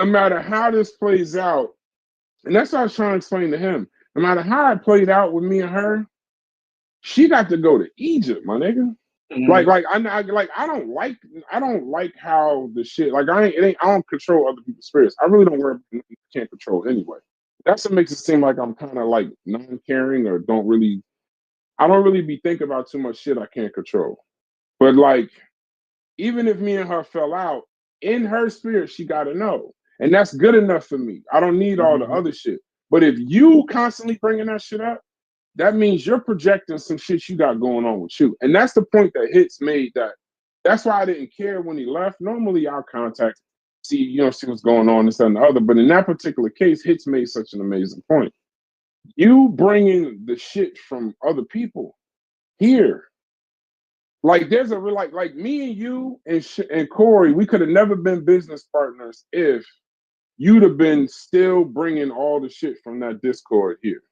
no matter how this plays out, and that's what I was trying to explain to him. No matter how it played out with me and her, she got to go to Egypt, my nigga. Mm-hmm. I don't like how the shit like I don't control other people's spirits. I really don't worry about can't control anyway. That's what makes it seem like I'm kind of like non-caring or I don't really be thinking about too much shit I can't control. But like even if me and her fell out, in her spirit, she got to know. And that's good enough for me. I don't need all the Mm-hmm. other shit. But if you constantly bringing that shit up, that means you're projecting some shit you got going on with you. And that's the point that Hits made that's why I didn't care when he left. Normally I'll contact, see what's going on, this and the other. But in that particular case, Hits made such an amazing point. You bringing the shit from other people here. Like there's a real like me and you and Corey, we could have never been business partners if you'd have been still bringing all the shit from that Discord here,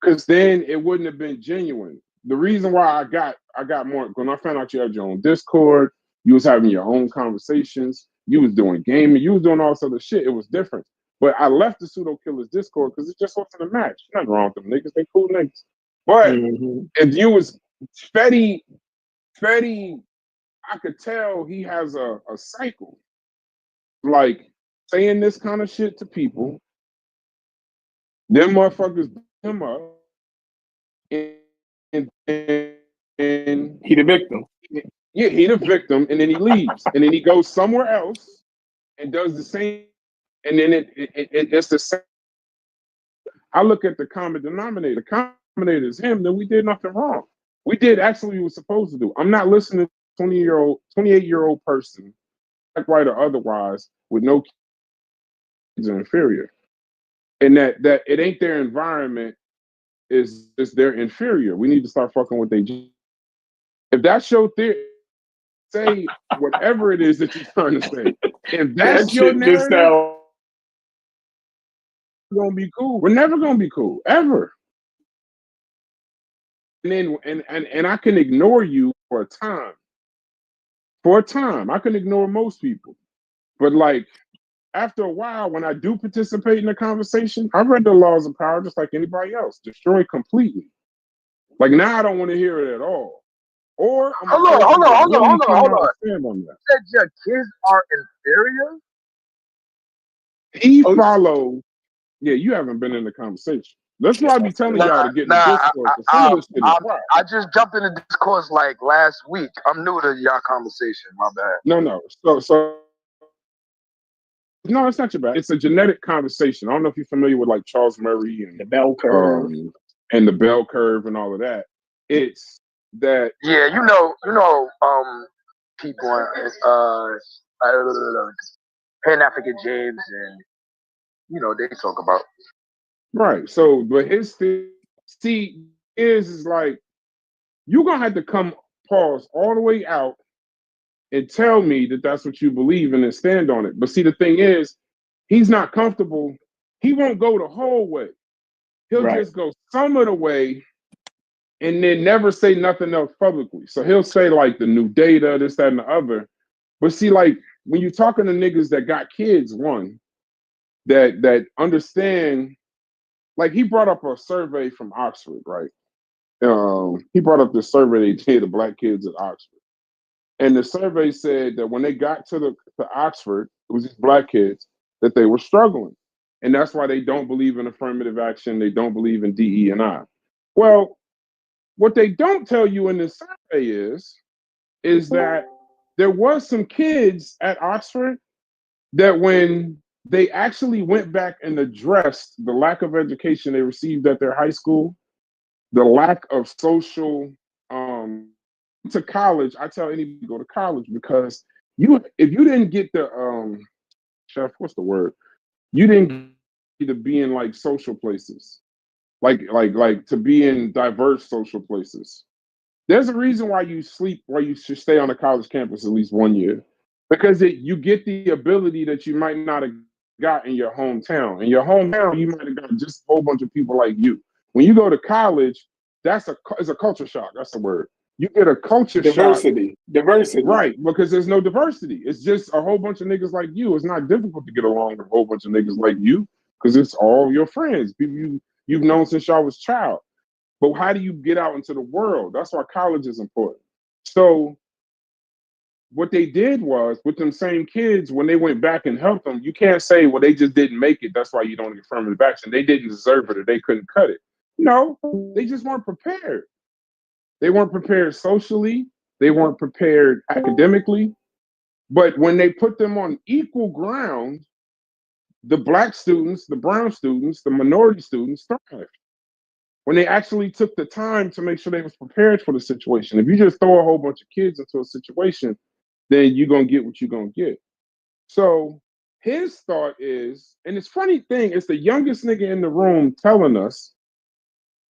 because then it wouldn't have been genuine. The reason why I got more when I found out you had your own Discord, you was having your own conversations, you was doing gaming, you was doing all this other shit. It was different. But I left the Pseudo Killers Discord because it just wasn't a match. Nothing wrong with them niggas, they cool niggas. But Mm-hmm. if you was Fetty, I could tell he has a cycle, like saying this kind of shit to people. Them motherfuckers beat him up, and He the victim. yeah, he the victim, and then he leaves, and then he goes somewhere else and does the same, and then it's the same. I look at the common denominator. The common denominator is him. Then we did nothing wrong. We did actually what we were supposed to do. I'm not listening to 28-year-old person, black, white, or otherwise, with no kids are inferior, and that it ain't their environment is they're inferior. We need to start fucking with they. If that's your theory, say whatever it is that you're trying to say. If That that's your shit just narrative, sound. we're gonna be cool. We're never gonna be cool ever. And then and I can ignore you for a time. For a time, I can ignore most people. But like after a while, when I do participate in the conversation, I read the laws of power just like anybody else. Destroy completely. Like now, I don't want to hear it at all. Or I'm gonna force you to really come Hold out and on. stand on that. You said your kids are inferior? He Oh, follows. Yeah, you haven't been in the conversation. That's why I be telling Nah, y'all to get in the nah. Discord because some of this shit is wild. I just jumped into discourse like last week. I'm new to y'all conversation. My bad. No. So no, it's not your bad. It's a genetic conversation. I don't know if you're familiar with like Charles Murray the bell curve. and the bell curve and all of that. It's that Yeah, people, Pan African James, and they talk about. right. So, but his thing, see, is like you're gonna have to come pause all the way out and tell me that that's what you believe in and stand on it. But see, the thing is, he's not comfortable. He won't go the whole way. He'll Right. just go some of the way and then never say nothing else publicly. So he'll say like the new data, this, that, and the other. But see, like when you're talking to niggas that got kids, one that understand, like he brought up a survey from Oxford, right? He brought up this survey they did of black kids at Oxford. And the survey said that when they got to Oxford, it was these black kids that they were struggling. And that's why they don't believe in affirmative action. They don't believe in DE&I. Well, what they don't tell you in this survey is that there was some kids at Oxford that when they actually went back and addressed the lack of education they received at their high school, the lack of social to college, I tell anybody to go to college because if you didn't get the chef, what's the word? You didn't get to be in like social places, like to be in diverse social places. There's a reason why you should stay on a college campus at least 1 year. Because you get the ability that you might not have got in your hometown. In your hometown, you might have got just a whole bunch of people like you. When you go to college, it's a culture shock. That's the word. You get a culture shock. Diversity. Right, because there's no diversity. It's just a whole bunch of niggas like you. It's not difficult to get along with a whole bunch of niggas like you because it's all your friends, people you've known since y'all was child. But how do you get out into the world? That's why college is important. So what they did was with them same kids, when they went back and helped them, you can't say, well, they just didn't make it. That's why you don't get affirmative action. They didn't deserve it or they couldn't cut it. No, they just weren't prepared. They weren't prepared socially. They weren't prepared academically. But when they put them on equal ground, the black students, the brown students, the minority students thrived. When they actually took the time to make sure they was prepared for the situation. If you just throw a whole bunch of kids into a situation, then you're going to get what you're going to get. So his thought is, and it's funny thing, it's the youngest nigga in the room telling us,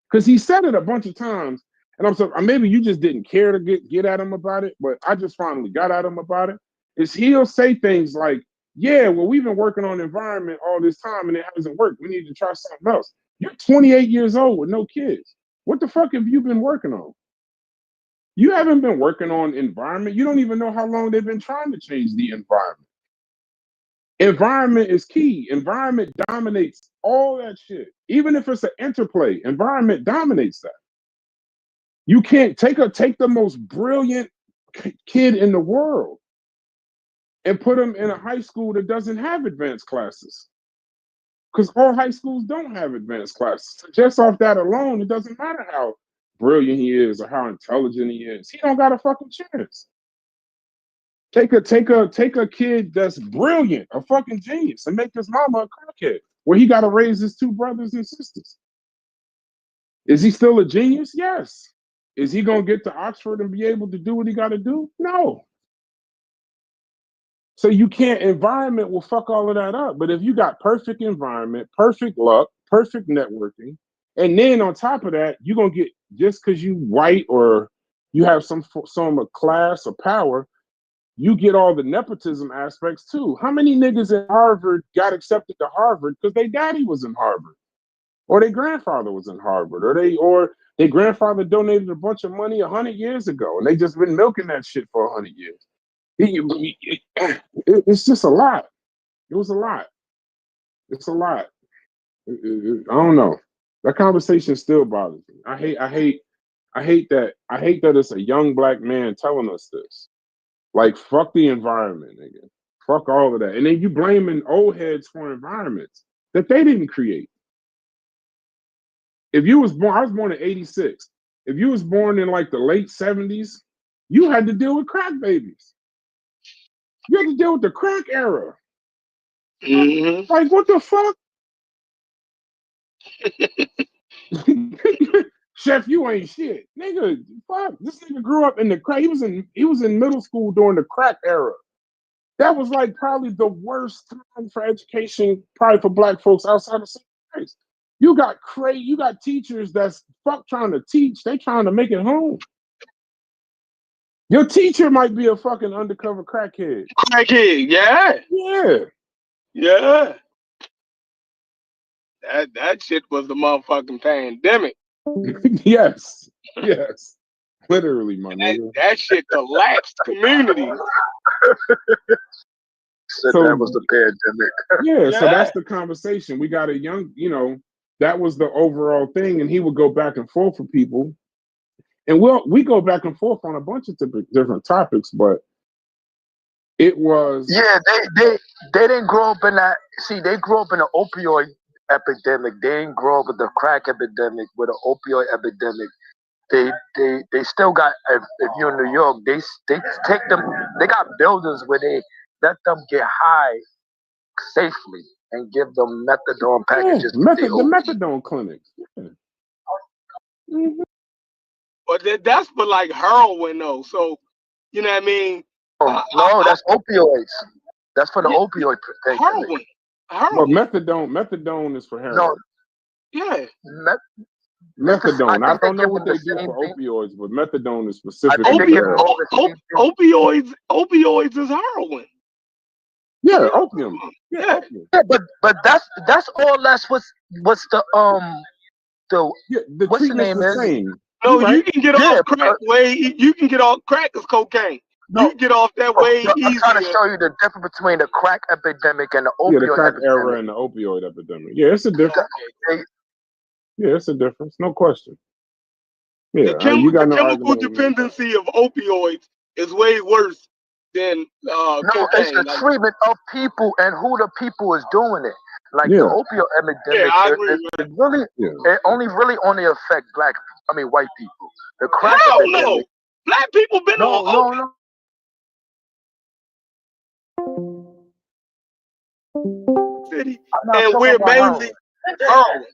because he said it a bunch of times, and I'm sorry, maybe you just didn't care to get at him about it, but I just finally got at him about it, is he'll say things like, yeah, well, we've been working on environment all this time and it hasn't worked. We need to try something else. You're 28 years old with no kids. What the fuck have you been working on? You haven't been working on environment. You don't even know how long they've been trying to change the environment. Environment is key. Environment dominates all that shit. Even if it's an interplay, environment dominates that. You can't take the most brilliant kid in the world and put him in a high school that doesn't have advanced classes. Because all high schools don't have advanced classes. So just off that alone, it doesn't matter how brilliant he is or how intelligent he is. He don't got a fucking chance. Take a kid that's brilliant, a fucking genius, and make his mama a crackhead, where he got to raise his two brothers and sisters. Is he still a genius? Yes. Is he gonna get to Oxford and be able to do what he got to do? No. So you can't, environment will fuck all of that up. But if you got perfect environment, perfect luck, perfect networking, and then on top of that, you're going to get, just because you white or you have some class or power, you get all the nepotism aspects too. How many niggas in Harvard got accepted to Harvard because their daddy was in Harvard? Or their grandfather was in Harvard? Or their grandfather donated a bunch of money 100 years ago and they just been milking that shit for 100 years? It's just a lot. It was a lot. It's a lot. I don't know. That conversation still bothers me. I hate that it's a young black man telling us this. Like, fuck the environment, nigga. Fuck all of that. And then you blaming old heads for environments that they didn't create. If you was born, I was born in 86. If you was born in like the late 70s, you had to deal with crack babies. You had to deal with the crack era. Mm-hmm. Like, what the fuck? Chef, you ain't shit. Nigga, fuck. This nigga grew up in the crack. He was in middle school during the crack era. That was like probably the worst time for education, probably for black folks outside of civil rights. You got teachers that's fuck trying to teach. They trying to make it home. Your teacher might be a fucking undercover crackhead. Crackhead, yeah. Yeah. Yeah. That shit was the motherfucking pandemic. Yes. Literally, my nigga. That shit collapsed community. So that was the pandemic. Yeah, so that's the conversation. We got a young, that was the overall thing, and he would go back and forth with people. And we go back and forth on a bunch of different topics, but it was... Yeah, they didn't grow up in that. See, they grew up in an opioid epidemic. They didn't grow up with the crack epidemic, with an opioid epidemic. They still got, if you're in New York, they take them, they got buildings where they let them get high safely and give them methadone packages. The methadone clinics. Yeah. Mm-hmm. But that's for like heroin though. So, you know what I mean? No, that's opioids. That's for the opioid thing. Heroin. Well, methadone is for heroin. No. Yeah. Methadone. I don't know what they do for opioids, but methadone is specific. Opioids is heroin. Yeah, opium. Yeah, but that's all. That's what's the the what's the name the is? same. No, right. you can get off crack you can get off crack as cocaine. No, you can get off that way I'm trying to easier. show you the difference between the crack epidemic and the Yeah, the opioid crack era epidemic. and the opioid epidemic. Yeah, it's a difference. Okay. Yeah, it's a difference. No question. The, Yeah, you got the no chemical argument with me. dependency of opioids is way worse than No, it's cocaine. the treatment of people and who the people is doing it. Like the Yeah. opioid epidemic, I agree, it really, Yeah. it only affect white people. The crack Hell epidemic. no. Black people been on No. city, I'm not and talking we're about mainly heroin.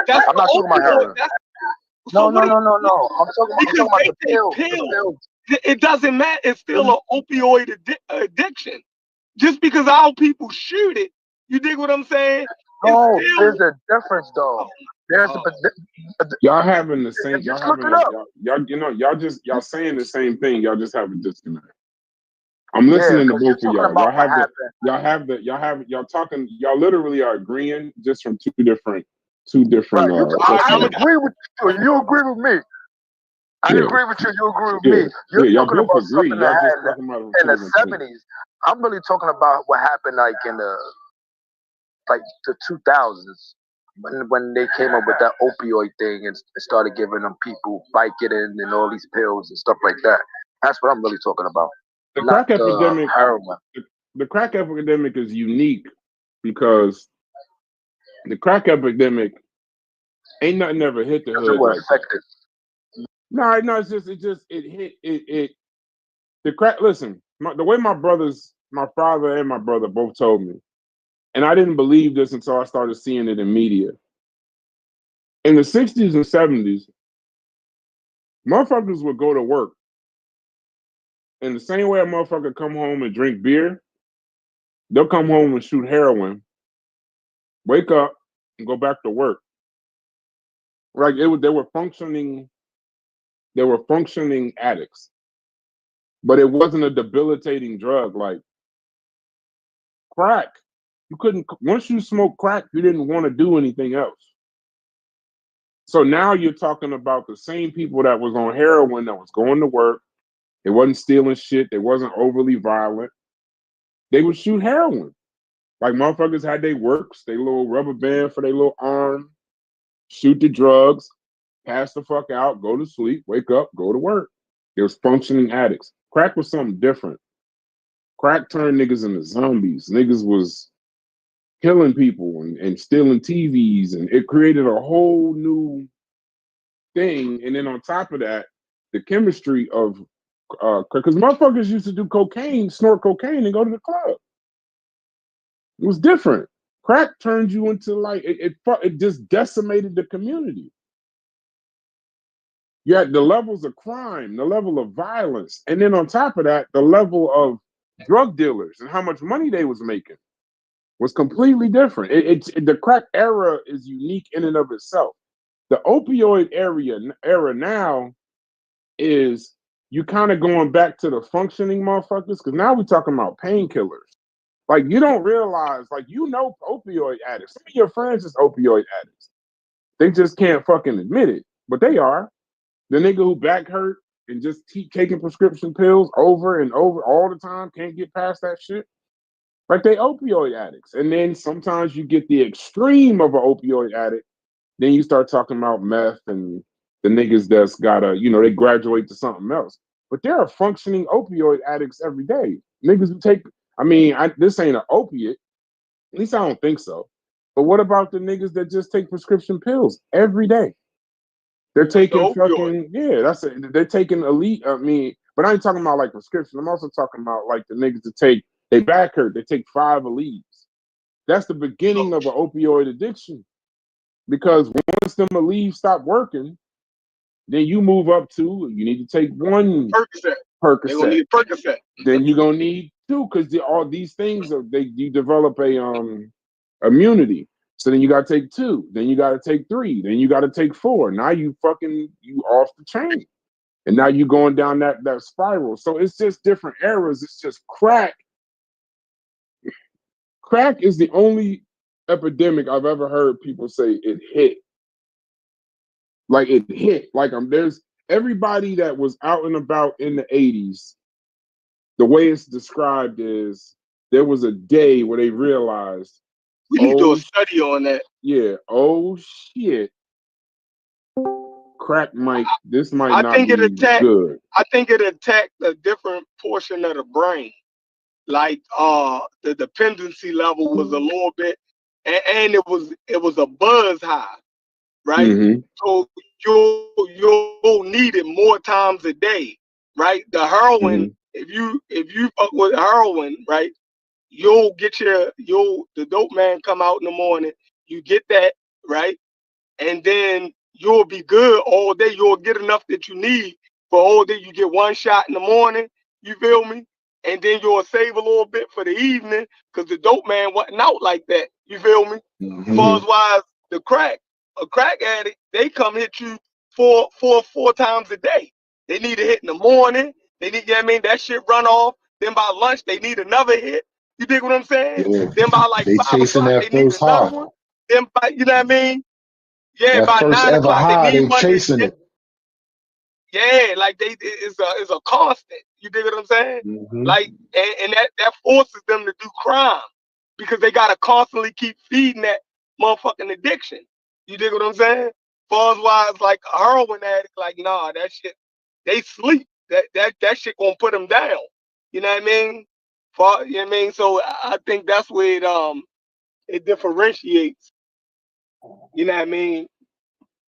That's I'm the not talking about opioid. heroin. So No. I'm talking about the pills. It doesn't matter. It's still an opioid addiction. Just because our people shoot it, you dig what I'm saying? No, there's a difference though. There's Y'all having the same. just Y'all look having it up. y'all saying the same thing. Y'all just have a disconnect. I'm listening to both of y'all. Y'all talking. Y'all literally are agreeing just from two different. Right, I agree with you. You agree with me. I agree with you. You agree with me. You're talking about something that happened in the 70s. I'm really talking about what happened like in the 2000s when they came up with that opioid thing and started giving them people Vicodin and all these pills and stuff like that. That's what I'm really talking about. The crack epidemic. The crack epidemic is unique because the crack epidemic ain't nothing ever hit the hood like that. No, it hit the crack. Listen, the way my father and my brother both told me, and I didn't believe this until I started seeing it in media. In the 60s and 70s, motherfuckers would go to work. In the same way a motherfucker come home and drink beer, they'll come home and shoot heroin, wake up, and go back to work. Like they were functioning addicts. But it wasn't a debilitating drug like crack. You couldn't, once you smoked crack, you didn't want to do anything else. So now you're talking about the same people that was on heroin, that was going to work. They wasn't stealing shit. They wasn't overly violent. They would shoot heroin. Like motherfuckers had their works, their little rubber band for their little arm, shoot the drugs, pass the fuck out, go to sleep, wake up, go to work. They was functioning addicts. Crack was something different. Crack turned niggas into zombies. Niggas was killing people and stealing TVs, and it created a whole new thing. And then on top of that, the chemistry of because motherfuckers used to do cocaine, snort cocaine, and go to the club. It was different. Crack turned you into like it just decimated the community. You had the levels of crime, the level of violence, and then on top of that, the level of drug dealers and how much money they was making was completely different. The crack era is unique in and of itself. The opioid era now is you kind of going back to the functioning motherfuckers, because now we're talking about painkillers. Like you don't realize, like opioid addicts. Some of your friends is opioid addicts. They just can't fucking admit it, but they are. The nigga who back hurt and just keep taking prescription pills over and over all the time, can't get past that shit. Like they opioid addicts. And then sometimes you get the extreme of an opioid addict. Then you start talking about meth and the niggas that's gotta, they graduate to something else. But there are functioning opioid addicts every day. Niggas who take, this ain't an opiate. At least I don't think so. But what about the niggas that just take prescription pills every day? They're taking they're taking elite. But I ain't talking about like prescription. I'm also talking about like the niggas that take, they back hurt, they take 5 Aleve. That's the beginning of an opioid addiction. Because once them Aleve stop working, then you move up to, you need to take 1 Percocet. They're gonna need a Percocet. Then you're gonna need 2, because all these things you develop a immunity. So then you gotta take 2, then you gotta take 3, then you gotta take 4. Now you off the chain. And now you going down that spiral. So it's just different eras. It's just crack. Crack is the only epidemic I've ever heard people say it hit Like it hit. Like there's everybody that was out and about in the 80s. The way it's described is there was a day where they realized, We need to do a oh study on that. yeah, oh shit, crack this might I not think it be attacked. good. I think it attacked a different portion of the brain. Like the dependency level was a little bit, and it was a buzz high, right? Mm-hmm. So you'll need it more times a day, right? The heroin, if you fuck with heroin, right, you'll get the dope man come out in the morning, you get that, right? And then you'll be good all day. You'll get enough that you need for all day. You get one shot in the morning, you feel me? And then you'll save a little bit for the evening because the dope man wasn't out like that. You feel me? Mm-hmm. Far as wise, a crack addict, they come hit you four times a day. They need a hit in the morning. They need, you know what I mean? That shit run off. Then by lunch, they need another hit. You dig what I'm saying? Yeah. Then by like They 5 chasing o'clock, that they need first another high. one. Then by, you know what I mean? Yeah, That by first 9 ever o'clock, they high, need they one. chasing it. Yeah, like it's a constant. You dig what I'm saying? Mm-hmm. Like, and that forces them to do crime because they gotta constantly keep feeding that motherfucking addiction. You dig what I'm saying? Far as wise, like a heroin addict, like nah, that shit, they sleep. That shit gonna put them down. You know what I mean? You know what I mean? So I think that's where it differentiates. You know what I mean?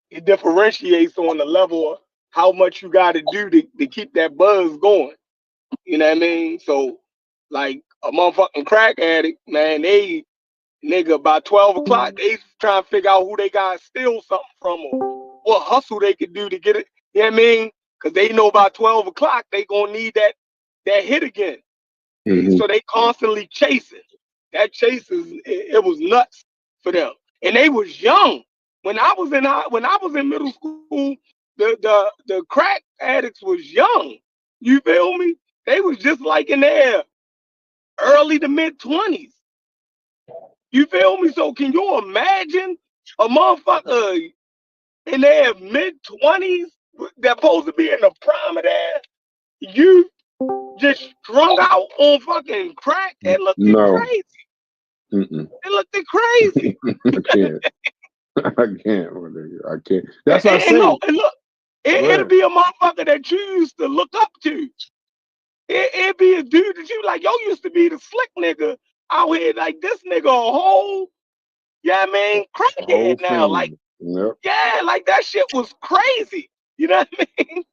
It differentiates on the level of how much you got to do to keep that buzz going. You know what I mean? So, like a motherfucking crack addict, man, nigga, by 12 o'clock, they trying to figure out who they got to steal something from or what hustle they could do to get it. You know what I mean? Because they know by 12 o'clock, they going to need that hit again. Mm-hmm. So they constantly chasing. That chase it was nuts for them. And they was young. When I was in middle school, the crack addicts was young. You feel me? They was just like in their early to mid 20s. You feel me? So can you imagine a motherfucker in their mid 20s that supposed to be in the prime of their youth just strung out on fucking crack and looking No. crazy? Mm-mm. It looked crazy. I can't. I can't. That's what I say. Look, it'll be a motherfucker that you used to look up to. It'd be a dude that you like, yo used to be the slick nigga out here, like this nigga a whole, yeah, you know I mean, crackhead now. Like, yep. yeah, like that shit was crazy. You know what I mean?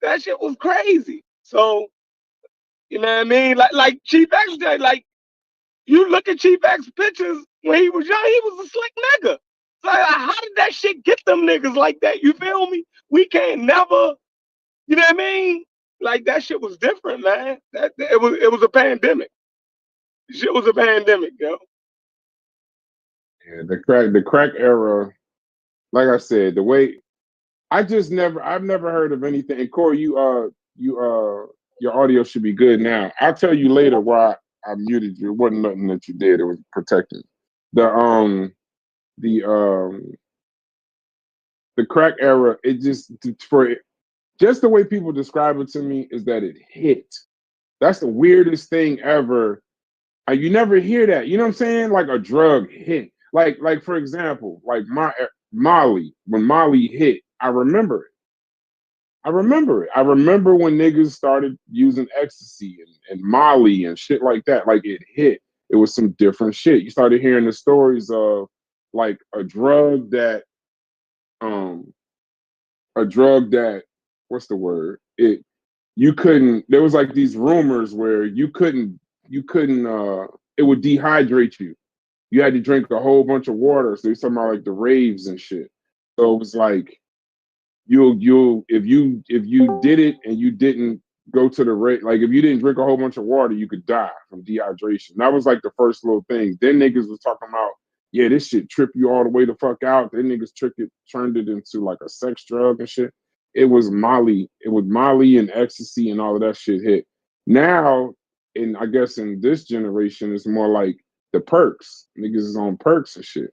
That shit was crazy. So, you know what I mean? Like Chief X, like, you look at Chief X pictures when he was young, he was a slick nigga. So how did that shit get them niggas like that? You feel me? We can't never, you know what I mean? Like that shit was different, man. It was a pandemic. Shit was a pandemic, yo. Yeah, the crack era, like I said, the way I've never heard of anything. And Corey, your audio should be good now. I'll tell you later why I muted you. It wasn't nothing that you did. It was protecting. The crack era, it just the way people describe it to me is that it hit. That's the weirdest thing ever. You never hear that. You know what I'm saying? Like a drug hit. Like for example, like Molly. When Molly hit, I remember it. I remember when niggas started using ecstasy and Molly and shit like that. Like it hit. It was some different shit. You started hearing the stories of like a drug that what's the word? There was like these rumors where you couldn't it would dehydrate you. You had to drink a whole bunch of water. So you're talking about like the raves and shit. So it was like if you did it and you didn't go to the rate, like if you didn't drink a whole bunch of water, you could die from dehydration. That was like the first little things. Then niggas was talking about, yeah, this shit trip you all the way the fuck out. Then niggas turned it into like a sex drug and shit. It was Molly and ecstasy and all of that shit hit. Now, I guess in this generation, it's more like the perks. Niggas is on perks and shit.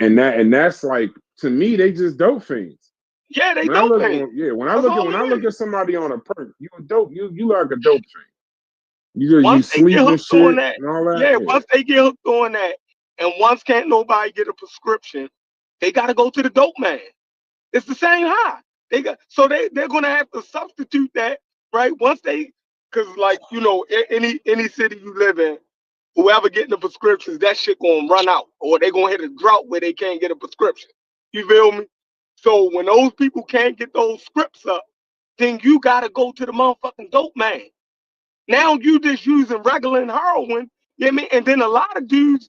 Yeah. And that's like, to me, they just dope fiends. Yeah, they When I dope look, fiends. when I That's look at all it is. somebody on a perk, you a dope, you like a dope fiend. You Once they sleep get and hooked on shit that, and all that. yeah, Yeah. once they get hooked on that, and once can't nobody get a prescription, they got to go to the dope man. It's the same high. They're gonna have to substitute that, right? Once they, because like any city you live in, whoever getting the prescriptions, that shit gonna run out, or they gonna hit a drought where they can't get a prescription. You feel me? So when those people can't get those scripts up, then you gotta go to the motherfucking dope man. Now you just using regular heroin, you know what I mean? And then a lot of dudes,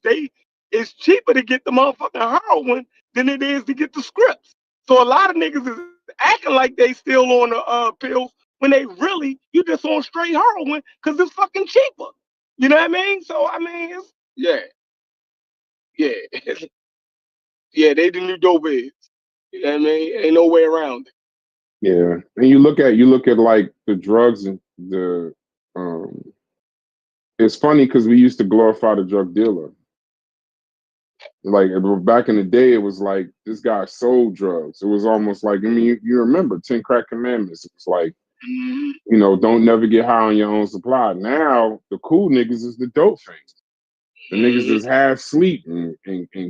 it's cheaper to get the motherfucking heroin than it is to get the scripts. So a lot of niggas is acting like they still on the pills when they really you just on straight heroin because it's fucking cheaper. You know what I mean? So I mean, yeah, yeah, they the new dope heads. You know what I mean? Ain't no way around it. Yeah. And you look at like the drugs and the um it's funny because we used to glorify the drug dealer. Like back in the day, it was like this guy sold drugs. It was almost like, I mean, you remember 10 Crack Commandments. It was like, don't never get high on your own supply. Now the cool niggas is the dope fiends. The niggas is half asleep and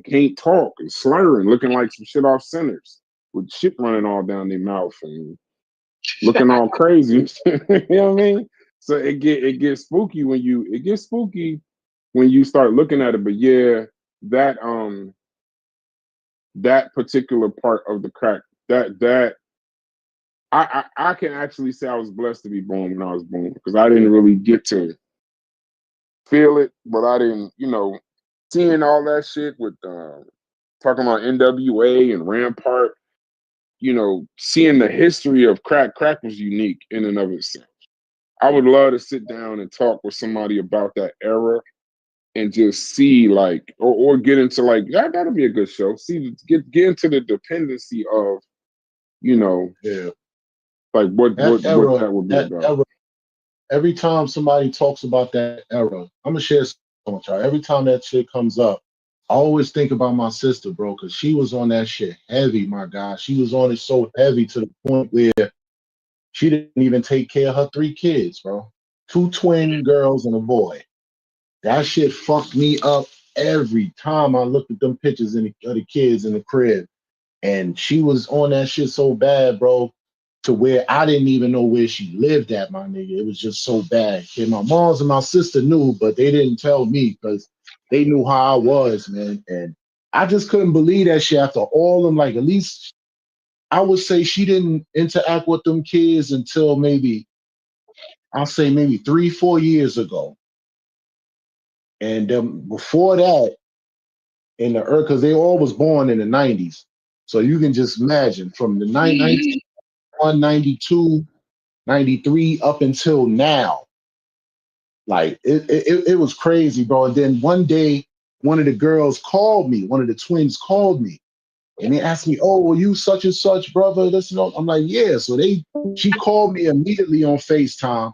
can't talk and slurring, looking like some shit off centers with shit running all down their mouth and looking all crazy. You know what I mean? So it gets spooky when you start looking at it. But yeah, that that particular part of the crack, that I can actually say I was blessed to be born when I was born because I didn't really get to feel it, but I didn't, seeing all that shit with talking about NWA and Rampart, seeing the history of crack. Crack was unique in and of itself. I would love to sit down and talk with somebody about that era and just see like or get into like that'll be a good show. See get into the dependency of, Yeah. like what That that would be about. era, every time somebody talks about that era, I'm gonna share something with y'all. Every time that shit comes up, I always think about my sister, bro, because she was on that shit heavy, my God. She was on it so heavy to the point where she didn't even take care of her 3 kids, bro. 2 twin girls and a boy. That shit fucked me up every time I looked at them pictures of the kids in the crib. And she was on that shit so bad, bro, to where I didn't even know where she lived at, my nigga. It was just so bad. And my moms and my sister knew, but they didn't tell me because they knew how I was, man. And I just couldn't believe that shit after all them, like, at least I would say she didn't interact with them kids until I'll say maybe 3-4 years ago. And before that, in the earth, because they all was born in the 90s. So you can just imagine from the 91, 92, 93 up until now. Like it was crazy, bro. And then one day, one of the girls called me, one of the twins called me, and they asked me, "Oh, were you such and such, brother?" Listen, I'm like, "Yeah." So she called me immediately on FaceTime.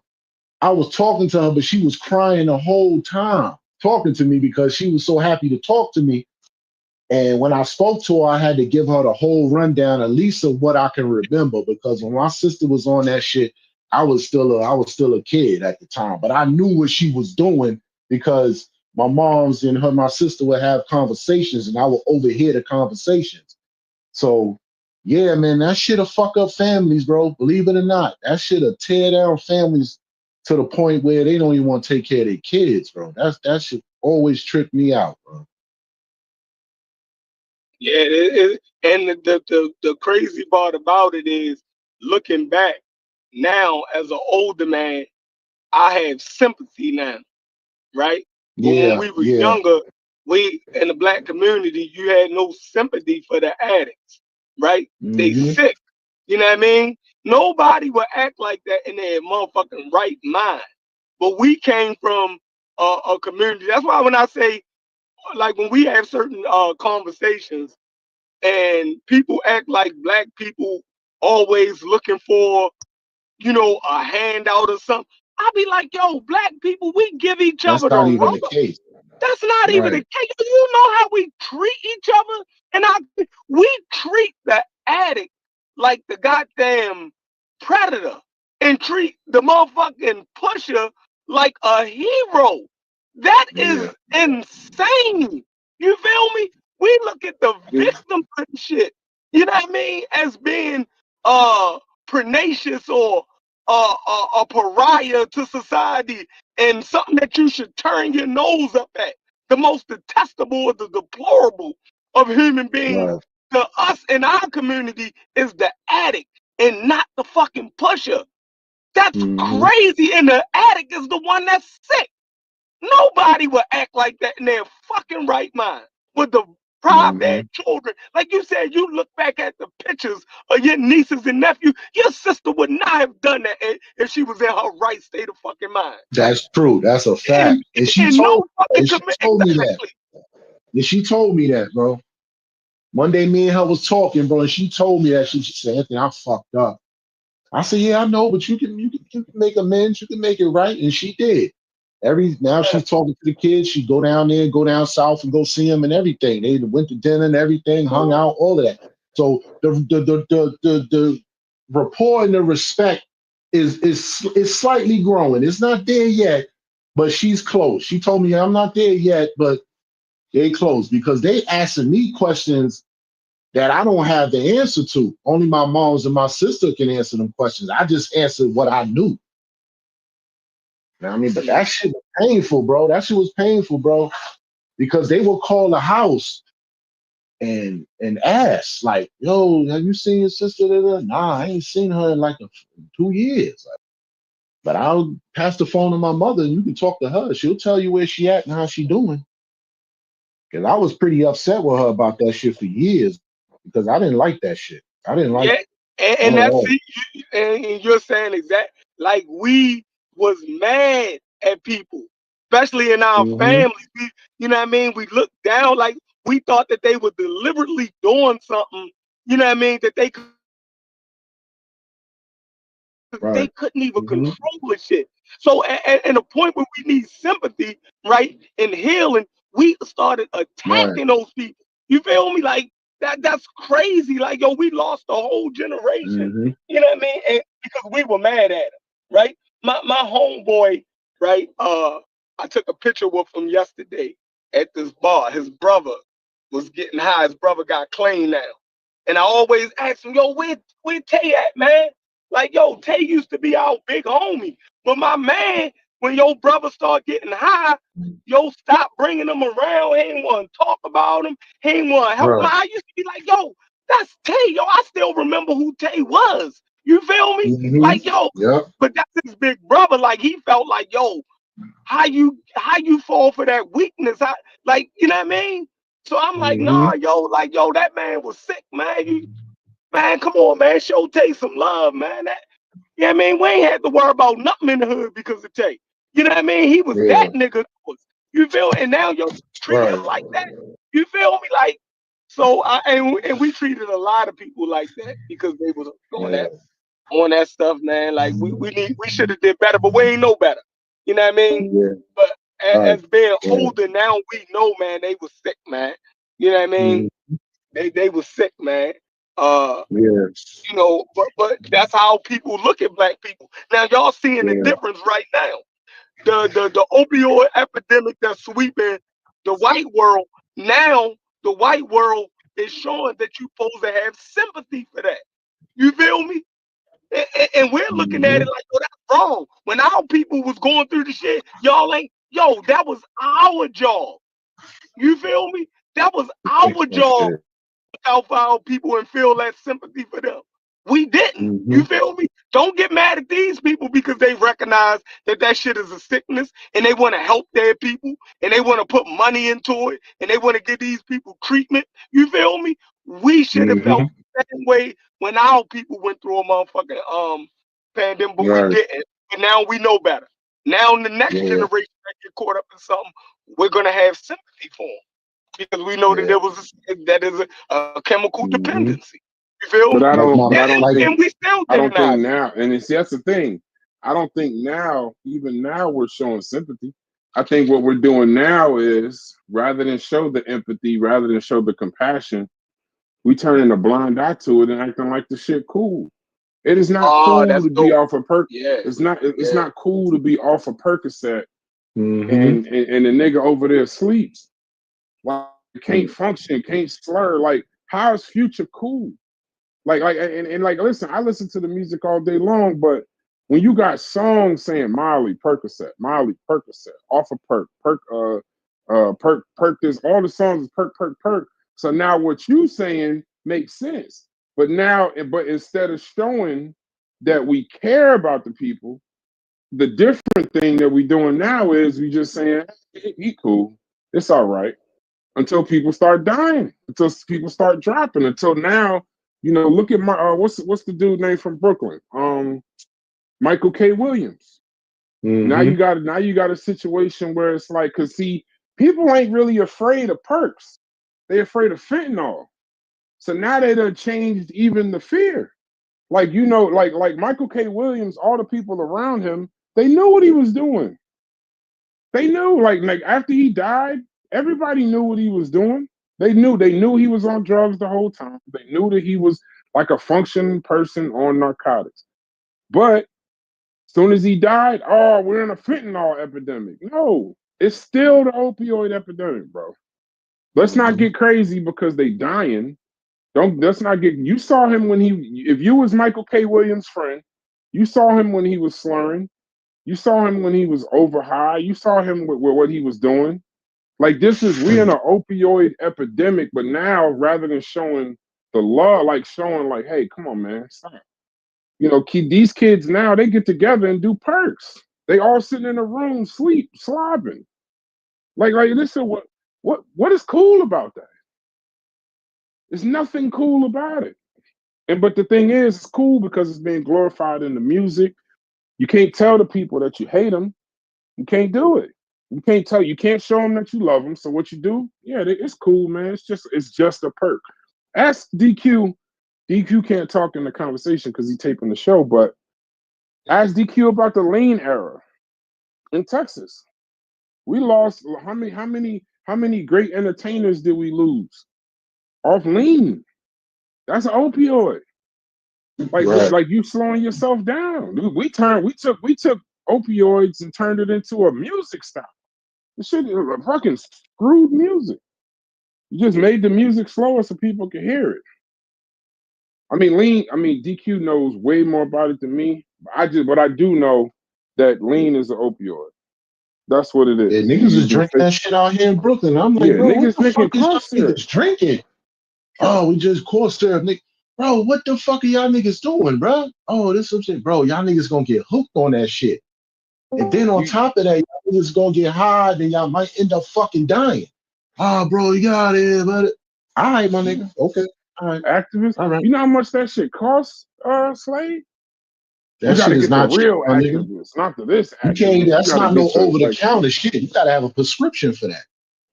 I was talking to her, but she was crying the whole time talking to me because she was so happy to talk to me. And when I spoke to her, I had to give her the whole rundown, at least of what I can remember, because when my sister was on that shit, I was still a kid at the time, but I knew what she was doing because my mom's and my sister would have conversations, and I would overhear the conversations. So, yeah, man, that shit'll fuck up families, bro. Believe it or not, that shit'll tear down families to the point where they don't even want to take care of their kids, bro. That shit always tripped me out, bro. Yeah, and the crazy part about it is looking back now as an older man, I have sympathy now, right? But when Yeah, we was yeah. younger, we in the black community, you had no sympathy for the addicts, right? They Mm-hmm. sick. You know what I mean? Nobody would act like that in their motherfucking right mind. But we came from a community. That's why when I say, like, when we have certain conversations and people act like black people always looking for, a handout or something. I be like, yo, black people, we give each That's other the not even the rubber. case. That's not even the Right. case. You know how we treat each other? And we treat the addict like the goddamn predator and treat the motherfucking pusher like a hero. That is insane. You feel me? We look at the victims and shit, you know what I mean, as being pernicious or a pariah to society and something that you should turn your nose up at. The most detestable or the deplorable of human beings Right. to us in our community is the addict and not the fucking pusher. That's crazy. And the addict is the one that's sick. Nobody would act like that in their fucking right mind with the pride their children. Like you said, you look back at the pictures of your nieces and nephews, your sister would not have done that if she was in her right state of fucking mind. That's true. That's a fact. And she told me that. And she told me that, bro. One day me and her was talking, bro, and she told me that. She said, Anthony, I fucked up. I said, yeah, I know, but you can make amends, you can make it right. And she did. Now she's talking to the kids. She go down there, go down south and go see them and everything. They went to dinner and everything, hung out, all of that. So the rapport and the respect is slightly growing. It's not there yet, but she's close. She told me I'm not there yet, but they close because they asking me questions that I don't have the answer to. Only my moms and my sister can answer them questions. I just answered what I knew. You know what I mean? But that shit was painful, bro. That shit was painful, bro. Because they will call the house and ask, like, yo, have you seen your sister? Nah, I ain't seen her in like 2 years. But I'll pass the phone to my mother and you can talk to her. She'll tell you where she at and how she doing. Because I was pretty upset with her about that shit for years because I didn't like that shit. I didn't like it. And that's and you're saying exact like we was mad at people, especially in our families. You know what I mean? We looked down like we thought that they were deliberately doing something, you know what I mean, that they could they couldn't even control the shit. So at a point where we need sympathy, right, and healing, we started attacking those people. You feel me? Like that's crazy. Like, yo, we lost a whole generation. You know what I mean? And because we were mad at him, right? My homeboy, right? I took a picture with him yesterday at this bar. His brother was getting high. His brother got clean now. And I always ask him, yo, where Tay at, man? Like, yo, Tay used to be our big homie. But my man, when your brother start getting high, yo, stop bringing him around. He ain't want to talk about him. He ain't want to help him. I used to be like, yo, that's Tay. Yo, I still remember who Tay was. You feel me? Like, yo, but that's his big brother. Like, he felt like, yo, how you fall for that weakness? Like, you know what I mean? So I'm like, nah, yo, like, yo, that man was sick, man. Man, come on, man. Show Tay some love, man. You know what I mean? We ain't had to worry about nothing in the hood because of Tay. You know what I mean? He was that nigga. You feel? And now you're treating him like that. You feel me? Like, so and we treated a lot of people like that because they was on that stuff, man. Like we should have did better, but we ain't know better. You know what I mean? But as being older now, we know, man, they was sick, man. You know what I mean? They was sick, man. You know, but that's how people look at black people. Now y'all seeing the difference right now. The opioid epidemic that's sweeping the white world. Now the white world is showing that you're supposed to have sympathy for that. You feel me? And we're looking at it like, oh, that's wrong. When our people was going through the shit, y'all ain't, yo, that was our job. You feel me? That was our job. Out for our people and feel that sympathy for them. We didn't. You feel me? Don't get mad at these people because they recognize that shit is a sickness and they want to help their people and they want to put money into it and they want to give these people treatment. You feel me? We should have felt the same way when our people went through a motherfucking pandemic, but we didn't. And now we know better. Now in the next generation that get caught up in something, we're gonna have sympathy for them. Because we know that that is a chemical dependency. You feel me? But I don't think now, and that's the thing. I don't think now, even now, we're showing sympathy. I think what we're doing now is rather than show the empathy, rather than show the compassion, we turning a blind eye to it and acting like the shit cool. It is not Oh, cool that's to be dope. off a Perc. Yeah. It's Yeah. not cool to be off a Percocet Mhm. and the nigga over there sleeps. While can't function, can't slur. Like, how is Future cool? Like like listen, I listen to the music all day long, but when you got songs saying Molly Percocet, off of perk this, all the songs is perk. So now what you saying makes sense. But instead of showing that we care about the people, the different thing that we doing now is we just saying he cool, it's all right, until people start dying, until people start dropping, until now. Look at my what's the dude name from Brooklyn? Michael K. Williams. Now you got a situation where it's like, cause see, people ain't really afraid of perks. They afraid of fentanyl. So now they done changed even the fear. Like, like Michael K. Williams, all the people around him, they knew what he was doing. They knew, like after he died, everybody knew what he was doing. They knew he was on drugs the whole time. They knew that he was like a functioning person on narcotics. But as soon as he died, oh, we're in a fentanyl epidemic. No, it's still the opioid epidemic, bro. Let's not get crazy because they dying. Let's not get. You saw him when if you was Michael K. Williams' friend, you saw him when he was slurring. You saw him when he was over high. You saw him with what he was doing. Like, we in an opioid epidemic, but now rather than showing the love, like showing like, hey, come on, man, stop. These kids now, they get together and do perks. They all sitting in a room, slobbing. Like listen, what is cool about that? There's nothing cool about it. But the thing is, it's cool because it's being glorified in the music. You can't tell the people that you hate them. You can't do it. You can't show them that you love them. So what you do? Yeah, it's cool, man. It's just a perk. Ask DQ. DQ can't talk in the conversation because he's taping the show, but ask DQ about the lean era in Texas. We lost how many great entertainers did we lose off lean? That's an opioid. Like you slowing yourself down. We took opioids and turned it into a music style. This shit is fucking screwed music. You just made the music slower so people could hear it. DQ knows way more about it than me. But I do know that lean is an opioid. That's what it is. Yeah, niggas is drinking that shit out here in Brooklyn. I'm like, bro, niggas what the fuck is y'all syrup. niggas drinking? Oh, we just cough syrup, nigga. Bro, what the fuck are y'all niggas doing, bro? Oh, this some shit, bro. Y'all niggas gonna get hooked on that shit. And then on top of that, y'all niggas gonna get high, then y'all might end up fucking dying. Ah, bro, you got it, but all right, my nigga. Okay. All right. Activists. All right. You know how much that shit costs, Slade? That shit is not cheap, real my nigga. activists, not the this You activist. can't, that's not no over the like, counter shit. You gotta have a prescription for that.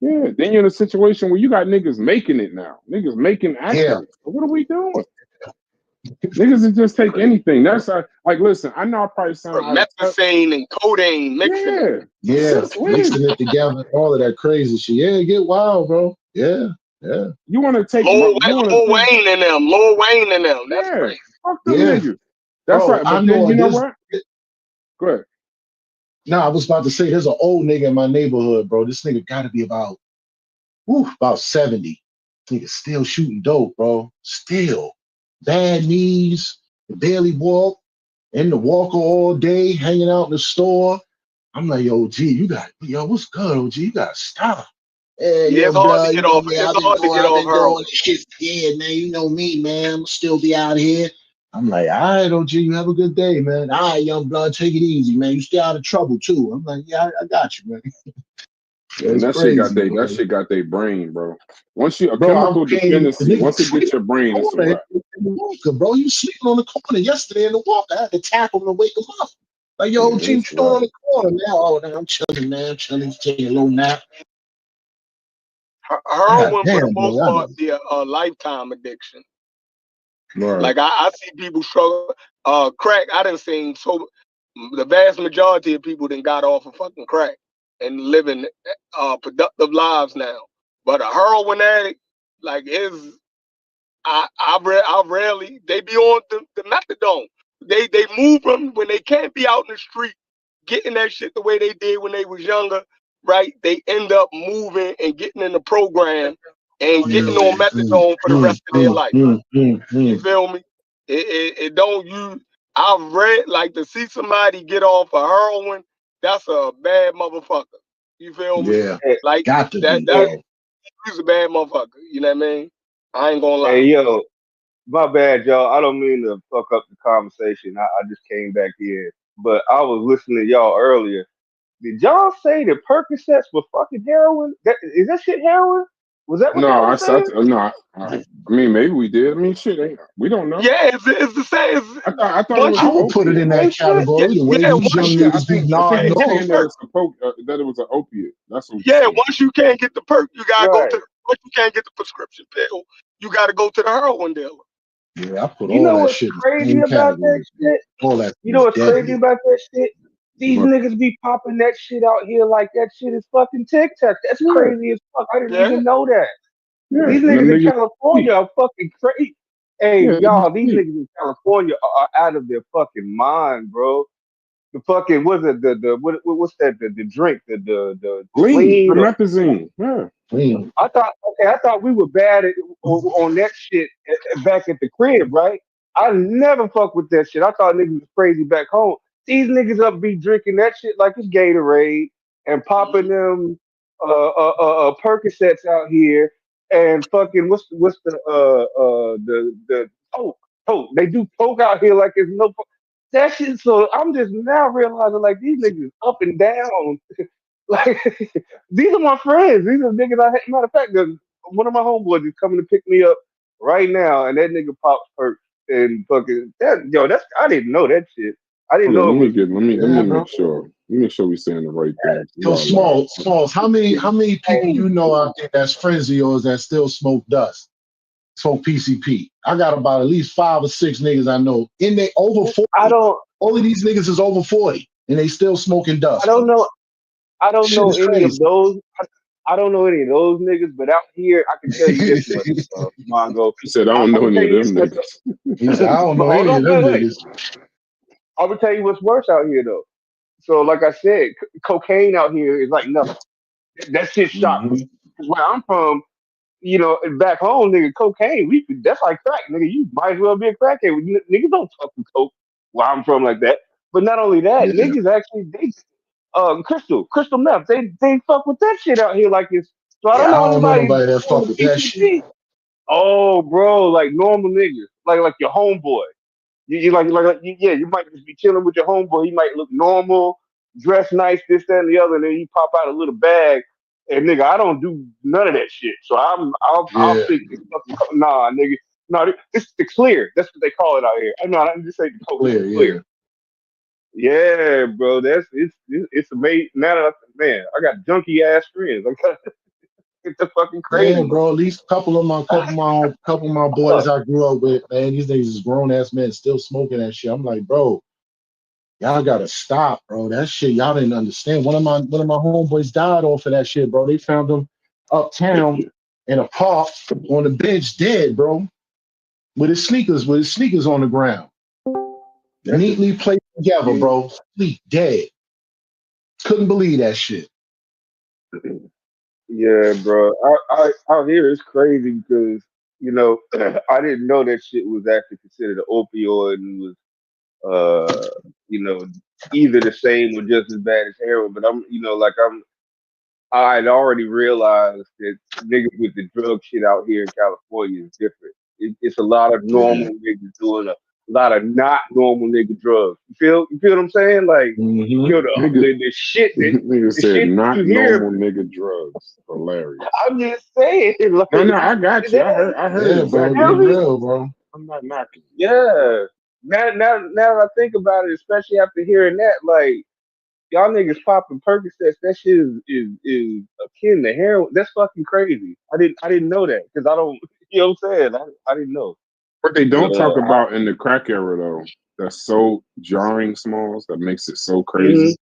Yeah, then you're in a situation where you got niggas making it now. Niggas making activists. Yeah. What are we doing? Niggas will just take anything. That's like, listen, I know I probably sound methazine and codeine mixing it. Yeah, mixing it together, all of that crazy shit. Yeah, get wild, bro. Yeah. You want to take Lil Wayne and them. That's crazy. Fuck them niggas. That's right. But then you know what? Go ahead. No, I was about to say there's an old nigga in my neighborhood, bro. This nigga gotta be about 70. Nigga still shooting dope, bro. Still. Bad knees, barely walk, in the walker all day, hanging out in the store. I'm like, yo, G, what's good, OG? You gotta stop. Yeah, it's hard to get off. It's hard to get off heroin. Yeah, man, you know me, man. I'm still be out here. I'm like, all right, OG, you have a good day, man. All right, young blood, take it easy, man. You stay out of trouble too. I'm like, yeah, I got you, man. And that shit got their brain, bro. Once you chemical dependency, once it gets your brain, it's a wrap. Bro, you sleeping on the corner yesterday in the walker. I had to tap him to wake him up. Like, yo, OG, you still on the corner now? Oh, now I'm chilling, man. I'm chilling, taking a little nap. Heroin, for the most part, be a lifetime addiction. Right. Like I see people struggle. Crack, I done seen the vast majority of people done got off of fucking crack and living productive lives now. But a heroin addict, like, is I rarely they be on the methadone. They move them when they can't be out in the street getting that shit the way they did when they was younger, right? They end up moving and getting in the program and getting on methadone for the rest of their life. You feel me? It don't use. I've read like to see somebody get off of heroin. That's a bad motherfucker. You feel me? Yeah, Like got to that. be, bro. He's a bad motherfucker. You know what I mean? I ain't gonna lie. Hey, yo, my bad, y'all. I don't mean to fuck up the conversation. I just came back in, but I was listening to y'all earlier. Did y'all say that Percocets were fucking heroin? Is that shit heroin? Was that what No, y'all I was saying? said no. I mean, maybe we did. I mean, shit, we don't know. Yeah, it's the same. I thought it was I an would put it opiate. in that category. The way Yeah, these young I niggas be think nodding he's off. saying that that it was an opiate. That's what he's Yeah, saying. once you can't get the perk, you gotta go Right. to. Once you can't get the prescription pill, you gotta go to the heroin dealer. Yeah, I put You all know that what's shit in the crazy same about that category. shit? All that You shit know is what's crazy deadly. about that shit? These But niggas be popping that shit out here like that shit is fucking Tic Tac. That's yeah, crazy as fuck. I didn't Yeah, even know that. yeah, These and the niggas in niggas California sleep. are fucking crazy. Hey, Yeah, y'all, these sleep. niggas in California are out of their fucking mind, bro. The fucking what's it? What's that? The drink? The Lean, the lean? Or methazine. Yeah, Clean. I thought we were bad on that shit back at the crib, right? I never fuck with that shit. I thought niggas was crazy back home. These niggas up be drinking that shit like it's Gatorade and popping them Percocets out here and fucking what's the coke. They do coke out here like it's no that shit. So I'm just now realizing like these niggas up and down. Like these are my friends. These are niggas matter of fact, one of my homeboys is coming to pick me up right now, and that nigga pops perk and fucking that that's I didn't know that shit. I didn't hold on. know it was Let me Yeah, bro. make sure. Let me make sure we saying the right things. We Yo, are live. Smalls, how many people you know out there that's friends of yours that still smoke dust? Smoke PCP. I got about at least 5 or 6 niggas I know. In they over 40. I don't All of these niggas is over 40 and they still smoking I dust, don't bro. know I don't Shit know is any of crazy. those. I don't know any of those niggas, but out here I can tell you this much, Mongo. He said, I I'm don't know gonna any tell of you this them much. niggas. He said, I don't But know hold any of on, them wait. niggas. I'm gonna tell you what's worse out here though. So like I said, cocaine out here is like nothing. That shit shocked Mhm. me. Cause where I'm from, back home, nigga, cocaine, that's like crack, nigga. You might as well be a crackhead. Niggas don't fucking coke where I'm from like that. But not only that, Yeah. niggas actually they crystal meth. They fuck with that shit out here like this. So I don't Yeah, I know don't know anybody nobody that on fuck the with that shit. PCP. Oh, bro, like normal niggas, like your homeboy. You yeah, you might just be chilling with your homeboy. He might look normal, dress nice, this, that, and the other, and then he pop out a little bag. And nigga, I don't do none of that shit. So I'll Yeah, think nah, nigga. No, this is the clear. That's what they call it out here. No, I just say the coke. This clear, is yeah. clear. Yeah, bro. It's amazing. Now that man, I got junky ass friends. I got it's the fucking Yeah, crazy. bro. At least a couple of my boys I grew up with, man, these niggas is grown ass men still smoking that shit. I'm like, bro, y'all gotta stop, bro. That shit y'all didn't understand. One of my homeboys died off of that shit, bro. They found him uptown in a park on the bench dead, bro, with his sneakers on the ground, That's just neatly placed together, Yeah, bro. Sleep dead. Couldn't believe that shit. yeah, bro. Out here it's crazy because I didn't know that shit was actually considered an opioid and was uh you know either the same or just as bad as heroin. But I'd already realized that niggas with the drug shit out here in California is different. It's a lot of Yeah. normal niggas doing a lot of not normal nigga drugs. You feel what I'm saying? Like, Mm-hmm. nigga. the shit Nigga the said shit that not you hear. normal nigga drugs. Hilarious. I'm just saying, like, No, no, I got you. that, I heard Yeah, bro. exactly feel Be what you me? said. real, bro. I'm not knocking. Yeah. Now that I think about it, especially after hearing that, like y'all niggas popping Percocets, that shit is akin to heroin. That's fucking crazy. I didn't know that because I don't. You know what I'm saying? I didn't know. What they But don't talk about in the crack era, though, that's so jarring, Smalls, that makes it so mhm. crazy,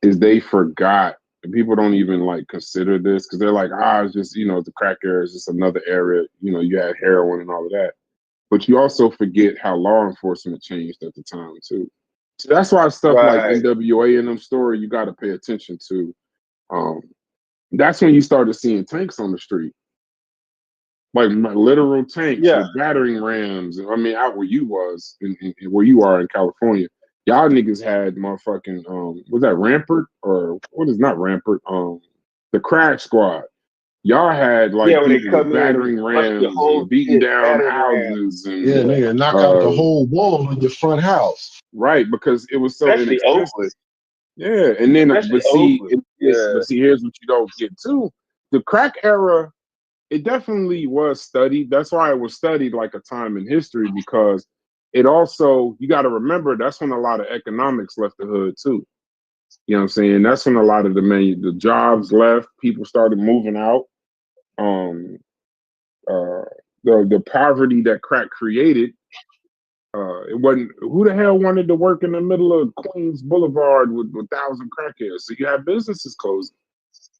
is they forgot And people don't even like consider this because they're like, it's just, the crack era is just another era. You had heroin and all of that. But you also forget how law enforcement changed at the time too. So that's why stuff like Right. NWA and them story, you got to pay attention to. That's when you started seeing tanks on the street, like literal tanks Yeah. with battering rams. I mean, out where you was, in where you are in California, y'all niggas had motherfucking was that Rampart or what is not Rampart? The Crack Squad. Y'all had like Yeah, when they people come with in, battering bust your rams whole and beating shit, down battering ram. houses and Yeah, nigga, knock out the whole wall in your front house. right, because it was so Especially inexpensive. Oakland. Yeah, and then Especially but see, Oakland. Yeah. but see, here's what you don't get too. The crack era, it definitely was studied. That's why it was studied like a time in history because it also, you got to remember, that's when a lot of economics left the hood too. You know what I'm saying? That's when a lot of the jobs left. People started moving out. The poverty that crack created. It wasn't who the hell wanted to work in the middle of Queens Boulevard with 1,000 crackheads. So you had businesses closing.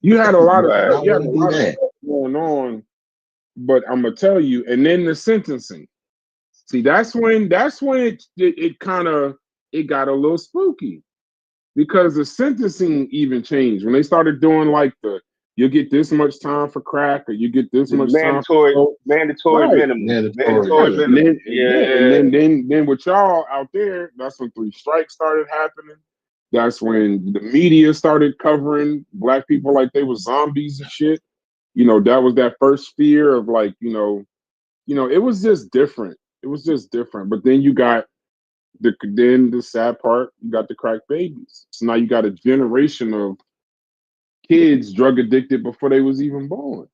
You had a lot of Right. stuff, you had a lot of stuff going on. But I'm gonna tell you, and then the sentencing. See, that's when it kind of got a little spooky because the sentencing even changed when they started doing like you get this much time for crack or you get this The much time for coke. mandatory Right. minimum. Mandatory. Mandatory And minimum. then, then with y'all out there, that's when 3 strikes started happening. That's when the media started covering black people like they were zombies and shit. That was that first fear of like, it was just different. It was just different. But then you got the sad part, you got the crack babies. So now you got a generation of kids drug addicted before they was even born.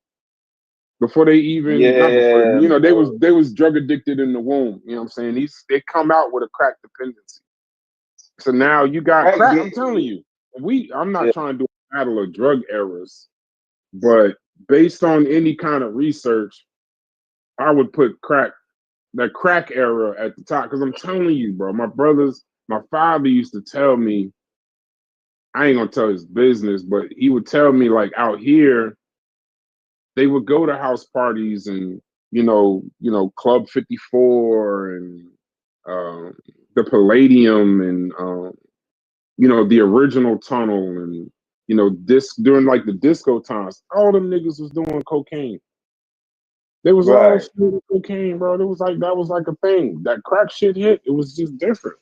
Before they even not before, they was drug addicted in the womb. You know what I'm saying? They come out with a crack dependency. So now you got crack. I'm telling you, I'm not trying to do a battle of drug errors, but based on any kind of research, I would put that crack era at the top. Because I'm telling you, bro, my father used to tell me, I ain't gonna tell his business, but he would tell me like out here, they would go to house parties and Club 54 and the Palladium and the original tunnel and this during like the disco times, all them niggas was doing cocaine. They was all shooting cocaine, bro. It was like that was like a thing. That crack shit hit. It was just different.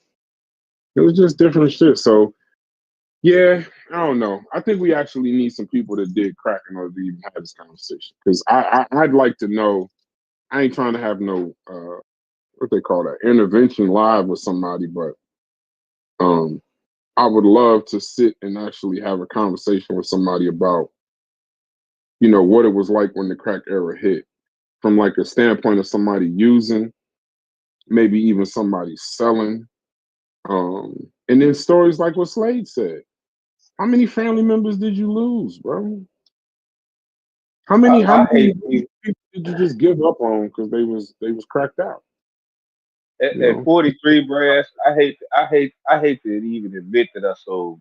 It was just different shit. So yeah, I don't know. I think we actually need some people that did crack in order to even have this conversation. Because I'd like to know. I ain't trying to have no what they call that intervention live with somebody, but I would love to sit and actually have a conversation with somebody about what it was like when the crack era hit, from like a standpoint of somebody using, maybe even somebody selling, and then stories like what Slade said. How many family members did you lose, bro? How many people did you just give up on because they was cracked out? At 43, Brass, I hate to even admit that I sold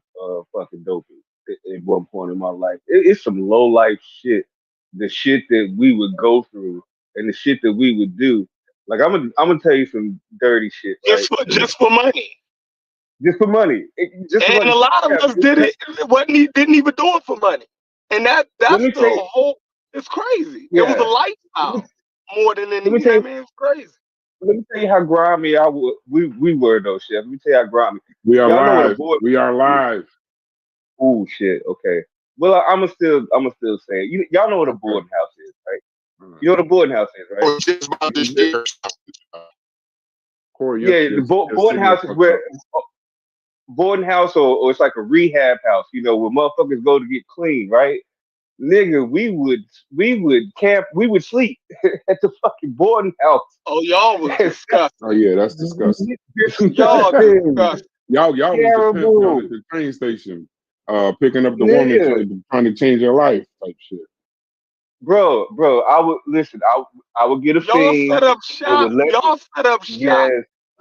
fucking dope at one point in my life. It's some low life shit. The shit that we would go through and the shit that we would do. Like I'm gonna tell you some dirty shit, right? Just for money. Just for money. A lot of us did it. Didn't even do it for money. And that's the whole. It's crazy. Yeah. It was a lifestyle more than anything. Man, it's crazy. Let me tell you how grimy we were though, Chef. Let me tell you how grimy. We are live. We are live. Oh shit. Okay. Well, I'ma still say it. Y'all know what a boarding house is, right? You know what a boarding house is, right? Corey, the boarding house is where boarding house or it's like a rehab house, where motherfuckers go to get clean, right? Nigga, we would camp, we would sleep at the fucking boarding house. Oh, y'all was disgusting. Oh yeah, that's disgusting. Y'all disgusting. Y'all was the pimp down at the train station, picking up the woman trying to change her life type shit. Bro, I would listen. I would get a fiend. Y'all set up shop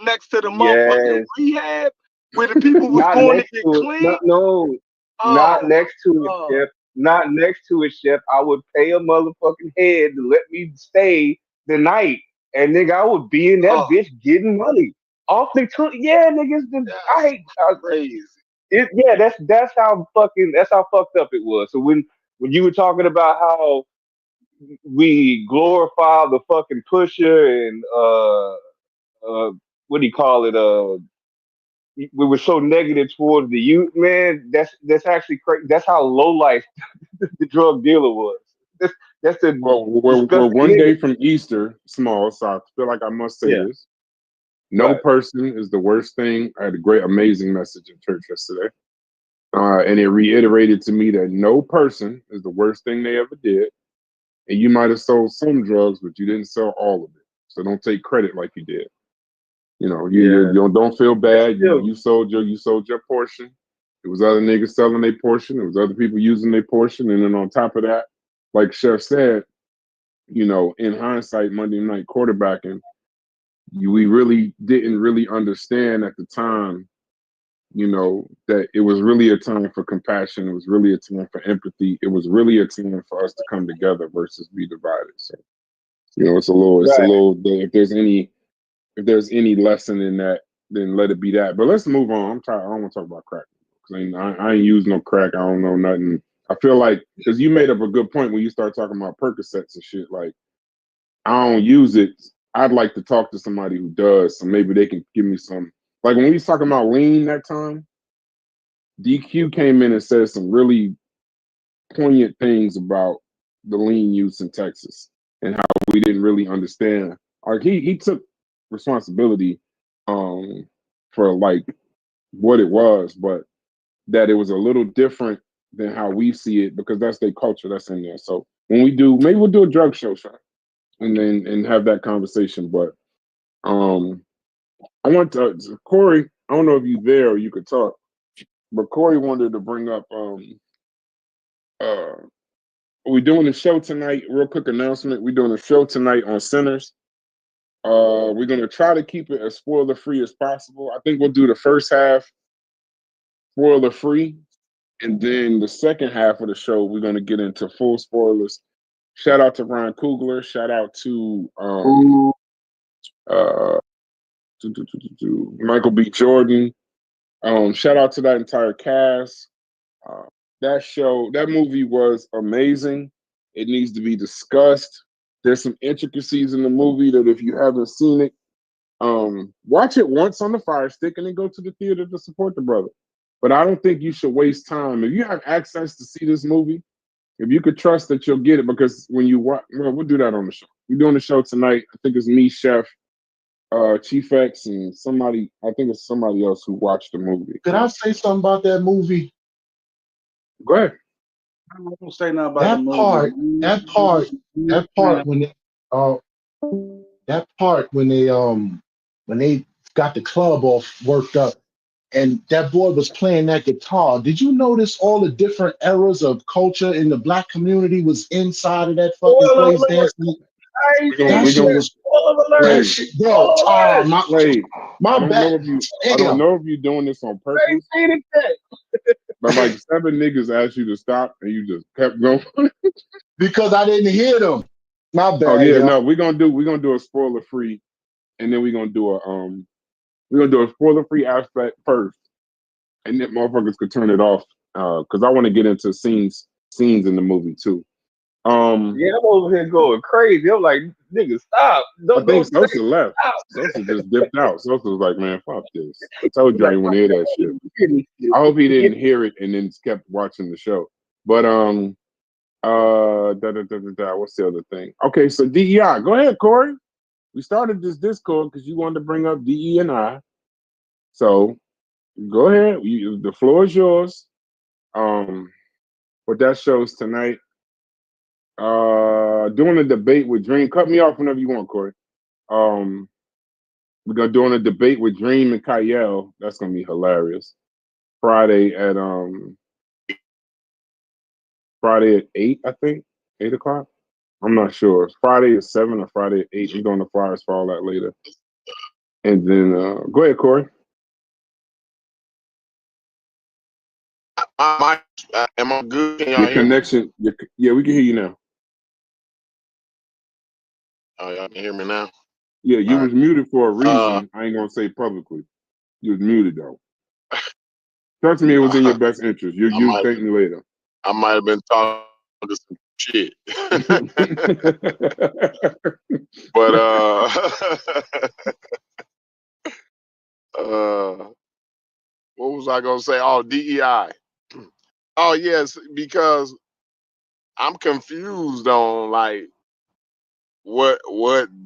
next to the motherfucking rehab where the people was going to get clean. No, Not next to it, oh. Chef. Not next to it, Chef. I would pay a motherfucking head to let me stay the night, and nigga, I would be in that Oh, bitch getting money off the yeah, niggas. I that's hate. crazy. Yeah, that's how fucked up it was. So when you were talking about how we glorify the fucking pusher and what do you call it, we were so negative towards the youth, man. That's actually crazy. That's how low life the drug dealer was. That's that's the Well, disgusting one nigga. day from Easter, small, so I feel like I must say Yeah, this. No right. person is the worst thing. I had a great, amazing message in church yesterday. And it reiterated to me that no person is the worst thing they ever did. And you might have sold some drugs, but you didn't sell all of it. So don't take credit like you did. You know, Yeah, you don't feel that's bad. still You sold your portion. It was other niggas selling their portion. It was other people using their portion. And then on top of that, like Chef said, you know, in hindsight, Monday night quarterbacking, we really didn't really understand at the time, you know, that it was really a time for compassion. It was really a time for empathy. It was really a time for us to come together versus be divided. So, you know, it's a right. little, if there's any lesson in that, then let it be that. But let's move on. I'm tired. I don't want to talk about crack. Cause I ain't used no crack. I don't know nothing. I feel like, because you made up a good point when you start talking about Percocets and shit. Like, I don't use it. I'd like to talk to somebody who does, so maybe they can give me some. Like when we was talking about lean that time, DQ came in and said some really poignant things about the lean use in Texas and how we didn't really understand. Like he took responsibility for like what it was, but that it was a little different than how we see it because that's their culture that's in there. So when we do, maybe we'll do a drug show, Sean, and then and have that conversation. But um I want to Corey, I don't know if you there or you could talk, but Corey wanted to bring up uh we're doing a show tonight. Real quick announcement. We're doing a show tonight on Sinners. We're gonna try to keep it as spoiler free as possible. I think we'll do the first half spoiler free, and then the second half of the show we're gonna get into full spoilers. Shout out to Ryan Coogler. Shout out to uh Michael B. Jordan. Shout out to that entire cast. Uh, that movie was amazing. It needs to be discussed. There's some intricacies in the movie that if you haven't seen it, watch it once on the Fire Stick and then go to the theater to support the brother. But I don't think you should waste time. If you have access to see this movie, if you could trust that you'll get it, because when you watch, well, we'll do that on the show. We're doing the show tonight. I think it's me, Chef, Chief X, and somebody. I think it's somebody else who watched the movie. Could I say something about that movie? Go ahead. I won't say nothing about the That movie. part when uh that part when they got the club all worked up and that boy was playing that guitar. Did you notice all the different eras of culture in the black community was inside of that fucking Spoiler place alert! dancing? I ain't seen That it We shit gonna yet. was Spoiler alert! that Slade. shit, bro. Spoiler alert! Slade. I My don't bad. know if you. I don't Damn. know if you're doing this on I ain't purpose, seen it yet. but like 7 niggas asked you to stop and you just kept going. Because I didn't hear them. My Oh bad, yeah, yo. no, we're gonna do a spoiler free, and then we're gonna do a spoiler free aspect first, and then motherfuckers could turn it off because I want to get into scenes in the movie too. Yeah, I'm over here going crazy. I'm like, nigga, stop. I think Don't say Sosa left. stop. Sosa just dipped out. Sosa was like, man, fuck this. I told you I Like, didn't want to hear that shit. I hope he didn't hear it and then kept watching the show. But what's the other thing? Okay, so DEI. Go ahead, Corey. We started this Discord because you wanted to bring up DE and I. So go ahead. The floor is yours. What that shows tonight. Doing a debate with Dream. Cut me off whenever you want, Corey. We're gonna doing a debate with Dream and Kyle. That's gonna be hilarious. Friday at 8, I think. 8 o'clock. I'm not sure. It's Friday at 7 or Friday at 8. We're doing the flyers for all that later. And then go ahead, Corey. My Am I good? Can y'all Your hear me? connection, yeah, we can hear you now. Oh, y'all can hear me now. Yeah, you All was right. muted for a reason. I ain't gonna say publicly. You was muted though. Trust me, it was in your best interest. You thank me later. I might have been talking some shit. But what was I gonna say? Oh, DEI. Oh yes, because I'm confused on like what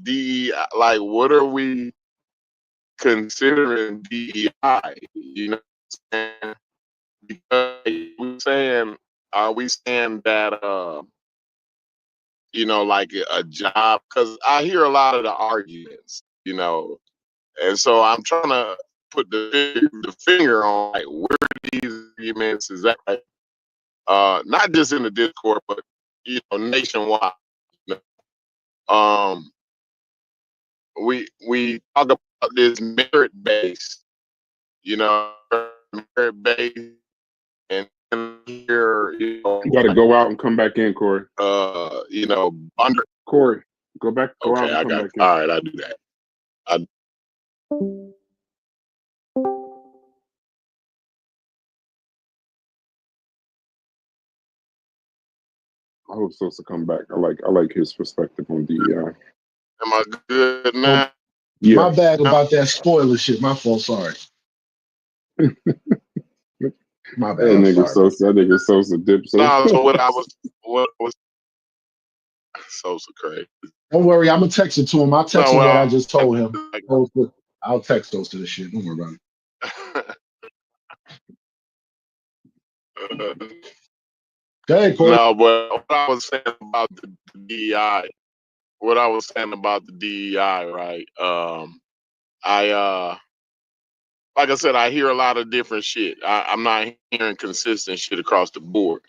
DEI, like what are we considering DEI? You know what I'm saying? Because are we saying that you know, like a job? Because I hear a lot of the arguments, you know, and so I'm trying to put the finger on like where these arguments is at, not just in the Discord, but you know, nationwide. You know? We talk about this merit based, you know, merit based, and here, you know, You got to go out and come back in, Corey. you know, under. Corey, go out Okay, and I come got. back in. All right, I'll do that. I hope supposed to come back. I like his perspective on DEI. Am I good now? Yeah. My bad about that spoiler shit. My fault. Sorry. My bad. I'm sorry. That nigga Sosa dip. No, so what was Sosa crazy? Don't worry. I'm gonna text it to him. I'll text No, him what I well, just told him. like, I'll text those to the shit. Don't worry about it. Go ahead, Corey. no, but what I was saying about the DEI, right? I like I said, I hear a lot of different shit. I'm not hearing consistent shit across the board.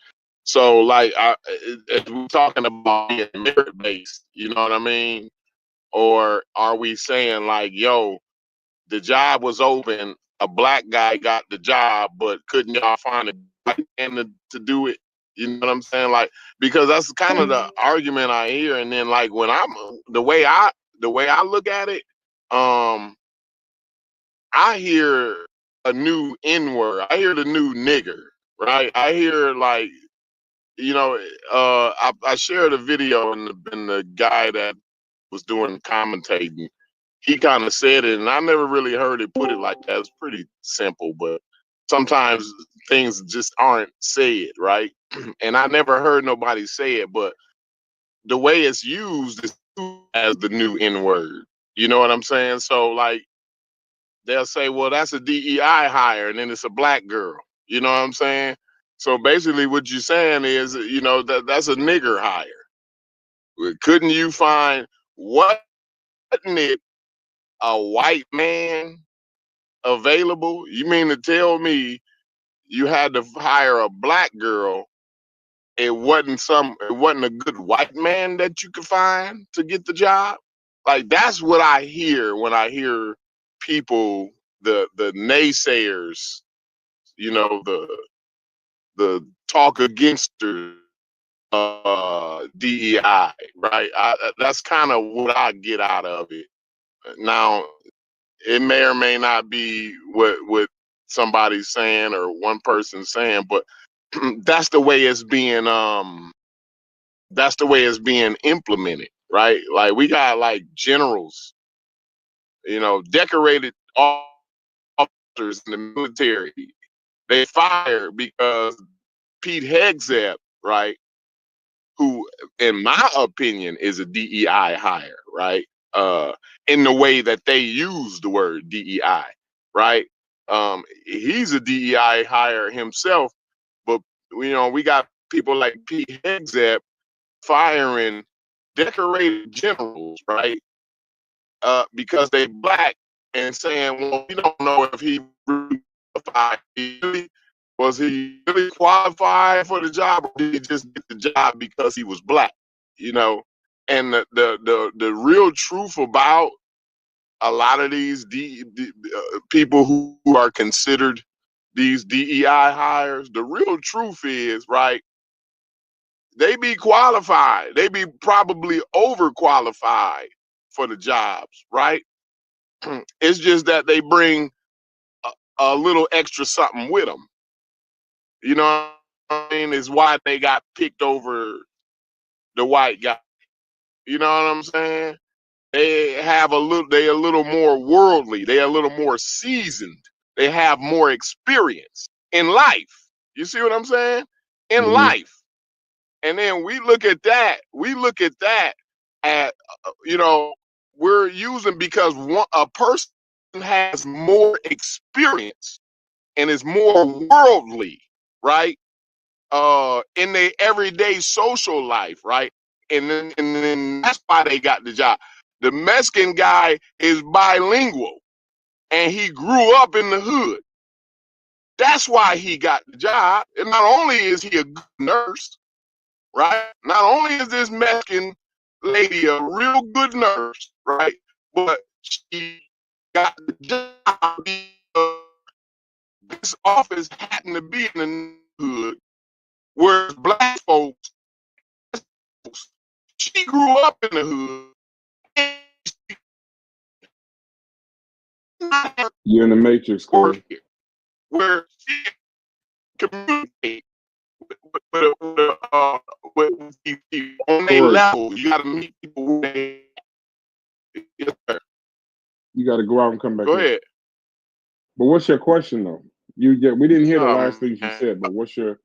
So like if we're talking about being merit based, you know what I mean? Or are we saying like, yo, the job was open, a black guy got the job, but couldn't y'all find a black man to do it? You know what I'm saying? Like, because that's kind of the argument I hear. And then like when the way I look at it, I hear a new N word. I hear the new nigger, right? I hear like, you know, I shared a video and the guy that was doing commentating, he kind of said it, and I never really heard it put it like that. It's pretty simple, but sometimes things just aren't said, right? And I never heard nobody say it, but the way it's used is as the new N word. You know what I'm saying? So like they'll say, well, that's a DEI hire, and then it's a black girl. You know what I'm saying? So basically what you're saying is, you know, that's a nigger hire. Couldn't you find, wasn't it a white man available? You mean to tell me you had to hire a black girl? It wasn't a good white man that you could find to get the job? Like that's what I hear when I hear people, the naysayers, you know, the talk against DEI, right? That's kind of what I get out of it. Now, it may or may not be what somebody's saying or one person's saying, but that's the way it's being implemented, right? Like we got like generals, you know, decorated officers in the military. They fired because Pete Hegseth, right, who in my opinion is a DEI hire, right? In the way that they use the word DEI, right? He's a DEI hire himself, but you know, we got people like Pete Hegseth firing decorated generals, right? Because they black and saying, well, we don't know if he really qualified. Was he really qualified for the job, or did he just get the job because he was black? You know, and the real truth about a lot of these people who are considered these DEI hires, the real truth is, right, they be qualified. They be probably overqualified for the jobs, right? It's just that they bring a little extra something with them. You know what I mean? Is why they got picked over the white guy. You know what I'm saying? They a little more worldly. They a little more seasoned. They have more experience in life. You see what I'm saying? In Mhm. life. And then we look at that at, we're using because a person has more experience and is more worldly, right? In their everyday social life, right? And then that's why they got the job. The Mexican guy is bilingual and he grew up in the hood. That's why he got the job. And not only is he a good nurse, right? Not only is this Mexican lady a real good nurse, right? But she got the job because this office happened to be in the hood, whereas black folks, she grew up in the hood. You're in the matrix, Corey. Where she communicate with people on their Corey, level. You got to meet people where they. Yes, sir. you got to go out and come back Go in. ahead. But what's your question though? We didn't hear the last things you Man. said, but what's your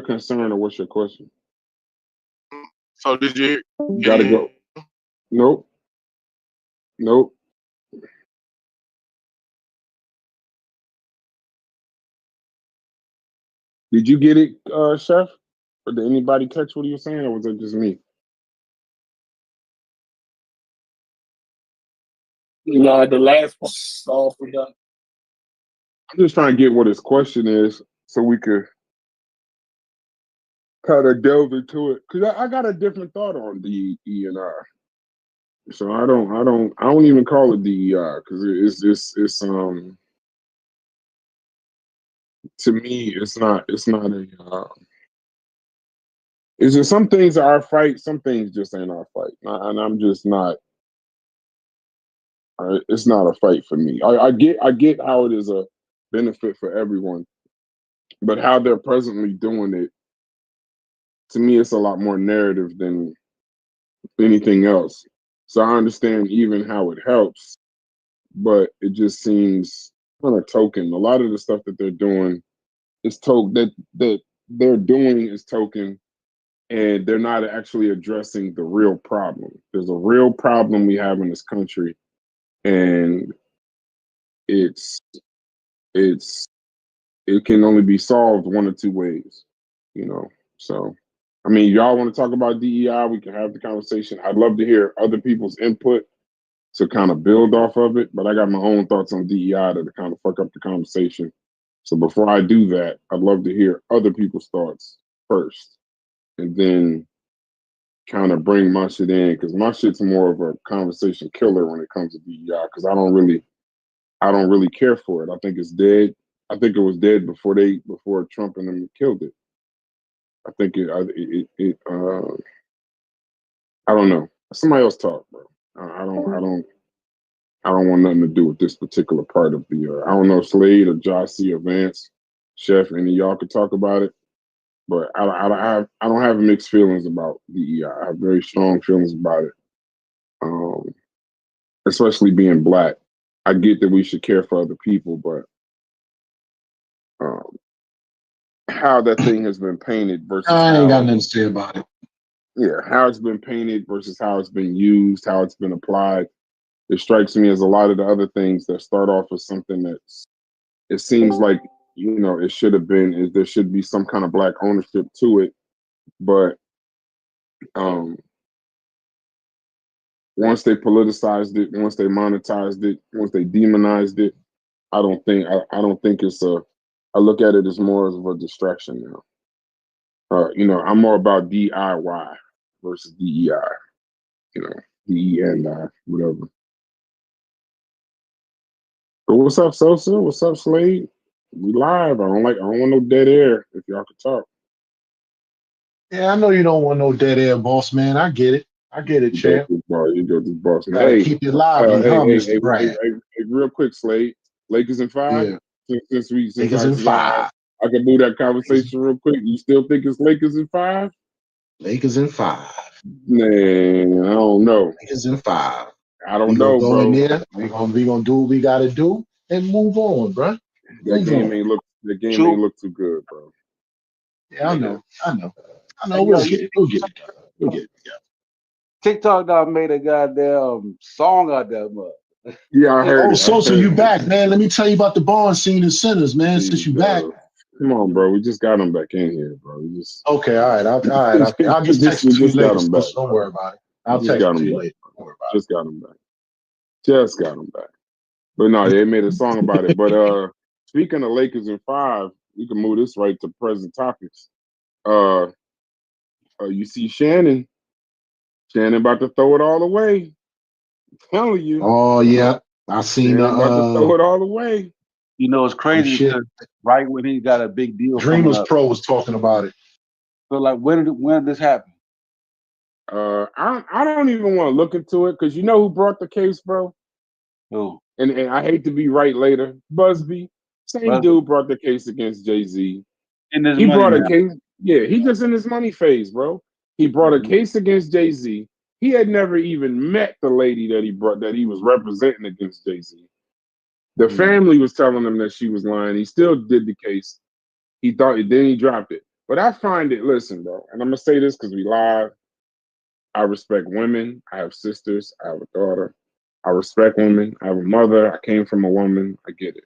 concern or what's your question? So did you? You got to go. Nope. Did you get it, Chef? Or did anybody catch what he was saying, or was it just me? No, the last one all for done. I'm just trying to get what his question is so we could kind of delve into it. Because I got a different thought on DE&I. So I don't even call it DEI because it's to me it's not a it's just some things are our fight, some things just ain't our fight, and I'm just not. It's not a fight for me. I get how it is a benefit for everyone, but how they're presently doing it, to me, it's a lot more narrative than anything else. So I understand even how it helps, but it just seems kind of token. A lot of the stuff that they're doing is that they're doing is token, and they're not actually addressing the real problem. There's a real problem we have in this country, and it's it can only be solved one or two ways, you know. So, I mean, y'all want to talk about DEI? We can have the conversation. I'd love to hear other people's input to kind of build off of it, but I got my own thoughts on DEI that kind of fuck up the conversation. So before I do that, I'd love to hear other people's thoughts first, and then kind of bring my shit in because my shit's more of a conversation killer when it comes to DEI because I don't really care for it. I think it's dead. I think it was dead before Trump and them killed it. I think I don't know. Somebody else talk, bro. I don't want nothing to do with this particular part of the. I don't know, Slade or Jossie or Vance, Chef, any of y'all could talk about it. But I don't have mixed feelings about DEI. I have very strong feelings about it. Especially being black. I get that we should care for other people, but how that thing has been painted versus I ain't got nothing to say about it. Yeah, how it's been painted versus how it's been used, how it's been applied. It strikes me as a lot of the other things that start off as something it seems like, it should have been, is there should be some kind of black ownership to it. But once they politicized it, once they monetized it, once they demonized it, I don't think it's I look at it as more of a distraction now. I'm more about DIY versus DEI, DEI, whatever. But what's up, Sosa? What's up, Slade? We live. I don't want no dead air. If y'all could talk. Yeah, I know you don't want no dead air, boss man. I get it. I get it, You got champ. this boss. You got this boss. Man. Gotta Hey, keep it lively, huh, Mr. Brad? hey, real quick, Slade. Lakers in 5. Yeah. Since Lakers in 5. I can move that conversation real quick. You still think it's Lakers in 5? Lakers in 5. Man, I don't know. Lakers in 5. I We don't gonna know, go in bro. there. We gonna do what we gotta do and move on, bro. That Move game on. ain't True. look too good, bro. Yeah, I know. Hey, We'll yo, get it. We'll get it done. We'll get it together. TikTok done made a goddamn song out that mug. Yeah, I heard Oh, it. Sosa, you back, man. Let me tell you about the Barn scene in Centers, man. Since you back. Come on, bro. We just got him back in here, bro. We just Okay, all right. I'll just text we it to you just got later. him back. Sosa. Don't worry about it. I'll Just text got it to him you back. later. Don't worry about Just got him back. Just got him back. But no, they made a song about it. But speaking of Lakers in 5, we can move this right to present topics. You see Shannon about to throw it all away. I'm telling you. Oh yeah. I seen Shannon about to throw it all away. You know, it's crazy shit. because right when he got a big deal coming Dreamers up. Pro was talking about it. So like, when did this happen? I don't even want to look into it because you know who brought the case, bro? Who? And I hate to be right later. Busby. Same Busby. dude brought the case against Jay-Z. In this He money brought a now. case. Yeah, he just in his money phase, bro. He brought a case against Jay-Z. He had never even met the lady that he was representing against Jay-Z. The family was telling him that she was lying. He still did the case. Then he dropped it. But I find it, listen, bro, and I'm gonna say this because we live. I respect women. I have sisters. I have a daughter. I respect women. I have a mother. I came from a woman. I get it.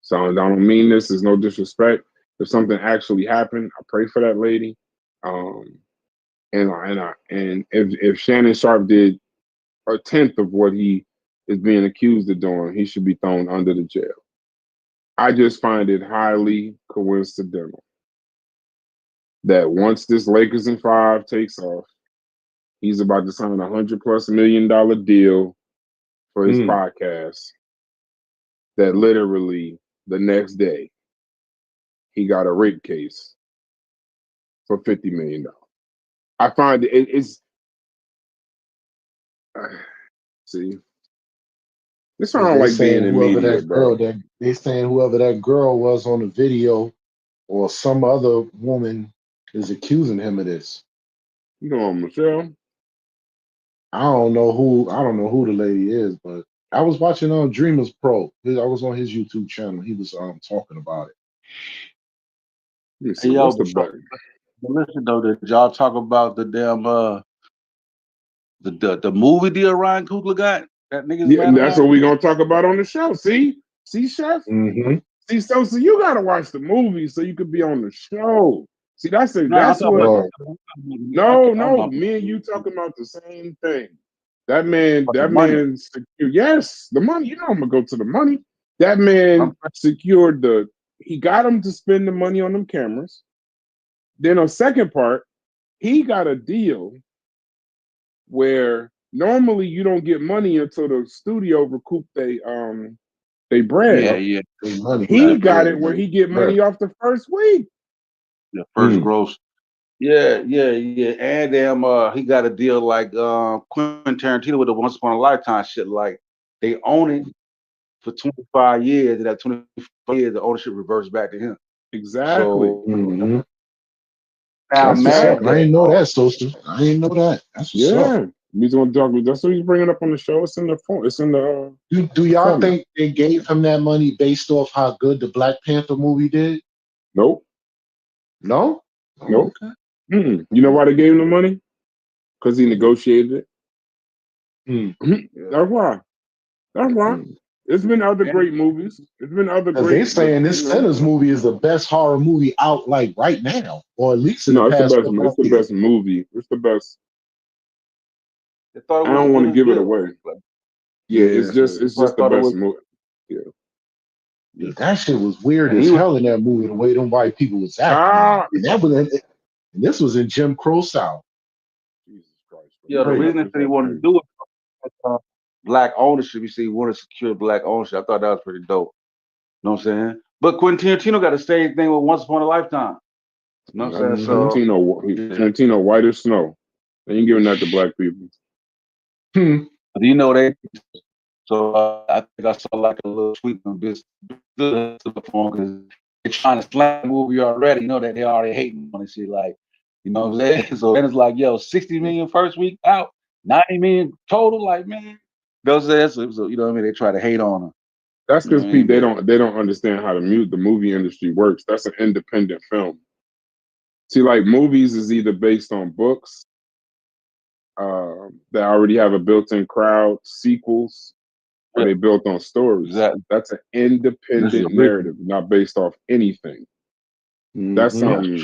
So I don't mean this. There's no disrespect. If something actually happened, I pray for that lady. And if Shannon Sharp did a tenth of what he is being accused of doing, he should be thrown under the jail. I just find it highly coincidental that once this Lakers in 5 takes off, he's about to sign $100+ million deal for his podcast. That literally the next day he got a rape case for $50 million. I find it's see. This I don't like being in media, bro. They saying whoever that girl was on the video or some other woman is accusing him of this. You know, Michelle. I don't know who the lady is, but I was watching Dreamers Pro. I was on his YouTube channel. He was talking about it. Hey, what's the button? Listen though, did y'all talk about the damn the movie deal Ryan Coogler got? That niggas Yeah, that's what we're gonna talk about on the show. See, Chef. Mm-hmm. See, so you gotta watch the movie so you could be on the show. See, that's what. No, me and you talking about the same thing. That man secured. Yes, the money. You know I'm gonna go to the money. That man secured he got him to spend the money on them cameras. Then on second part, he got a deal where normally you don't get money until the studio recoup they bread. Yeah. He got it where he get money off the first week. The first gross. Yeah. And damn, he got a deal like Quentin Tarantino with the Once Upon a Lifetime shit. Like they own it for 25 years, and that 25 years, the ownership reverts back to him. Exactly. So, I didn't know that, Sosa. I didn't know that. That's what's up. He's gonna talk. That's what he's bringing up on the show. It's in the phone. It's in the. Do y'all think they gave him that money based off how good the Black Panther movie did? Nope. No. Nope. Okay. You know why they gave him the money? Because he negotiated it. That's why. It's been other great movies. It's been other great. They're saying this Sinners movie is the best horror movie out like right now, or at least in the past. It's the best movie. It's the best. I don't want to give it away. Yeah, it's just the best movie. Yeah. That shit was weird as hell in that movie. The way them white people was acting, and this was in Jim Crow South. Jesus Christ! Yeah, the reason that he wanted to do it, black ownership. You see, he wanted to secure black ownership. I thought that was pretty dope. You know what I'm saying? But Quentin Tarantino got the same thing with Once Upon a Lifetime. You know what I'm saying? So Tarantino white as snow. They ain't giving that to black people. You know they. So I think I saw like a little tweet on this because they're trying to slam the movie already. You know that they already hating on it. Shit, like, you know what I'm saying? So then it's like, yo, 60 million first week out, 90 million total. Like, man, those so you know what I mean? They try to hate on them. That's because Pete, they don't understand how the movie industry works. That's an independent film. See, like movies is either based on books that already have a built-in crowd, sequels, or they built on stories. Exactly. That's an independent narrative, not based off anything. That's something.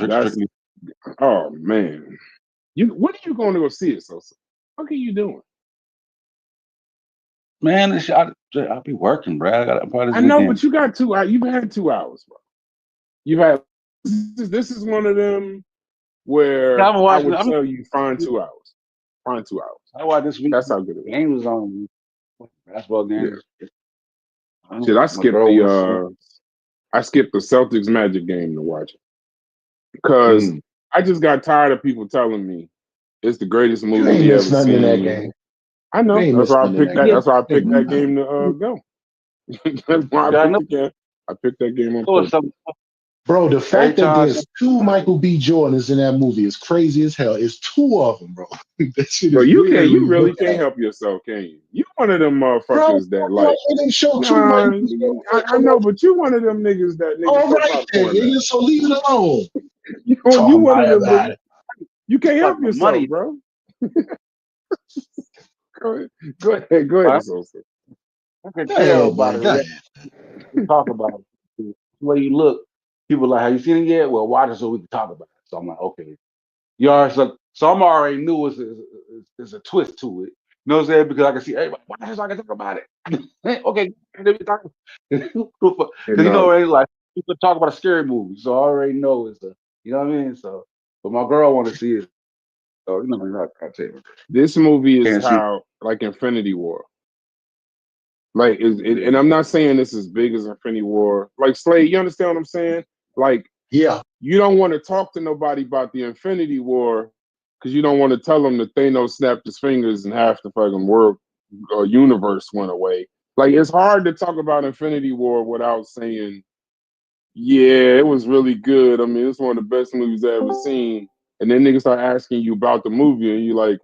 Oh man, when are you going to go see it, Sosa? What are you doing? Man, I'll be working, bro. I know, but you got 2 hours. You've had 2 hours, bro. You've had. This is one of them where I would tell you find 2 hours. Find 2 hours. I watched this week. That's how good it is. Game was on. Basketball game. Yeah. Shit, I skipped the Celtics Magic game to watch it because I just got tired of people telling me it's the greatest movie you ever seen. In that game. I know. That's why I picked that. That's why I picked that game to go. That's why I picked that game on purpose. Bro, the fact that there's 2 Michael B. Jordans in that movie is crazy as hell. It's 2 of them, bro. That shit is you really can't help yourself, can you? You one of them motherfuckers that like. I know, but you one of them niggas that niggas. All right, nigga, so leave it alone. you one of them niggas. You can't help yourself, bro. Go ahead, Sosa. I can tell by the way you talk about it. The way you look. People like, have you seen it yet? Well, watch it so we can talk about it. So I'm like, okay. So I'm already knew it's a twist to it. You know what I'm saying? Because I can see, hey, watch it so I can talk about it. Okay. Because you know, like people talk about a scary movie, so I already know it's you know what I mean? So, but my girl want to see it. So you know, I tell you. This movie is like Infinity War. Like, and I'm not saying this is big as Infinity War. Like, Slade, you understand what I'm saying? Like, yeah, you don't want to talk to nobody about the Infinity War because you don't want to tell them that Thanos snapped his fingers and half the fucking world or universe went away. Like, it's hard to talk about Infinity War without saying, yeah, it was really good. I mean, it's one of the best movies I've ever seen. And then niggas start asking you about the movie, and you're like,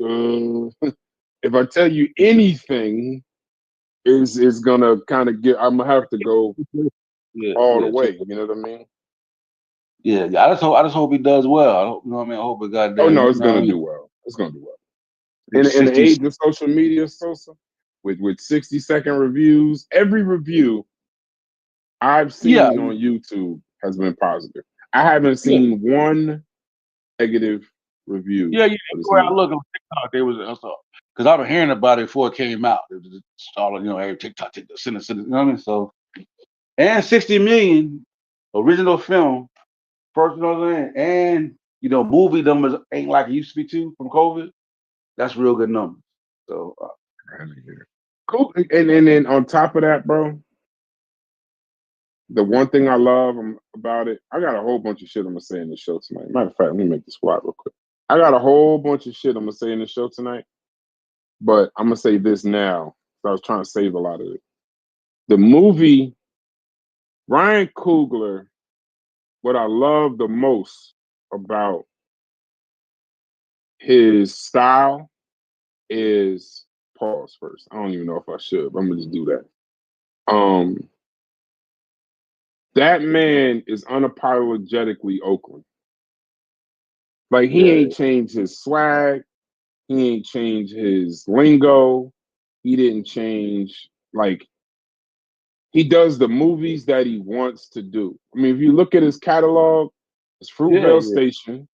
if I tell you anything, is gonna kind of I'm gonna have to go all the way. You know what I mean? Yeah. I just hope he does well. You know what I mean? I hope it got. Oh no, it's gonna do well. It's gonna do well. In the age of social media, Sosa, with 60-second reviews, every review I've seen on YouTube has been positive. I haven't seen one negative review. Yeah, where I look on TikTok, they was because I've been hearing about it before it came out. It was all, you know, every TikTok, send it, you know what I mean? So, and 60 million original film, first, you know what I'm saying? And, you know, movie numbers ain't like it used to be too from COVID. That's real good numbers. So, cool. And then on top of that, bro, the one thing I love about it, I got a whole bunch of shit I'm gonna say in the show tonight. Matter of fact, let me make the squad real quick. I got a whole bunch of shit I'm gonna say in the show tonight, but I'm gonna say this now. I was trying to save a lot of it. The movie, Ryan Coogler, what I love the most about his style is pause first. I don't even know if I should, but I'm gonna just do that. That man is unapologetically Oakland. Like, he ain't changed his swag. He ain't changed his lingo. He didn't change, like, he does the movies that he wants to do. I mean, if you look at his catalog, it's Fruitvale Station,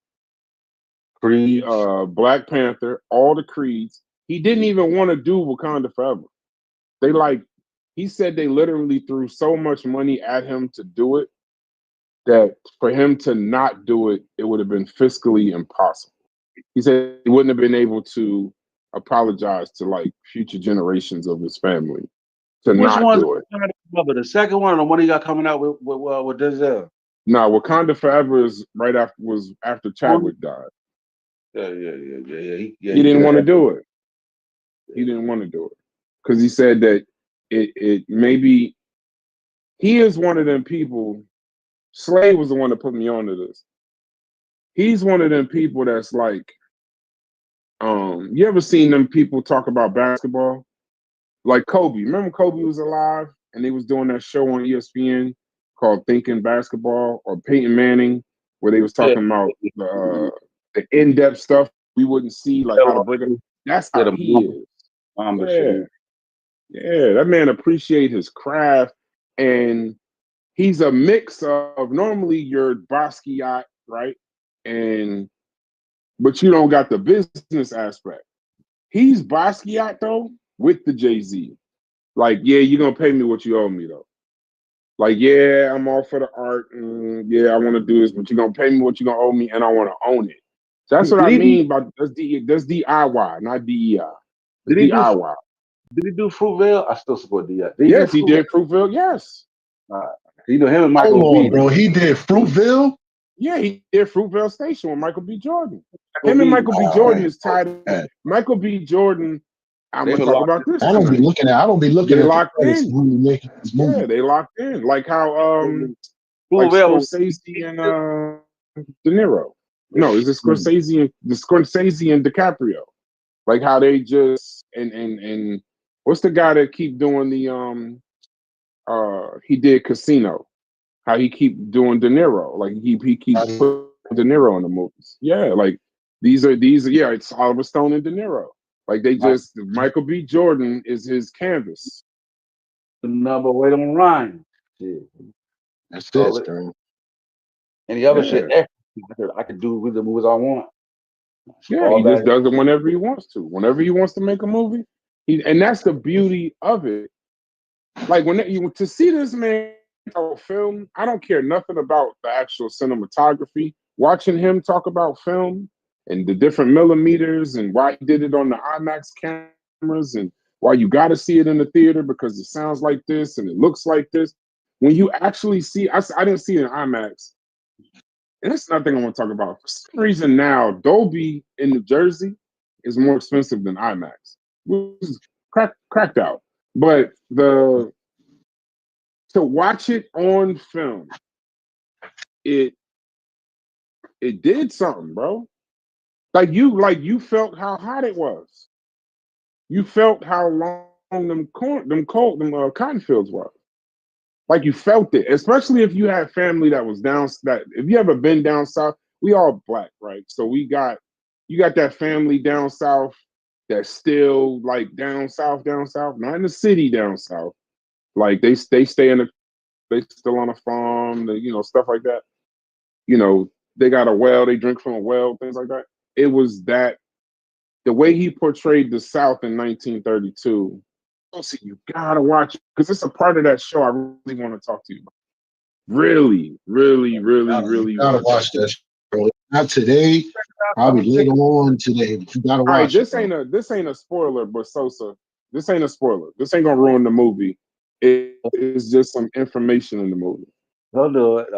Creed, Black Panther, all the Creeds. He didn't even want to do Wakanda Forever. He said they literally threw so much money at him to do it that for him to not do it, it would have been fiscally impossible. He said he wouldn't have been able to apologize to like future generations of his family to Which not one's do it. the second one or the one he got coming out with Denzel? Nah, Wakanda Forever is was after Chadwick died. Yeah. He didn't want to do it. He didn't want to do it because he said that it maybe he is one of them people. Slade was the one that put me onto this. He's one of them people that's like, you ever seen them people talk about basketball? Like Kobe. Remember Kobe was alive and they was doing that show on ESPN called Thinking Basketball, or Peyton Manning, where they was talking about the in-depth stuff we wouldn't see, like how to break it. That's how he is. Yeah, that man appreciate his craft, and he's a mix of normally your Basquiat, right? But you don't got the business aspect. He's Basquiat though with the Jay-Z. Like, yeah, you're gonna pay me what you owe me though. Like, yeah, I'm all for the art, and yeah, I want to do this, but you're gonna pay me what you're gonna owe me, and I want to own it. So that's what I mean by that's DIY, not DEI. DIY. Did he do Fruitvale? I still support DI. Yes, he did Fruitvale. Yes. You know him and Michael B. Bro, he did Fruitvale. Yeah, he did Fruitvale Station with Michael B. Jordan. Him and Michael B. Jordan is tied. Michael B. Jordan. I'm gonna talk about this. I don't be looking They at locked in. Yeah, they locked in. Like how like Scorsese and De Niro. No, is it Scorsese and DiCaprio? Like how they just and what's the guy that keep doing the he did Casino. How he keep doing De Niro. Like he keeps putting De Niro in the movies. Yeah, like these are yeah, it's Oliver Stone and De Niro. Like they just Michael B. Jordan is his canvas. The number way don't rhyme. That's it, bro. Any other shit, I could do with the movies I want. Yeah, he just does it whenever he wants to. Whenever he wants to make a movie, and that's the beauty of it. Like when to see this man film, I don't care nothing about the actual cinematography. Watching him talk about film and the different millimeters and why he did it on the IMAX cameras and why you got to see it in the theater because it sounds like this and it looks like this. When you actually see, I didn't see it in IMAX. And that's another thing I want to talk about. For some reason now, Dolby in New Jersey is more expensive than IMAX, which is cracked out. But to watch it on film, it did something, bro. Like you felt how hot it was. You felt how long them cotton fields were. Like you felt it, especially if you had family that was down. That if you ever been down south, we all black, right? So you got that family down south that's still like down south, not in the city down south. Like they stay they still on a farm, stuff like that. They got a well, they drink from a well, things like that. It was that the way he portrayed the South in 1932. See, you gotta watch it because it's a part of that show I really want to talk to you about. Really, really, really gotta watch that show. Not today, probably later on today, but you gotta watch. All right, this ain't a spoiler, but Sosa, this ain't a spoiler. This ain't gonna ruin the movie. It's just some information in the movie. Don't do it.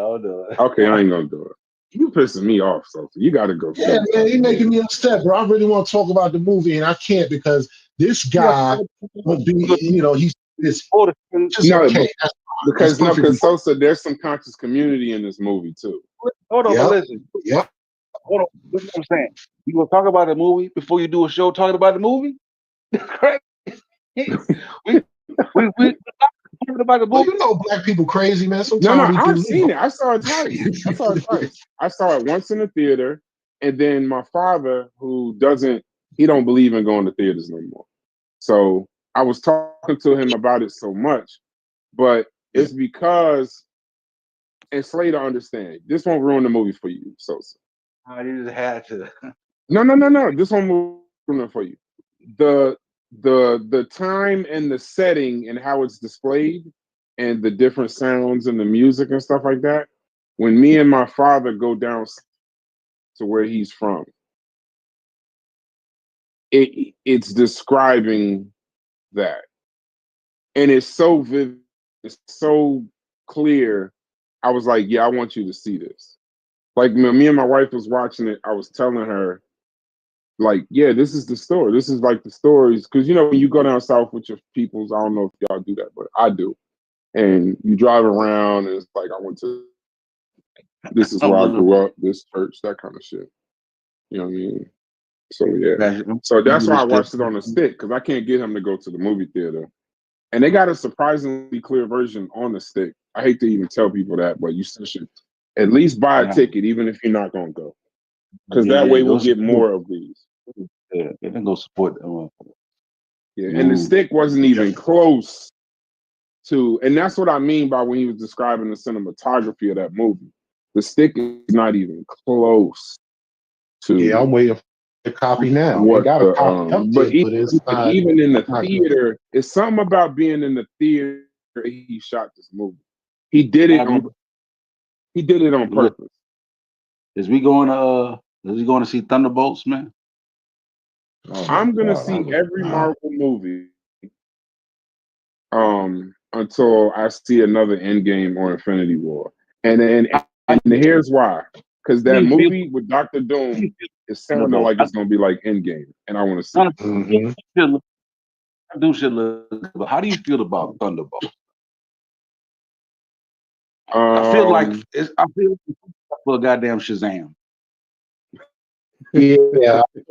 Okay, I ain't gonna do it. You pissing me off, Sosa. You gotta go. Yeah, man, you making me upset, bro. I really want to talk about the movie, and I can't because this guy would be, he's this. Okay. Because Sosa, there's some conscious community in this movie too. Hold on, listen. Yeah. Hold on. This is what I'm saying. You gonna talk about the movie before you do a show talking about the movie? Crazy. we talking about the movie. Well, black people crazy, man. Sometimes I've seen it. I saw it twice. I saw it once in the theater, and then my father, who he don't believe in going to theaters no more. So I was talking to him about it so much, but it's because, and Slater understand, this won't ruin the movie for you, Sosa. You just had to. No. This won't ruin it for you. The time and the setting and how it's displayed and the different sounds and the music and stuff like that. When me and my father go down to where he's from, it's describing that. and it's so vivid, it's so clear. I was like, yeah, I want you to see this. Like me and my wife was watching it. I was telling her, like, yeah, this is the story. This is like the stories, because you know when you go down south with your peoples, I don't know if y'all do that, but I do. And you drive around, and it's like I went to. This is where I grew up. This church, that kind of shit. You know what I mean? So yeah. So that's why I watched it on a stick, because I can't get him to go to the movie theater. And they got a surprisingly clear version on the stick. I hate to even tell people that, but you still should at least buy a ticket, even if you're not gonna go, because that way we'll get more of these. Yeah, they can go support them. Yeah, and the stick wasn't even close to, and that's what I mean by when he was describing the cinematography of that movie. The stick is not even close to. Yeah, I'm waiting for the copy now. What They got a copy up but there, but it's not. even in the not theater, it's something about being in the theater. He shot this movie. He did it on. He did it on purpose. Is we going to see Thunderbolts, man? I'm gonna see every Marvel movie until I see another Endgame or Infinity War. And here's why. Because that movie with Doctor Doom is sounding like it's gonna be like Endgame, and I want to see it. Doom should look good, but how do you feel about Thunderbolts? I feel like it's for a goddamn Shazam. Yeah, I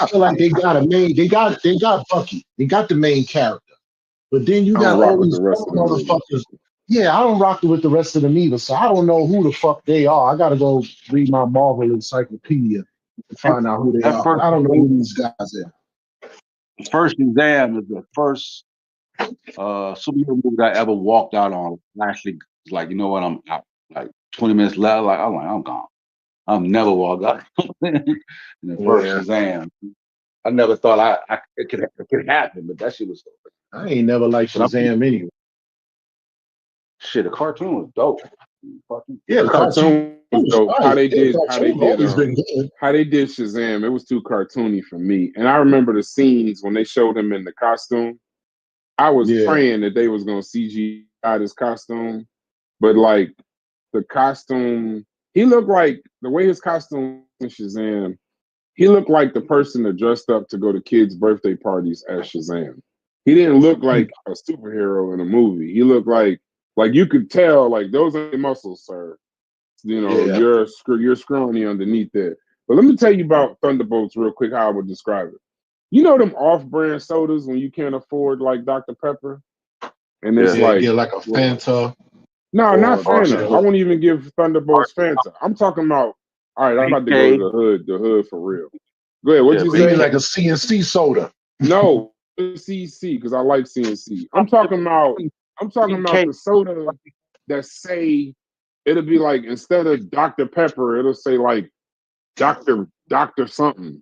feel like they got a main. They got Bucky. They got the main character, but then you got all these motherfuckers. Yeah, I don't rock with the rest of them either, so I don't know who the fuck they are. I gotta go read my Marvel encyclopedia to find out who they are. I don't know who these guys are. First Shazam is the first superhero movie that I ever walked out on. Actually, like, you know what, I'm out. Like 20 minutes left, I'm gone. I'm never walk out. In the first Shazam, I never thought it could happen, but that shit was. I ain't never liked Shazam anyway. Shit, the cartoon was dope. Yeah, the cartoon was dope. How they did Shazam, it was too cartoony for me. And I remember the scenes when they showed him in the costume. I was praying that they was gonna CGI this costume, but like the costume, he looked like the way his costume in Shazam. He looked like the person that dressed up to go to kids' birthday parties as Shazam. He didn't look like a superhero in a movie. He looked like you could tell, like, those are muscles, sir. You know, you're scrawny underneath there. But let me tell you about Thunderbolts real quick, how I would describe it. You know them off-brand sodas when you can't afford like Dr. Pepper? And it's like a Fanta. No, not Fanta. I won't even give Thunderbolts Fanta. I'm talking about, all right, I'm about to go to the hood for real. Go ahead, what'd you say? Like a CNC soda. No, CC, because I like CNC. I'm talking about the soda that say, it'll be like, instead of Dr. Pepper, it'll say like Dr. something.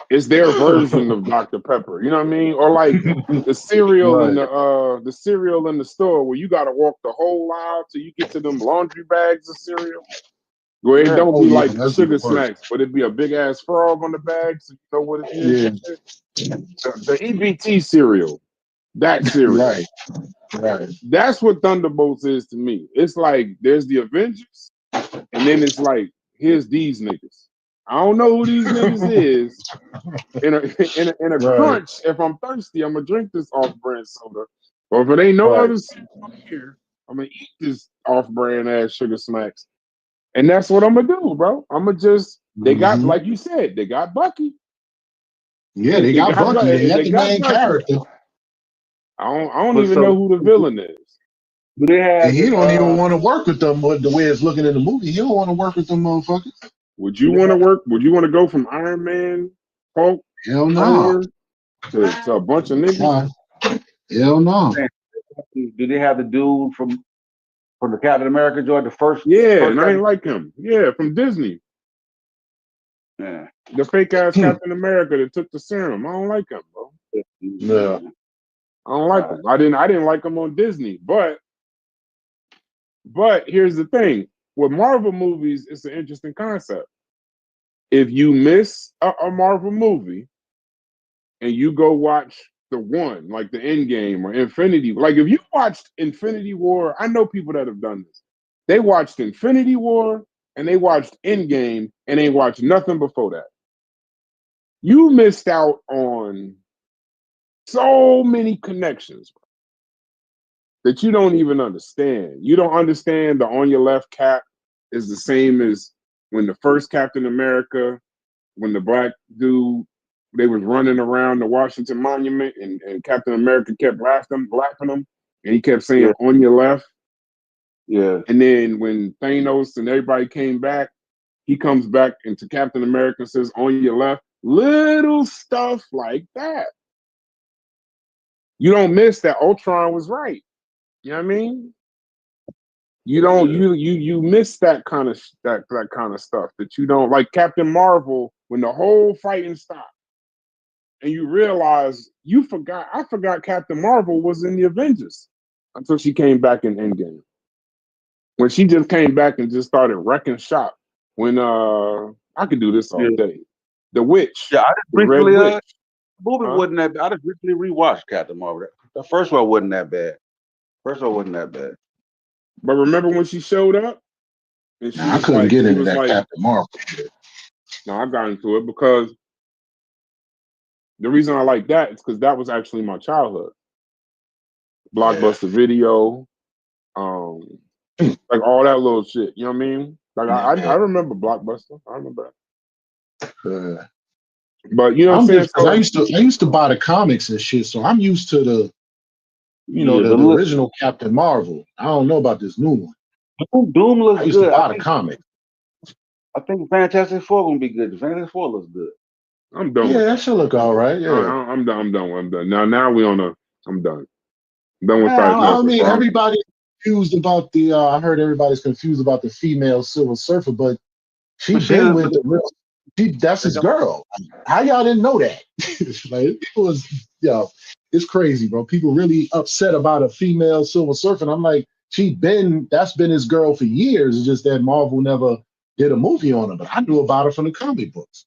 It's their version of Dr. Pepper. You know what I mean? Or like the cereal in the cereal in the store where you gotta walk the whole aisle till you get to them laundry bags of cereal. Where it don't be like sugar snacks, but it'd be a big ass frog on the bag, so you know what it is. Yeah. The EBT cereal. That cereal. Right. That's what Thunderbolts is to me. It's like there's the Avengers, and then it's like, here's these niggas. I don't know who these niggas is. In a crunch, if I'm thirsty, I'm gonna drink this off-brand soda. Or if it ain't no other here, I'm gonna eat this off-brand ass sugar smacks. And that's what I'm gonna do, bro. I'm gonna just they got, like you said, they got Bucky. Yeah, they got Bucky. They got the main character. I don't even know who the villain is. But they have, and he don't even want to work with them. But the way it's looking in the movie, he don't want to work with them motherfuckers. Would you want to work? Would you want to go from Iron Man, Hulk, hell no, to a bunch of niggas? Hell no. Do they have the dude from the Captain America joint, the first? Yeah, and I ain't like him. Yeah, from Disney. Yeah, the fake ass Captain America that took the serum. I don't like him, bro. Yeah, I don't like him. I didn't like him on Disney, but here's the thing. With Marvel movies, it's an interesting concept. If you miss a Marvel movie and you go watch the one, like the End Game or Infinity. Like if you watched Infinity War, I know people that have done this. They watched Infinity War and they watched Endgame and they watched nothing before that. You missed out on so many connections that you don't even understand. You don't understand the on your left cap is the same as when the first Captain America, when the black dude, they was running around the Washington Monument and Captain America kept laughing him, and he kept saying on your left. Yeah. And then when Thanos and everybody came back, he comes back into Captain America and says on your left. Little stuff like that. You don't miss that Ultron was right. You know what I mean? You don't you miss that kind of that kind of stuff that you don't like Captain Marvel when the whole fighting stopped and you realize I forgot Captain Marvel was in the Avengers until she came back in Endgame. When she just came back and just started wrecking shop. When I could do this all day. The Witch. Yeah, I just the Red briefly Witch. movie wasn't that bad. I just briefly rewatched Captain Marvel. The first one wasn't that bad. But remember when she showed up? And she I was couldn't like, get she into was that like, Captain Marvel shit. no, I got into it because the reason I like that is because that was actually my childhood. Blockbuster Video, like all that little shit. You know what I mean? Like I remember Blockbuster. I remember that. But you know what I'm saying? So, I used to buy the comics and shit, so I'm used to the the original Captain Marvel. I don't know about this new one. Doom looks I used good. to buy the comic. I think Fantastic Four gonna be good. Fantastic Four looks good. I'm done. Yeah, that should look all right. Yeah, I'm done. I'm done. Now we on a. I'm done. I'm done with that. I mean, everybody's confused about the. I heard everybody's confused about the female Silver Surfer, but she's been with the real. That's his girl. How y'all didn't know that? Like it was, it's crazy, bro. People really upset about a female Silver Surfer. And I'm like, that's been his girl for years. It's just that Marvel never did a movie on her. But I knew about her from the comic books.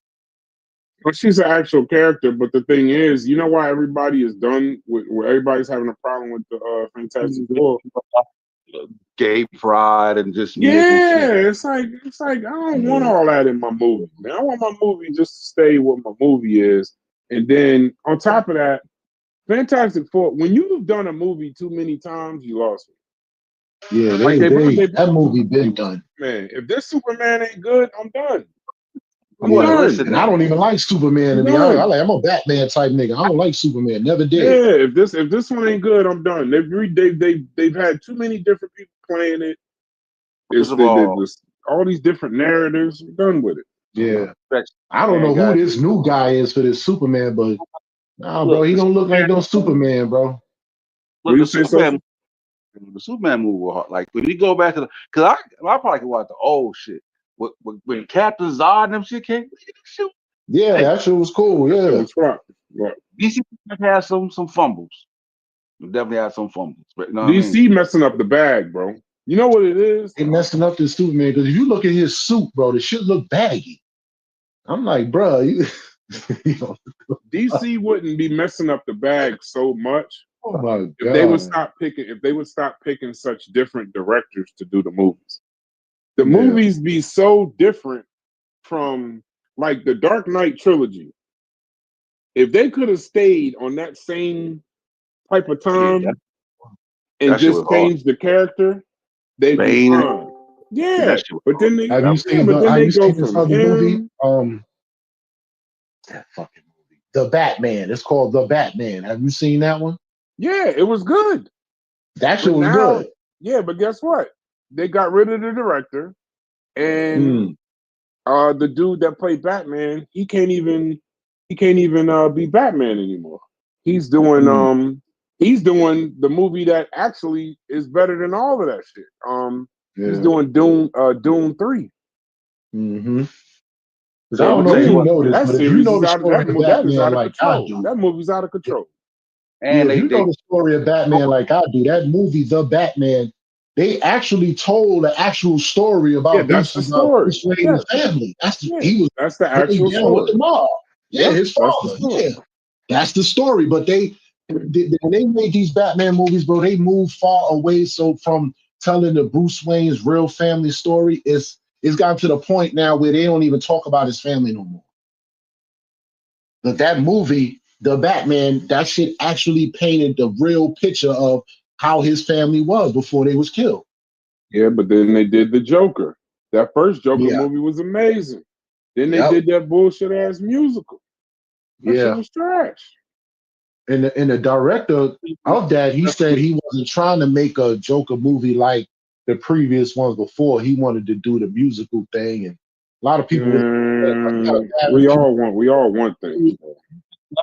Well, she's an actual character, but the thing is, you know why everybody is done with? Where everybody's having a problem with the Fantastic Four. Gay pride and just it's like I don't want all that in my movie, man. I want my movie just to stay what my movie is, and then on top of that, Fantastic Four. When you've done a movie too many times, you lost me. Yeah, that movie been done. Man, if this Superman ain't good, I'm done. And I don't even like Superman. To be honest, I'm a Batman type nigga. I don't like Superman. Never did. Yeah, if this one ain't good, I'm done. They've had too many different people playing it. All these different narratives. I'm done with it. Yeah, I don't know who this new guy is for this Superman, but bro, he don't look like no Superman, bro. Look, the Superman movie was hard. Like when you go back to because I probably can watch the old shit. When Captain Zod and them shit came, yeah, that shit was cool. Yeah, that's right. DC had some fumbles. Definitely had some fumbles. But, DC messing up the bag, bro. You know what it is? They messing up the Superman because if you look at his suit, bro, the shit look baggy. I'm like, bro, DC wouldn't be messing up the bag so much oh my God. if they would stop picking such different directors to do the movies. The movies be so different from like the Dark Knight trilogy. If they could have stayed on that same type of time and just changed the character, they'd be fine. Yeah, but then they have you seen this other movie? That fucking movie, The Batman. It's called The Batman. Have you seen that one? Yeah, it was good. That shit was good. Yeah, but guess what? They got rid of the director, and the dude that played Batman, he can't even be Batman anymore. He's doing the movie that actually is better than all of that shit. He's doing Doom 3. Mm-hmm. I don't know if you know this, but if you know the story of Batman like I do, that movie's out of control. And if you know the story of Batman like I do, that movie, The Batman, they actually told the actual story about Bruce Wayne's family. That's the actual story with the mob. Yeah, his father. Yeah, that's the story. But they when they made these Batman movies, bro, they moved far away. So from telling the Bruce Wayne's real family story, it's gotten to the point now where they don't even talk about his family no more. But that movie, the Batman, that shit actually painted the real picture of how his family was before they was killed. Yeah, but then they did the Joker. That first Joker Yeah. movie was amazing. Then they Yep. did that bullshit ass musical. That shit Yeah. was trash. And the director of that, he said he wasn't trying to make a Joker movie like the previous ones before. He wanted to do the musical thing, and a lot of people We all want things.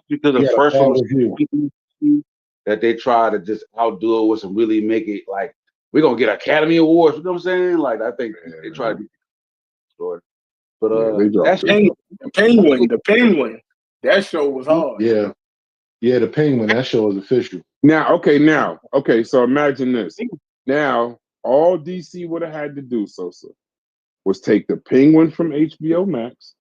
Because the first one was that they try to just outdo it with some really make it like we're gonna get Academy Awards. You know what I'm saying? Like I think they try to be story. But the Penguin, that show was hard. Yeah. Yeah, the Penguin, that show is official. Now, so imagine this. Now, all DC would have had to do, Sosa, was take the Penguin from HBO Max,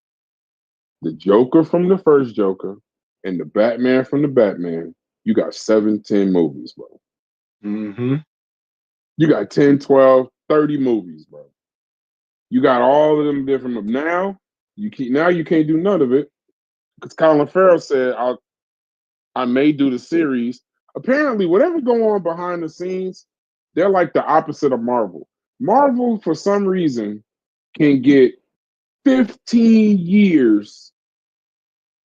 the Joker from the first Joker, and the Batman from the Batman. You got 7-10 movies, bro. Mm-hmm. You got 10, 12, 30 movies, bro. You got all of them different. Now you can't do none of it because Colin Farrell said I may do the series. Apparently, whatever's going on behind the scenes, they're like the opposite of Marvel. Marvel, for some reason, can get 15 years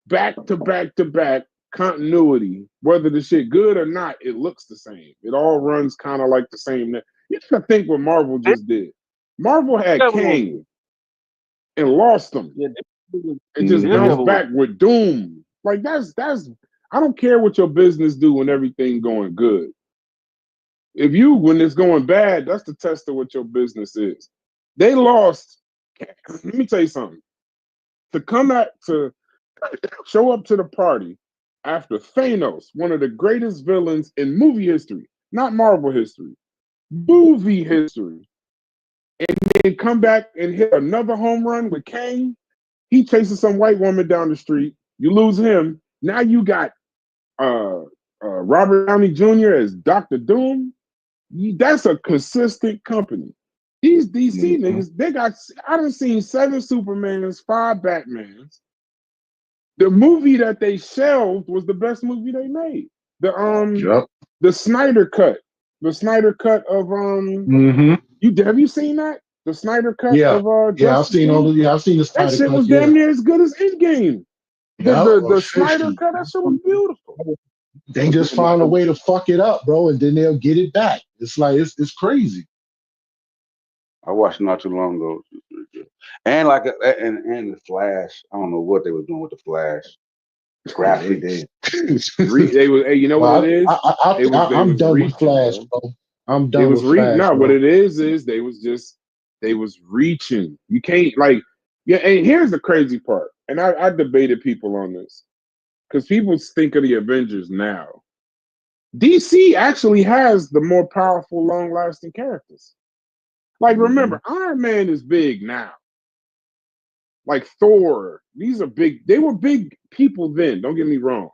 back to back to back continuity. Whether the shit good or not, it looks the same. It all runs kind of like the same. You gotta think what Marvel just did. Marvel had Kang and lost him. And just bounced back with Doom. Like that's I don't care what your business do when everything going good. When it's going bad, that's the test of what your business is. They lost. Let me tell you something. To show up to the party after Thanos, one of the greatest villains in movie history, not Marvel history, movie history, and then come back and hit another home run with Kang. He chases some white woman down the street. You lose him. Now you got Robert Downey Jr. as Dr. Doom. That's a consistent company. These DC niggas, I done seen 7 Supermans, 5 Batmans. The movie that they shelved was the best movie they made. The Snyder Cut. The Snyder Cut of have you seen that? The Snyder Cut of I've seen all the I've seen the Snyder Cut. That shit was damn near as good as Endgame. The Snyder Cut, that shit was beautiful. They just find a way to fuck it up, bro, and then they'll get it back. It's like it's crazy. I watched not too long ago, and like and the Flash. I don't know what they were doing with the Flash. Graphic, they was. Hey, you know what it is? I'm done with Flash, bro. I'm done with Flash. No, what it is they was reaching. You can't and here's the crazy part. And I debated people on this because people think of the Avengers now. DC actually has the more powerful, long-lasting characters. Like, remember, Iron Man is big now. Like Thor, these are big. They were big people then. Don't get me wrong,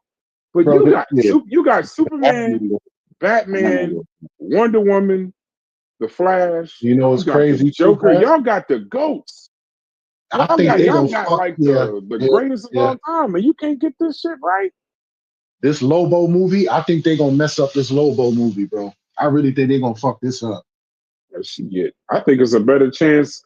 but bro, you got Superman, Batman, Wonder Woman, the Flash. You know what's crazy? Joker. Y'all got the goats. I think y'all got like the greatest of all time, and you can't get this shit right. This Lobo movie, I think they're gonna mess up this Lobo movie, bro. I really think they're gonna fuck this up. I think it's a better chance.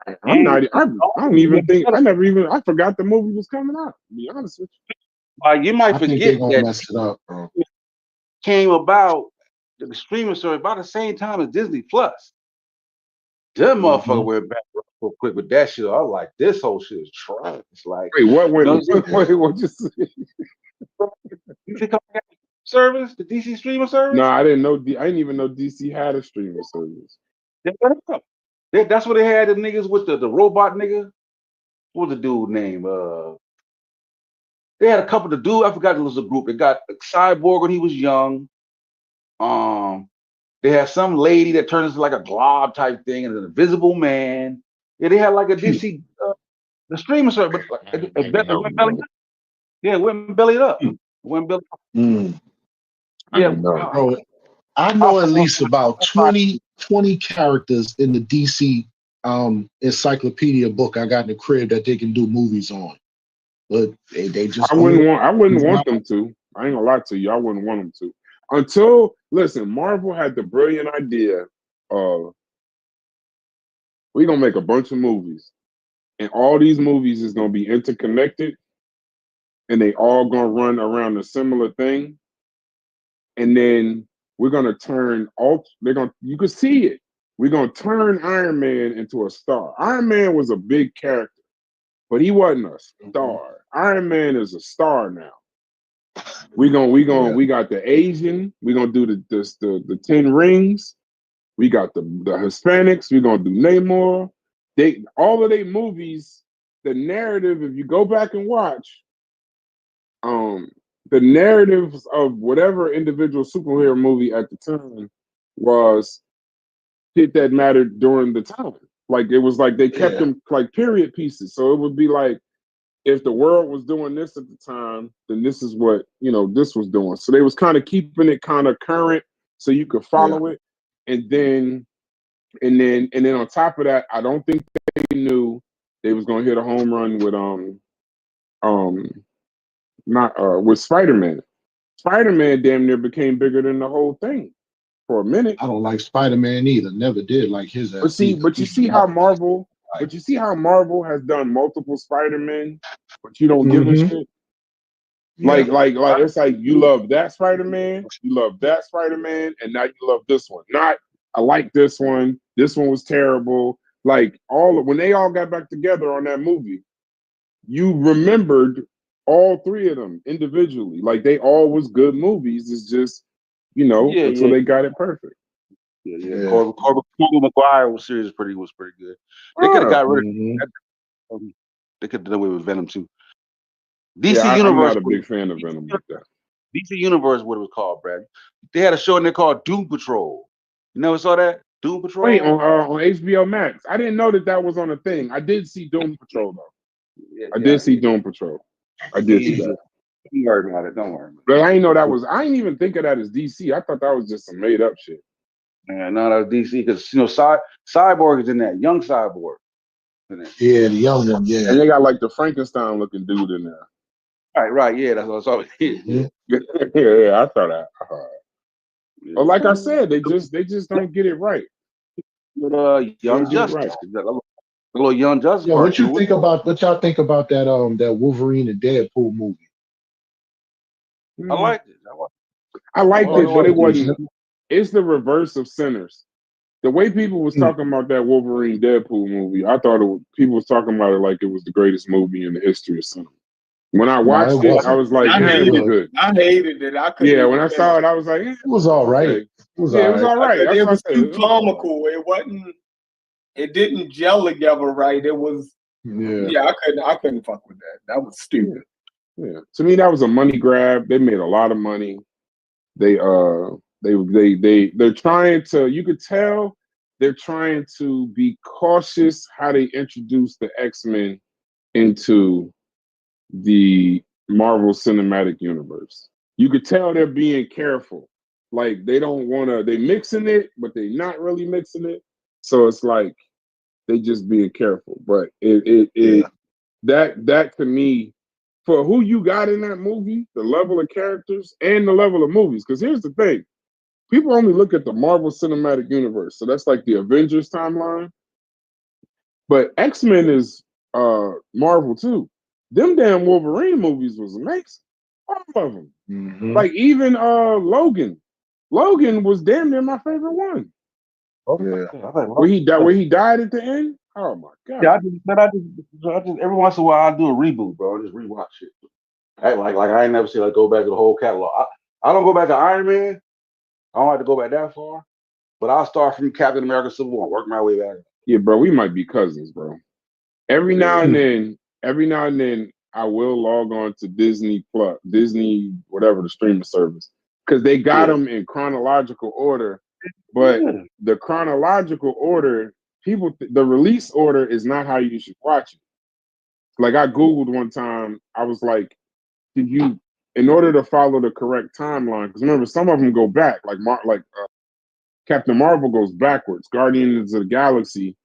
I don't even think. I forgot the movie was coming out. To be honest with you. You might forget that mess it up, bro. Came about the streaming service about the same time as Disney Plus. Them motherfucker went back real quick with that shit. I was like, this whole shit is trash. It's like, wait, what? Wait, what you say? You think service, the DC streaming service? No, I didn't know. I didn't even know DC had a streaming service. That's what they had. The niggas with the robot nigga. What was the dude name? They had a couple of dudes. I forgot it was a group. They got Cyborg when he was young. They had some lady that turned into like a glob type thing, and an Invisible Man. Yeah, they had like a DC the streaming service. It went belly up. Yeah, it went belly up. I Yeah, don't know. Bro, I know at least about 20 characters in the DC encyclopedia book I got in the crib that they can do movies on. But they just I don't. wouldn't want them to. I ain't gonna lie to you. I wouldn't want them to. Until listen, Marvel had the brilliant idea of we're gonna make a bunch of movies, and all these movies is gonna be interconnected, and they all gonna run around a similar thing, and then we're gonna turn all. They're gonna you can see it. We're gonna turn Iron Man into a star. Iron Man was a big character, but he wasn't a star. Iron Man is a star now. We got the Asian. We're gonna do the 10 rings. We got the Hispanics. We're gonna do Namor. They all of their movies, the narrative, if you go back and watch, the narratives of whatever individual superhero movie at the time was shit that mattered during the time. Like it was like they kept them like period pieces. So it would be like if the world was doing this at the time, then this is what this was doing. So they was kind of keeping it kind of current so you could follow it. And then on top of that, I don't think they knew they was gonna hit a home run with Spider-Man. Spider-Man damn near became bigger than the whole thing for a minute. I don't like Spider-Man either. Never did like his ass. But you see how Marvel has done multiple Spider-Men, but you don't give a shit. Like it's like you love that Spider-Man, you love that Spider-Man, and now you love this one. Not I like this one. This one was terrible. Like when they all got back together on that movie, you remembered all three of them individually. Like they all was good movies. It's just until they got it perfect. Yeah. Corbin Maguire was pretty good. They could have got rid of. They could have done away with Venom too. DC Universe. I'm not a big fan of Venom like that. DC Universe, what it was called, Brad. They had a show in there called Doom Patrol. You never saw that? Doom Patrol. Wait, on HBO Max. I didn't know that was on a thing. I did see Doom Patrol though. I did see Doom Patrol. I did see that. Don't worry about it. Don't worry. But I didn't know that was. I didn't even think of that as DC. I thought that was just some made up shit. Yeah, no, that was DC because Cyborg is in that, young Cyborg. Yeah, the young one. Yeah, and they got like the Frankenstein looking dude in there. Right. Yeah, that's what I saw. Yeah, I thought that. But like I said, they just don't get it right. Young Justice, a little Young Justice. Yeah, what y'all think about that that Wolverine and Deadpool movie? I liked it. I liked it, but it wasn't. It's the reverse of Sinners. The way people was talking about that Wolverine Deadpool movie, I thought people was talking about it like it was the greatest movie in the history of cinema. When I watched it, I was like, it was good. I hated it. I couldn't. Yeah, when I saw it, I was like, it was all right. Okay. It was all right. It was too comical. It wasn't. It didn't gel together right. It was. Yeah, I couldn't fuck with that. That was stupid. Yeah, to me, that was a money grab. They made a lot of money. They're trying to. You could tell they're trying to be cautious how they introduce the X-Men into the Marvel Cinematic Universe. You could tell they're being careful. Like they don't want to. They mixing it, but they're not really mixing it. So it's like they just being careful. But that to me, for who you got in that movie, the level of characters and the level of movies. Because here's the thing: people only look at the Marvel Cinematic Universe, so that's like the Avengers timeline. But X-Men is Marvel too. Them damn Wolverine movies was amazing. All of them. Mm-hmm. Like even Logan. Logan was damn near my favorite one. Where he died at the end? Oh my god. Yeah, I just every once in a while I do a reboot, bro. I just rewatch it. Like I ain't never see like go back to the whole catalog. I don't go back to Iron Man. I don't have to go back that far. But I'll start from Captain America Civil War, work my way back. Yeah, bro, we might be cousins, bro. Every now and then I will log on to Disney Plus, Disney, whatever the streaming service. Because they got them in chronological order. But the chronological order, the release order is not how you should watch it. Like I Googled one time, I was like, in order to follow the correct timeline, because remember, some of them go back, like Captain Marvel goes backwards. Guardians of the Galaxy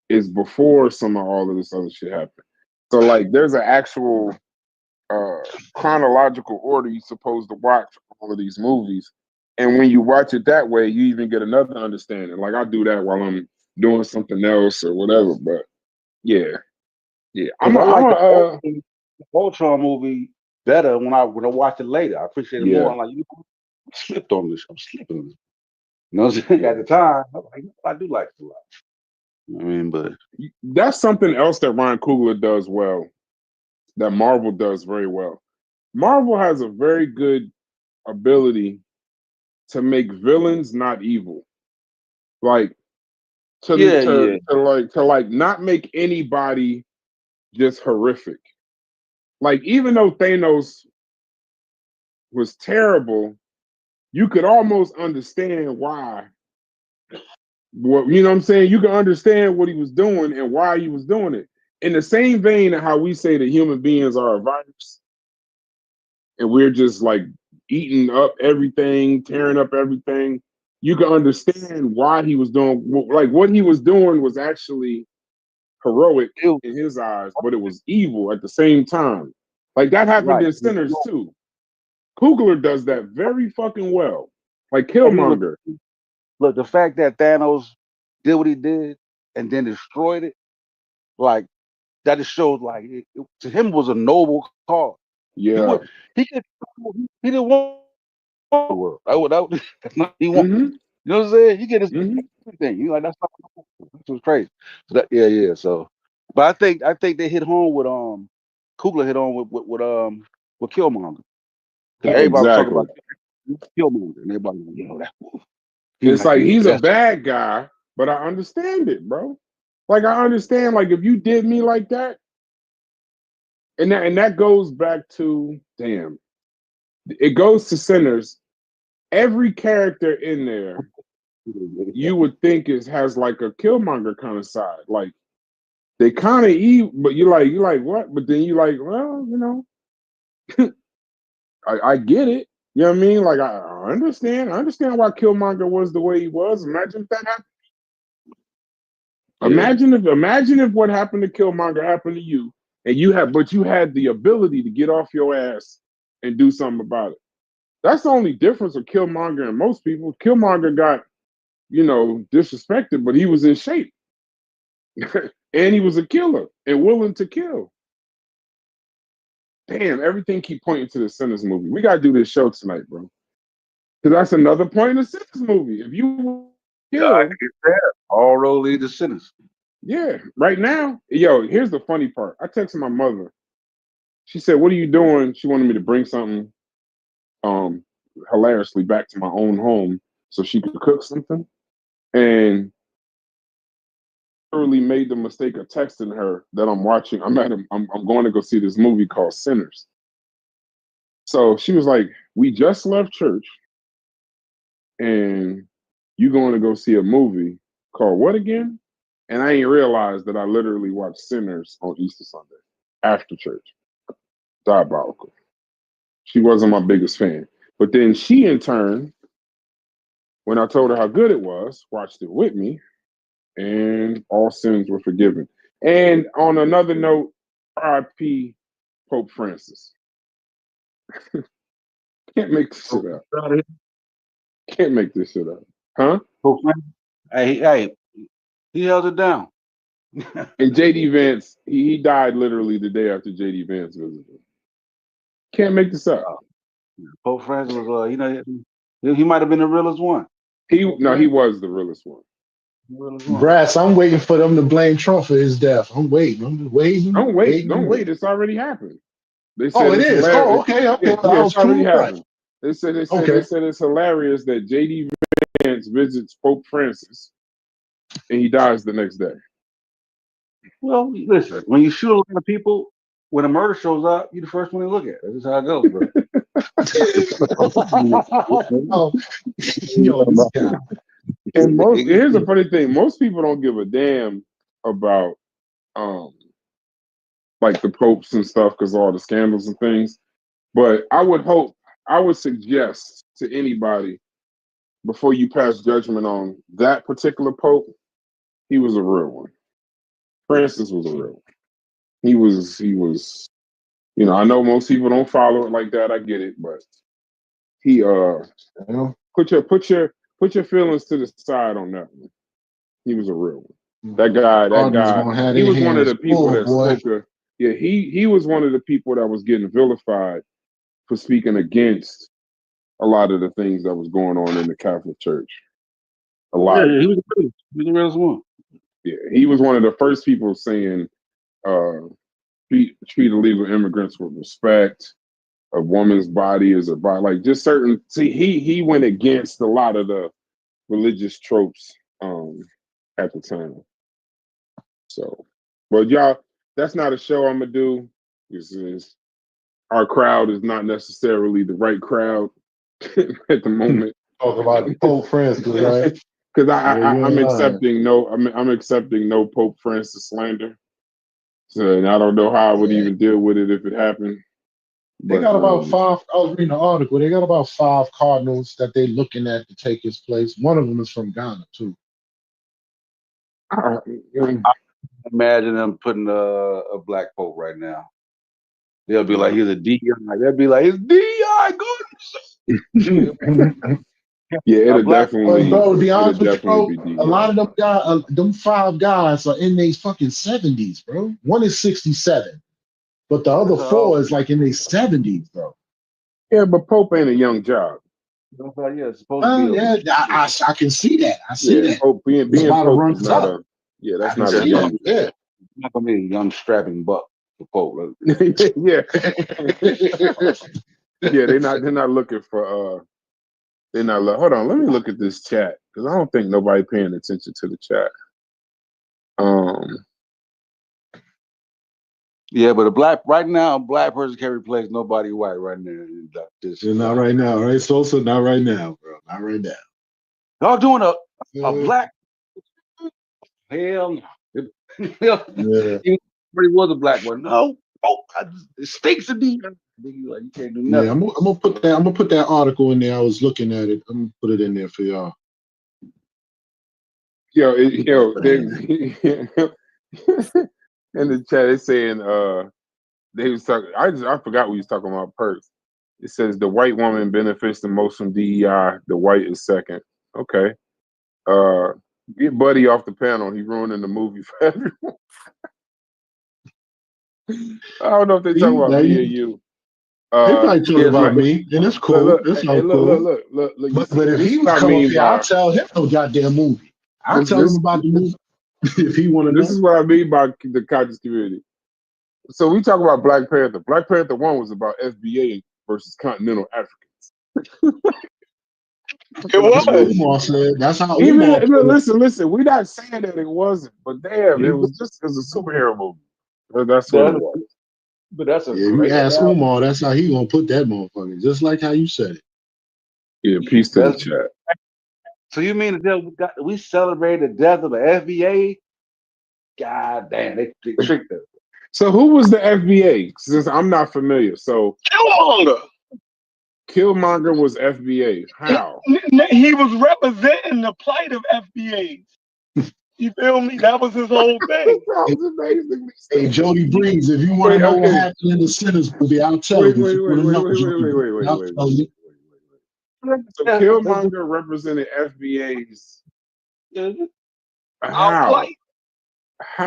is before some of all of this other shit happened. So like, there's an actual chronological order you're supposed to watch all of these movies, and when you watch it that way, you even get another understanding. Like I do that while I'm doing something else or whatever. But yeah. I like the Ultron movie better when I watch it later. I appreciate it more. I'm like, you know, I slipped on this. I'm slipping on this. You know what I'm saying? At the time, I was like, I do like it a lot. I mean, but that's something else that Ryan Coogler does well, that Marvel does very well. Marvel has a very good ability to make villains not evil. Like to not make anybody just horrific. Like even though Thanos was terrible, you could almost understand why. What you know what I'm saying? You can understand what he was doing and why he was doing it. In the same vein of how we say that human beings are a virus and we're just like eating up everything, tearing up everything, you can understand why he was doing, like what he was doing was actually heroic in his eyes, but it was evil at the same time. Like that happened in Sinners too. Coogler does that very fucking well. Like Killmonger. Look, the fact that Thanos did what he did and then destroyed it, like that just shows like to him was a noble cause. Yeah, he didn't want the world. That's not what he wanted. You know what I'm saying? You get his everything. You like that's was crazy. So that, yeah. So, but I think they hit home with Coogler hit on with Killmonger. Everybody was talking about Killmonger, and everybody was, you know that. It's like he's a bad guy, but I understand it, bro. Like I understand, like if you did me like that, and that goes back to it goes to Sinners. Every character in there, you would think has like a Killmonger kind of side. Like they kind of evil, but you're like what? But then you're like, well, you know, I get it. You know what I mean? Like I understand. I understand why Killmonger was the way he was. Imagine if that happened. Yeah. Imagine if what happened to Killmonger happened to you, and you had the ability to get off your ass and do something about it. That's the only difference with Killmonger and most people. Killmonger got, you know, disrespected, but he was in shape. And he was a killer and willing to kill. Damn, everything keep pointing to the Sinners movie. We gotta do this show tonight, bro. Because that's another point in the Sinners movie. If you kill, all road lead to Sinners. Yeah, right now, yo, here's the funny part. I texted my mother. She said, "What are you doing?" She wanted me to bring something hilariously back to my own home so she could cook something. And literally made the mistake of texting her that I'm watching. I'm going to go see this movie called Sinners. So she was like, "We just left church, and you going to go see a movie called what again?" And I ain't realized that I literally watched Sinners on Easter Sunday after church. Diabolical. She wasn't my biggest fan. But then she, in turn, when I told her how good it was, watched it with me, and all sins were forgiven. And on another note, R.I.P. Pope Francis. Can't make this shit up. Can't make this shit up. Huh? Pope Francis? Hey, he held it down. And J.D. Vance, he died literally the day after J.D. Vance visited. Can't make this up. Pope Francis was, you know, he might have been the realest one. He was the realest one. Brass, I'm waiting for them to blame Trump for his death. I'm waiting. I'm just waiting. Don't wait. It's already happened. They said it is. Hilarious. Okay. Yeah, it's already happened. They said it's hilarious that J.D. Vance visits Pope Francis and he dies the next day. Well, listen, when you shoot a lot of people, when a murder shows up, you're the first one to look at. That's how it goes, bro. This guy. And here's the funny thing: most people don't give a damn about like the popes and stuff because all the scandals and things. But I would suggest to anybody before you pass judgment on that particular Pope, he was a real one. Francis was a real one. He was, you know, I know most people don't follow it like that. I get it, but he put your feelings to the side on that one. He was a real one. That guy, he was one of the people that spoke. He was one of the people that was getting vilified for speaking against a lot of the things that was going on in the Catholic Church. A lot. Yeah, he was the realest one. Yeah, he was one of the first people saying, treat illegal immigrants with respect. A woman's body is a body. Like just certain. See, he went against a lot of the religious tropes at the time. So, but y'all, that's not a show I'm gonna do. Our crowd is not necessarily the right crowd at the moment. Talk about Pope Francis, right? Because I'm accepting I'm accepting no Pope Francis slander. So and I don't know how I would even deal with it if it happened. They got about 5. I was reading the article. They got about 5 cardinals that they're looking at to take his place. One of them is from Ghana too. I imagine them putting a black pope right now. They'll be like, he's a DI. They'll be like, it's DI. Good. Yeah, it'll definitely. Bro, to be honest with you, bro, be a lot of them guys, them 5 guys are in their fucking 70s, bro. One is 67, but the other 4 is like in their 70s, bro. Yeah, but Pope ain't a young job. Yeah, it's supposed to be. Yeah, I can see that. I see that. Pope being Pope is not a. Yeah, that's not a young. Yeah, not gonna be a young strapping buck for Pope. Yeah, yeah. They're not looking for. They're not. Hold on. Let me look at this chat because I don't think nobody paying attention to the chat. Yeah, but right now, a black person can't replace nobody white right now. Not right now, right? Sosa, not right now, bro. Not right now. Y'all doing a black? Hell no. Yeah. He pretty was a black one. No, it stinks to be. Like, you can't do nothing. Yeah, I'm gonna put that article in there. I was looking at it. I'm gonna put it in there for y'all. In the chat, it's saying they was talking. I forgot we was talking about perks. It says the white woman benefits the most from DEI. The white is second. Okay. Get Buddy off the panel. He ruining the movie for everyone. I don't know if they talking about me or you. They probably talking about me, and it's cool. Look, but if he was coming up here, I'll tell him no goddamn movie. I'll tell him about the movie if he want to know. This is what I mean by the conscious community. So we talk about Black Panther. Black Panther 1 was about FBA versus continental Africans. It was. That's how. Listen. We're not saying that it wasn't, but damn, it was a superhero movie. That's what it was. But that's you ask Umar, that's how he gonna put that motherfucker, just like how you said it. Yeah, peace to the chat. So you mean we celebrate the death of the FBA? God damn, they tricked us. So who was the FBA? Since I'm not familiar. So Killmonger was FBA. How? He was representing the plight of FBAs. You feel me? That was his whole thing. That was amazing. Hey, Jody Breeze, if you want to know what happened in the Sinners movie, I'll tell you. Wait. So Killmonger represented FBA's. Our plight.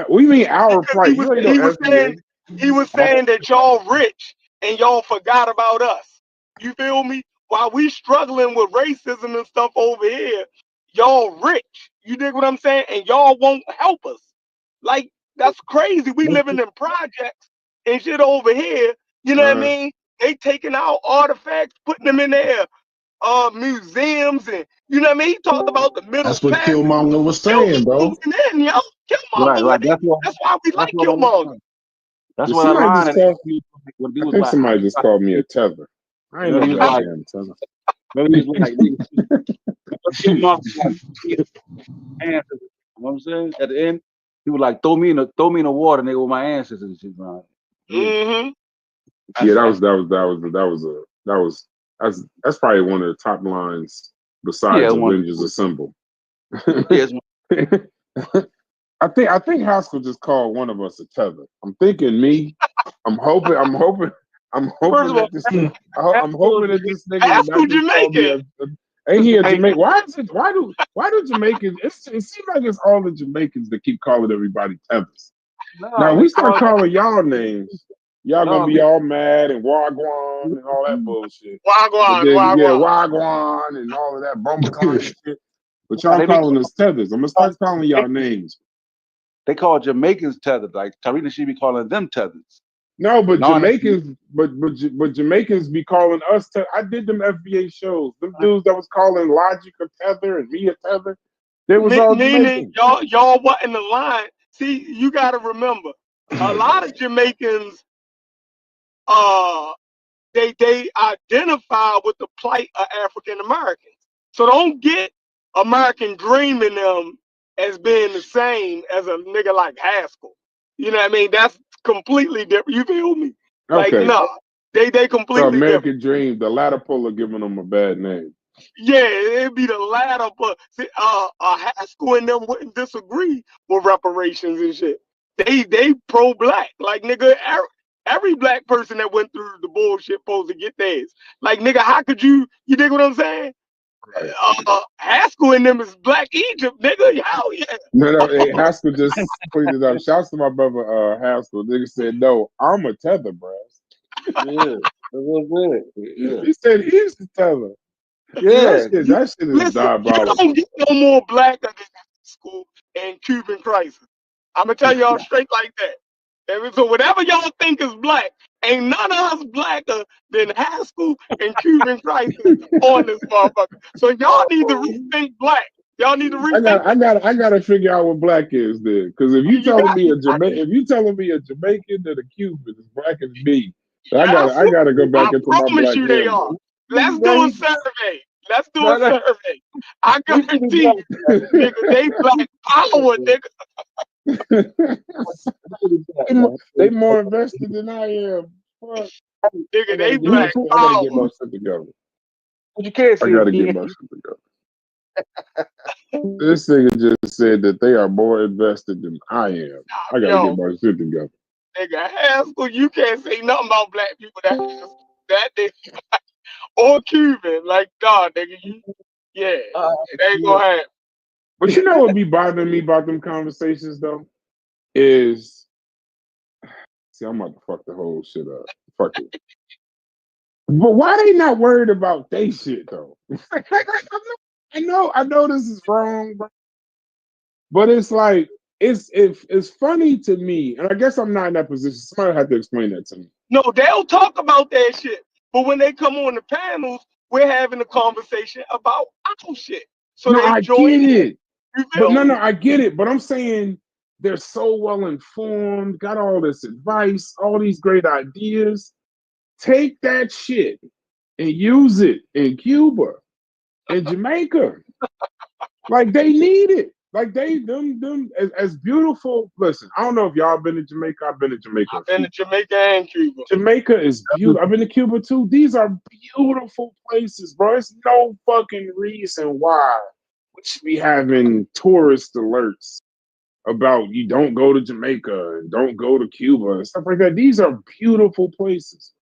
What do you mean our plight? He was saying that y'all rich and y'all forgot about us. You feel me? While we struggling with racism and stuff over here, y'all rich. You dig what I'm saying? And y'all won't help us. Like, that's crazy. We living in projects and shit over here. You know what I mean? They taking our artifacts, putting them in their museums, and you know what I mean? He talked about the middle. That's what Killmonger was saying, bro. Killmonger. Right. That's why we like Killmonger. That's what I think somebody just called me a tether. I ain't know that damn tether. You know what I'm saying? At the end, he was like, throw me in the water, nigga, with my ancestors and shit. Mm-hmm. Yeah, that's probably one of the top lines besides Avengers Assemble. Yes. I think Haskell just called one of us a tether. I'm thinking me. I'm hoping that this nigga Haskell Jamaican. Ain't he a Jamaican? Why do Jamaicans? It seems like it's all the Jamaicans that keep calling everybody tethers. Now we start calling y'all names. Y'all gonna be all mad and wagwan and all that bullshit. Wagwan and all of that Bomaclan shit. But y'all calling us tethers. I'm gonna start calling y'all names. They call Jamaicans tethered. Like Tarina should be calling them tethers. No, but Jamaicans, but Jamaicans be calling us tether. I did them FBA shows. Them dudes that was calling Logic a tether and me a tether. They was all Jamaicans. Y'all wasn't the line. See, you gotta remember, a lot of Jamaicans they identify with the plight of African Americans. So don't get American Dream in them as being the same as a nigga like Haskell. You know what I mean? That's completely different. You feel me? Like, no, they completely American different. Dream, the latter puller giving them a bad name. Yeah, it'd be the latter, but Haskell and them wouldn't disagree with reparations and shit. They pro-black. Like, nigga, every black person that went through the bullshit supposed to get theirs. Like, nigga, how could you dig what I'm saying? Right. Haskell and them is Black Egypt, nigga. Hell yeah. No, hey, Haskell just cleaned it up. Shouts to my brother Haskell. Nigga said, no, I'm a tether, bro. Yeah, a little bit. Yeah. He said he's the tether. Yeah, that shit is diabolical. You don't get no more black than Haskell and Cuban Crisis. I'm gonna tell y'all straight like that. So whatever y'all think is black, ain't none of us blacker than Haskell and Cuban Crisis on this motherfucker. So y'all need to rethink black. Y'all need to rethink. I gotta figure out what black is then. Because if you telling me a Jamaican and a Cuban is black as me, I gotta go back into my black they are. Let's do a survey. I guarantee you, nigga, they black power, nigga. They more invested than I am. Fuck. Nigga, they black power. I gotta get my shit together. You can't see I gotta get my shit together. This nigga just said that they are more invested than I am. I gotta get my shit together. Nigga, Haskell, you can't say nothing about black people that nigga. Or Cuban, like, God, nigga, it ain't gonna happen. But you know what be bothering me about them conversations though? Is see, I'm about to fuck the whole shit up. Fuck it. But why they not worried about they shit though? I know this is wrong, but it's like it's funny to me, and I guess I'm not in that position. Somebody had to explain that to me. No, they'll talk about that shit, but when they come on the panels, we're having a conversation about our shit. So no, I get it. But no, I get it. But I'm saying they're so well informed, got all this advice, all these great ideas. Take that shit and use it in Cuba and Jamaica. Like they need it. Like them as beautiful. Listen, I don't know if y'all been to Jamaica. I've been to Jamaica. I've been to Jamaica and Cuba. Jamaica is beautiful. I've been to Cuba too. These are beautiful places, bro. There's no fucking reason why we should be having tourist alerts about you don't go to Jamaica and don't go to Cuba and stuff like that. These are beautiful places.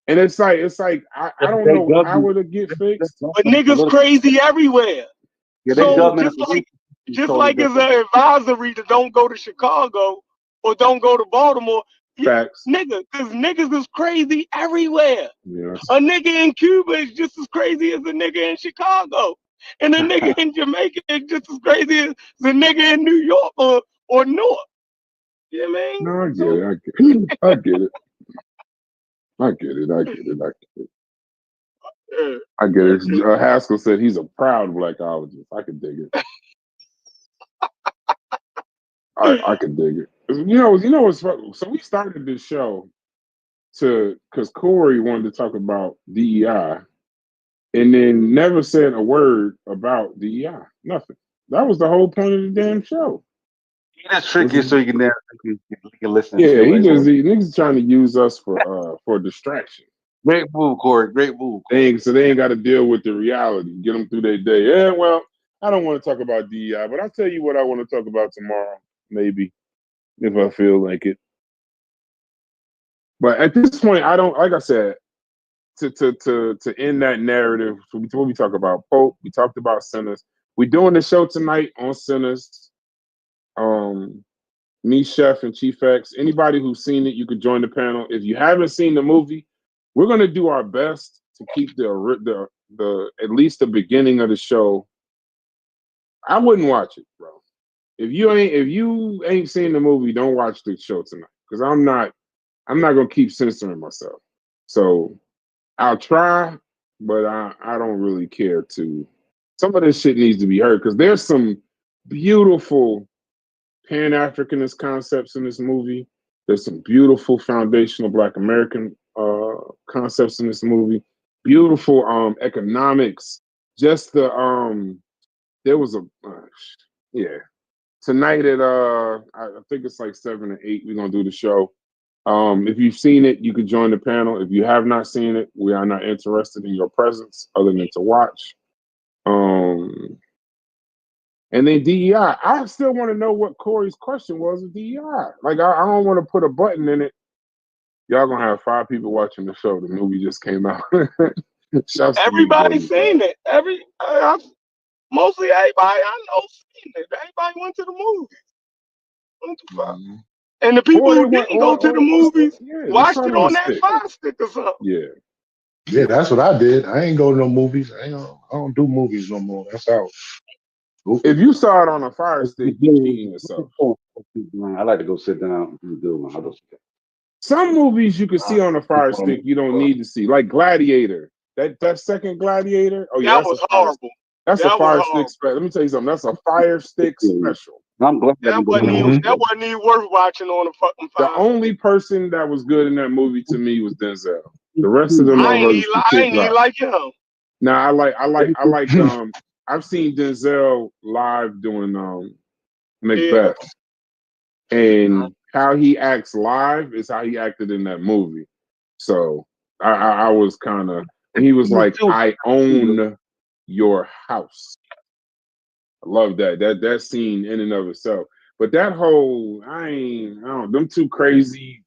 And it's like I don't know how it'll get fixed. But niggas crazy everywhere. Yeah, so just like it's an advisory to don't go to Chicago or don't go to Baltimore. Facts. Nigga, because niggas is crazy everywhere. Yes. A nigga in Cuba is just as crazy as a nigga in Chicago. And a nigga in Jamaica is just as crazy as a nigga in New York or North. You know what I mean? No, I get it. I get it. Haskell said he's a proud blackologist. I can dig it. I can dig it. You know what's funny? So we started this show because Corey wanted to talk about DEI and then never said a word about DEI. Nothing. That was the whole point of the damn show. That's tricky, so you can listen. Yeah, And chill, niggas trying to use us for distraction. Great move, Corey. Great move. Corey. So they ain't got to deal with the reality. Get them through their day. Yeah, well, I don't want to talk about DEI, but I'll tell you what I want to talk about tomorrow, maybe, if I feel like it. But at this point, I don't. Like I said, to end that narrative. So we talk about Pope. We talked about Sinners. We're doing the show tonight on Sinners. Me, Chef, and Chief X. Anybody who's seen it, you could join the panel. If you haven't seen the movie, we're gonna do our best to keep the at least the beginning of the show. I wouldn't watch it, bro. If you ain't seen the movie, don't watch the show tonight. Because I'm not gonna keep censoring myself. So I'll try, but I don't really care to. Some of this shit needs to be heard because there's some beautiful Pan-Africanist concepts in this movie. There's some beautiful foundational Black American concepts in this movie. Beautiful economics. Just the there was a tonight at I think it's like 7 or 8. We're gonna do the show. If you've seen it, you can join the panel. If you have not seen it, we are not interested in your presence other than to watch. And then DEI. I still want to know what Corey's question was with DEI. Like, I don't want to put a button in it. Y'all gonna have 5 people watching the show. The movie just came out. Everybody's seen it. Mostly everybody I know seen it. Everybody went to the movies. What the fuck? And the people who didn't go to the movies watched it on that Fire Stick or something. Yeah. Yeah, that's what I did. I ain't go to no movies. I don't do movies no more. That's out. If you saw it on a Fire Stick, you're cheating yourself. I like to go sit down and do one. Some movies you can see on a Fire Stick you don't need to see, like Gladiator. That second Gladiator. Oh yeah, that was horrible. That's a Fire Stick special. Let me tell you something. That's a Fire Stick special. I'm glad that wasn't even worth watching on a fucking Fire. The only person that was good in that movie to me was Denzel. The rest of them I ain't even like him. Nah, I like I've seen Denzel live doing Macbeth. And how he acts live is how he acted in that movie. So I was kind of, he was like, I own your house. I love that scene in and of itself. But that whole, I don't, them two crazy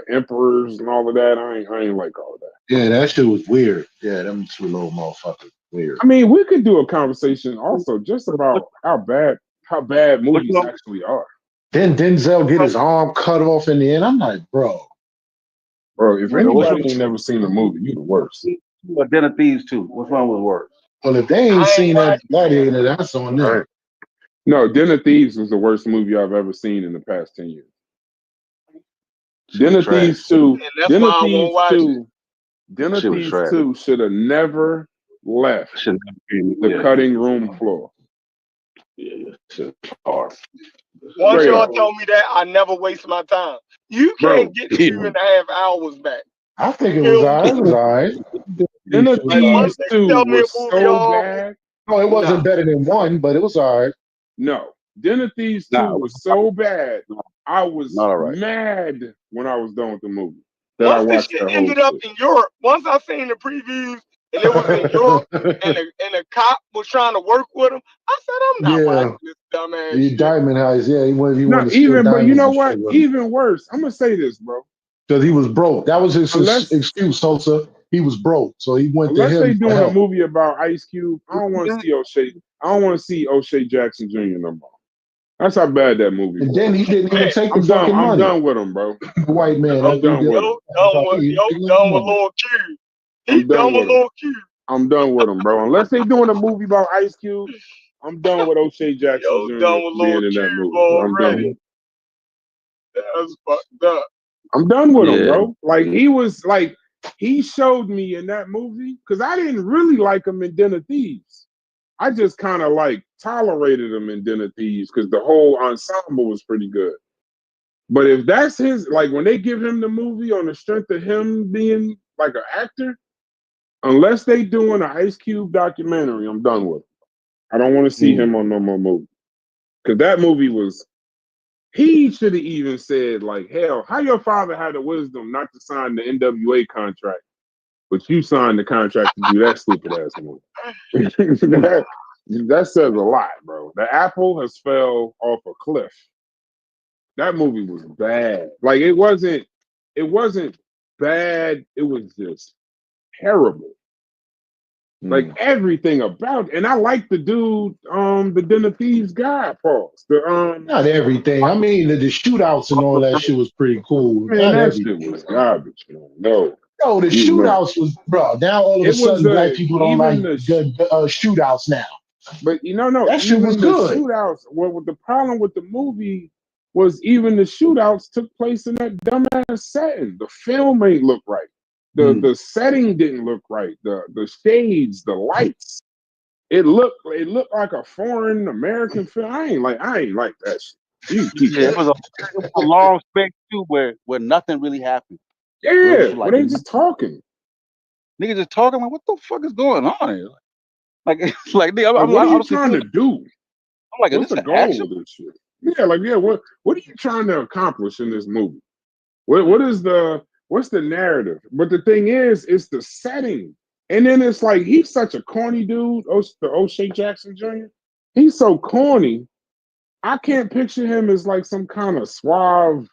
emperors and all of that, I ain't like all of that. Yeah, that shit was weird. Yeah, them two little motherfuckers weird. I mean, we could do a conversation also just about how bad movies actually are. Then Denzel get his arm cut off in the end. I'm like, bro, if anybody ain't never seen the movie, you the worst. Den of Thieves too. Which one was worse? Well, if they ain't seen that Gladiator, that's on them. Right. No, Den of Thieves was the worst movie I've ever seen in the past 10 years. Den of Thieves 2. Den of Thieves 2 should have never left the cutting room floor. Yeah, hard. Once y'all told me that, I never waste my time. You can't get 2.5 hours back. I think it was all right. Den of Thieves 2 was so bad. No, it wasn't better than 1, but it was all right. No. Den of Thieves 2 was so bad. I was mad when I was done with the movie. Once this shit ended up in Europe, once I seen the previews and it was in Europe and a cop was trying to work with him, I said, I'm not watching this dumbass shit. Diamond Heist, he wanted to even, but you know what? Even worse. I'm gonna say this, bro. Because he was broke. That was his excuse, Sosa. He was broke, so he went to him. Unless they doing a movie about Ice Cube, I don't want to see O'Shea. I don't want to see O'Shea Jackson Jr. no more. That's how bad that movie was. And then he didn't even take the fucking money. I'm done with him, bro. White man. I'm done with him. Done with Lil Q. He's done with Lil Q. I'm done with him, bro. Unless they doing a movie about Ice Cube, I'm done with O'Shea Jackson Jr. Done with Lil Q already. That's fucked up. I'm done with him, bro. Like, he showed me in that movie, because I didn't really like him in Den of Thieves. I just kind of tolerated him in Den of Thieves because the whole ensemble was pretty good. But if that's his, when they give him the movie on the strength of him being like an actor, unless they doing an Ice Cube documentary, I'm done with him. I don't want to see him on no more movie. Because that movie was He should have even said, like, hell, how your father had the wisdom not to sign the NWA contract, but you signed the contract to do that stupid ass movie. that says a lot, bro. The apple has fell off a cliff. That movie was bad. Like it wasn't bad. It was just terrible. Like everything about it. And I like the dude, the Den of Thieves guy, Pauls. Not everything. I mean, the shootouts and all that shit was pretty cool. Man, Not that everything. shit was garbage, man. No. No, the You know. shootouts was, bro. Now all of a sudden, black people don't like the shootouts now. But no, that shit was the good. Shootouts. What the problem with the movie was, even the shootouts took place in that dumbass setting. The film ain't look right. The setting didn't look right. The shades, the lights. It looked like a foreign American film. I ain't like that shit. It was a long space too where nothing really happened. Yeah, like, they just talking. Niggas just talking. Like, what the fuck is going on here? Like what are you trying to do? I'm like, what's the goal of this shit? Yeah, what are you trying to accomplish in this movie? What's the narrative? But the thing is, it's the setting. And then it's like, he's such a corny dude, the O'Shea Jackson Jr. He's so corny. I can't picture him as like some kind of suave,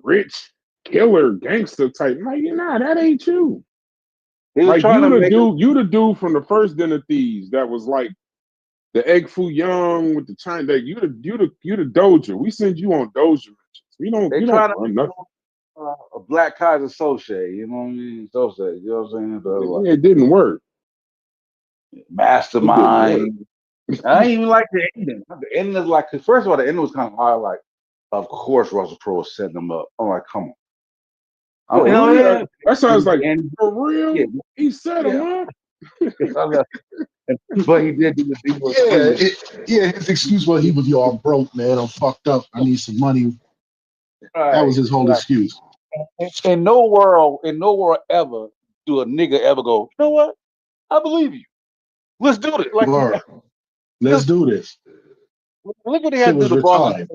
rich killer gangster type. Like, that ain't you. Like you the dude from the first Den of Thieves that was like the Egg Foo Young with the China. You the Doja. We send you on Doja. You don't run nothing. A Black Kaiser Soche, you know what I mean? Soche, you know what I'm saying? But, it didn't work. Mastermind. I ain't even like the ending. The ending is like, first of all, the ending was kind of hard. Like, of course, Russell Crowe set them up. I'm like, come on. That sounds like, for real? Yeah. He set him up. But he did do the his excuse was he was, I'm broke, man. I'm fucked up. I need some money. Right, that was his whole excuse. In no world ever do a nigga ever go, you know what? I believe you. Let's do this. Like, let's do this. Look what they had to do to Boston.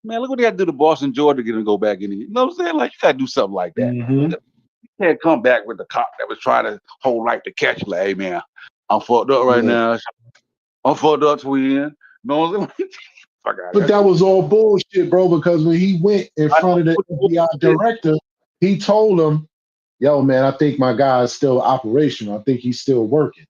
Man, look what they had to do to Boston, Georgia to get him to go back in. You know what I'm saying? Like, you gotta do something like that. Mm-hmm. You can't come back with the cop that was trying to hold right to catch you. Like, hey man, I'm fucked up right now. I'm fucked up to win. You know what I'm saying? But that was all bullshit, bro, because when he went in front of the FBI director, he told him, yo, man, I think my guy is still operational. I think he's still working.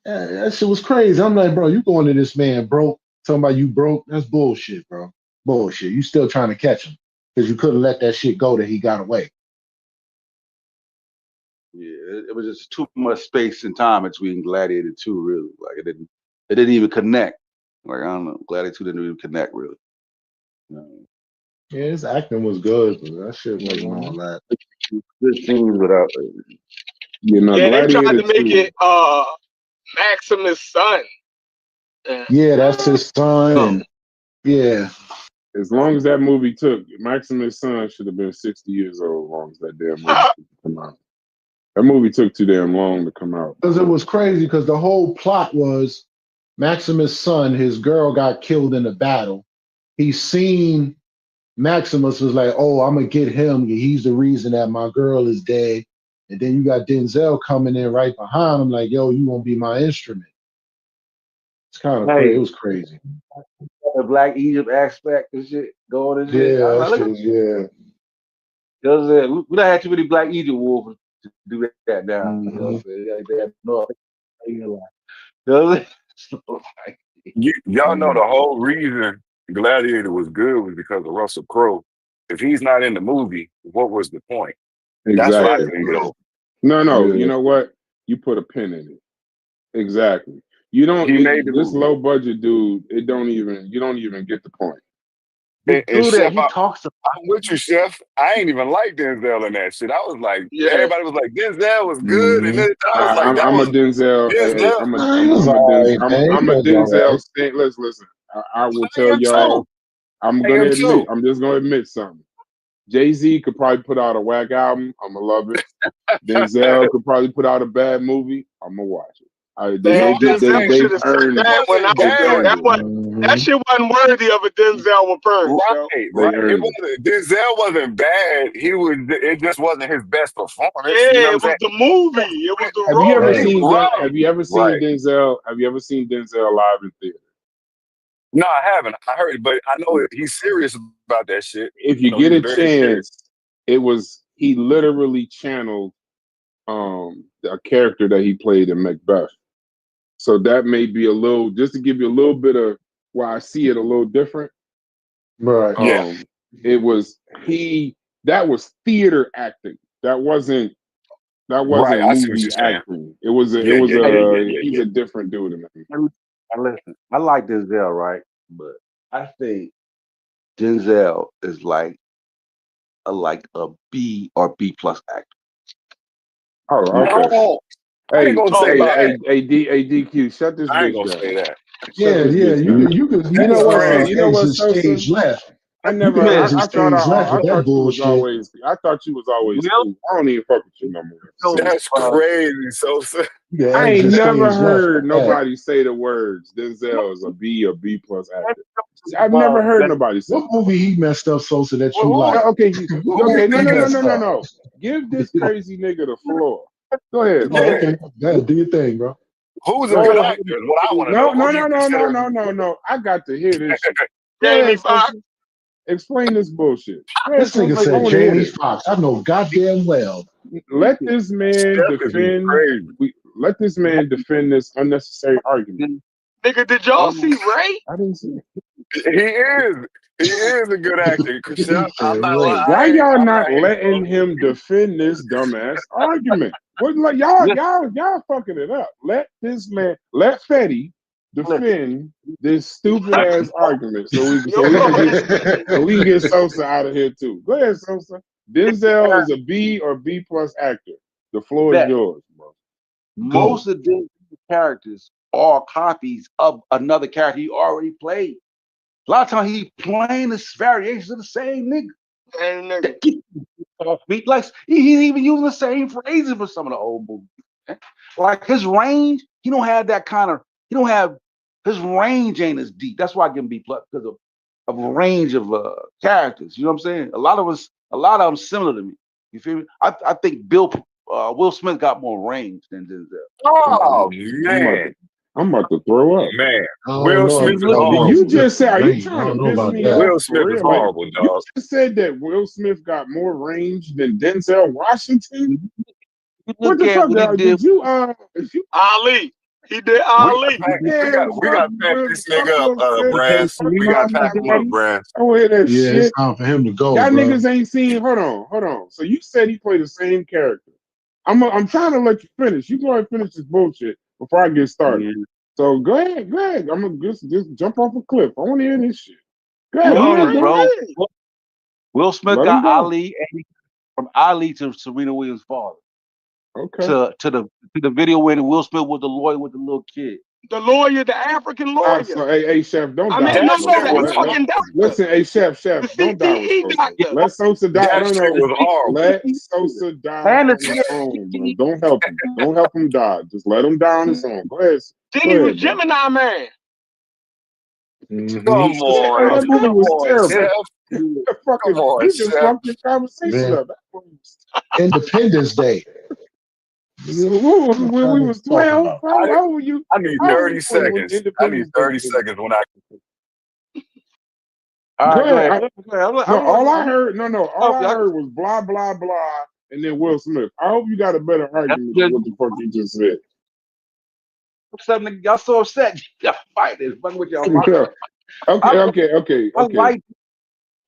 That shit was crazy. I'm like, bro, you going to this man broke, talking about you broke? That's bullshit, bro. Bullshit. You still trying to catch him because you couldn't let that shit go that he got away. Yeah, it was just too much space and time between Gladiator 2, really. Like, it didn't even connect. Like, I don't know, Gladiator 2 didn't even connect, really. Yeah, his acting was good, but that shit wasn't all that. Good scenes without they tried to make it Maximus' son. Yeah, that's his son. And yeah. As long as that movie took, Maximus' son should have been 60 years old, as long as that damn movie come out. That movie took too damn long to come out. Because it was crazy, because the whole plot was Maximus' son, his girl got killed in a battle. He seen Maximus, was like, oh, I'm going to get him. He's the reason that my girl is dead. And then you got Denzel coming in right behind him like, yo, you won't be my instrument. It's kind of crazy. It was crazy. The Black Egypt aspect and shit going in there. Because we don't have too many Black Egypt wolves to do that now. Y'all know the whole reason Gladiator was good was because of Russell Crowe. If he's not in the movie, what was the point? Exactly. That's what I think. No. You know what? You put a pin in it. Exactly. You don't. This low budget dude. You don't even get the point. And Chef, I'm with you, Chef. I ain't even like Denzel in that shit. I was like, everybody was like, Denzel was good, and then I was like, I'm a Denzel. I'm a Denzel. Listen. I will tell y'all. I'm just gonna admit something. Jay-Z could probably put out a whack album. I'm gonna love it. Denzel could probably put out a bad movie. I'm gonna watch it. Denzel should have said earned that when I was there. That shit wasn't worthy of a Denzel appearance. Right. It wasn't, Denzel wasn't bad. It just wasn't his best performance. Yeah, you know it was the movie. It was the Have role. you ever seen Denzel? Have you ever seen Denzel live in theater? No, I haven't. I heard, but I know he's serious about that shit. If you get a chance, he literally channeled a character that he played in Macbeth. So that may be a little, just to give you a little bit of why I see it a little different. Right. That was theater acting. That wasn't movie acting. He's a different dude in that. Listen, I like Denzel, right? But I think Denzel is like a B or B plus actor. Oh, okay. No, I ain't gonna say that. Hey, DQ, shut this bitch down. I ain't gonna say that. You know what, stage left. I thought you was always cool. I don't even fuck with you no more. That's crazy, Sosa. I ain't never heard nobody say the words Denzel is a B or B plus actor. I've never heard nobody say. What movie he messed up, Sosa, that you like? Okay, no. Give this crazy nigga the floor. Go ahead, bro. Okay, do your thing, bro. Who's a good actor? What I want to know. No. I got to hear this shit. Jamie Foxx. Explain this bullshit. This nigga said Jamie Foxx. I know goddamn well. Let this man defend. Let this man defend this unnecessary argument. Nigga, did y'all see Ray? I didn't see it. He is a good actor. Why y'all not letting him defend this dumbass argument? What, y'all fucking it up. Let Fetty defend this stupid ass argument so we can get Sosa out of here too. Go ahead, Sosa. Denzel is a B or B plus actor. The floor is yours, bro. Most of Denzel's characters are copies of another character he already played. A lot of times he playing this variations of the same nigga. Like he's even using the same phrases for some of the old movies. Like his range, his range ain't as deep. That's why I give him B plus because of a range of characters. You know what I'm saying? A lot of them similar to me. You feel me? I think Will Smith got more range than Denzel. Oh man. I'm about to throw up. Man, Will Smith is horrible. You just said, are you trying to piss me off? Will Smith is horrible, dog. You just said that Will Smith got more range than Denzel Washington? What the fuck did you Ali. He did Ali. We got to pack this nigga up, Brass. We got to pack him up, Brass. I don't hear that shit. It's time for him to go. Y'all niggas ain't seen. Hold on. So you said he played the same character. I'm trying to let you finish. You go ahead and finish this bullshit before I get started. So go ahead. I'm gonna just jump off a cliff. I want to hear this shit. Go ahead. Will Smith got Ali, and from Ali to Serena Williams' father. Okay. To the video where Will Smith was the lawyer with the little kid. The lawyer, the African lawyer. So, hey, Chef, don't die. Listen, hey, Chef, don't die with Sosa. Let Sosa die. Let Sosa die on his own, bro. Don't help him. Don't help him die. Just let him die on his own. Go ahead. Then he was Gemini Man. Come on. That movie was terrible. You just fucked your conversation up. Independence Day. When we was 12, how old were you? I need 30 seconds. I need 30 seconds when I. Go ahead. All I heard was blah blah blah, and then Will Smith. I hope you got a better argument than what the fuck you just said. Y'all so upset. Y'all fight this. Fuck with y'all. Okay.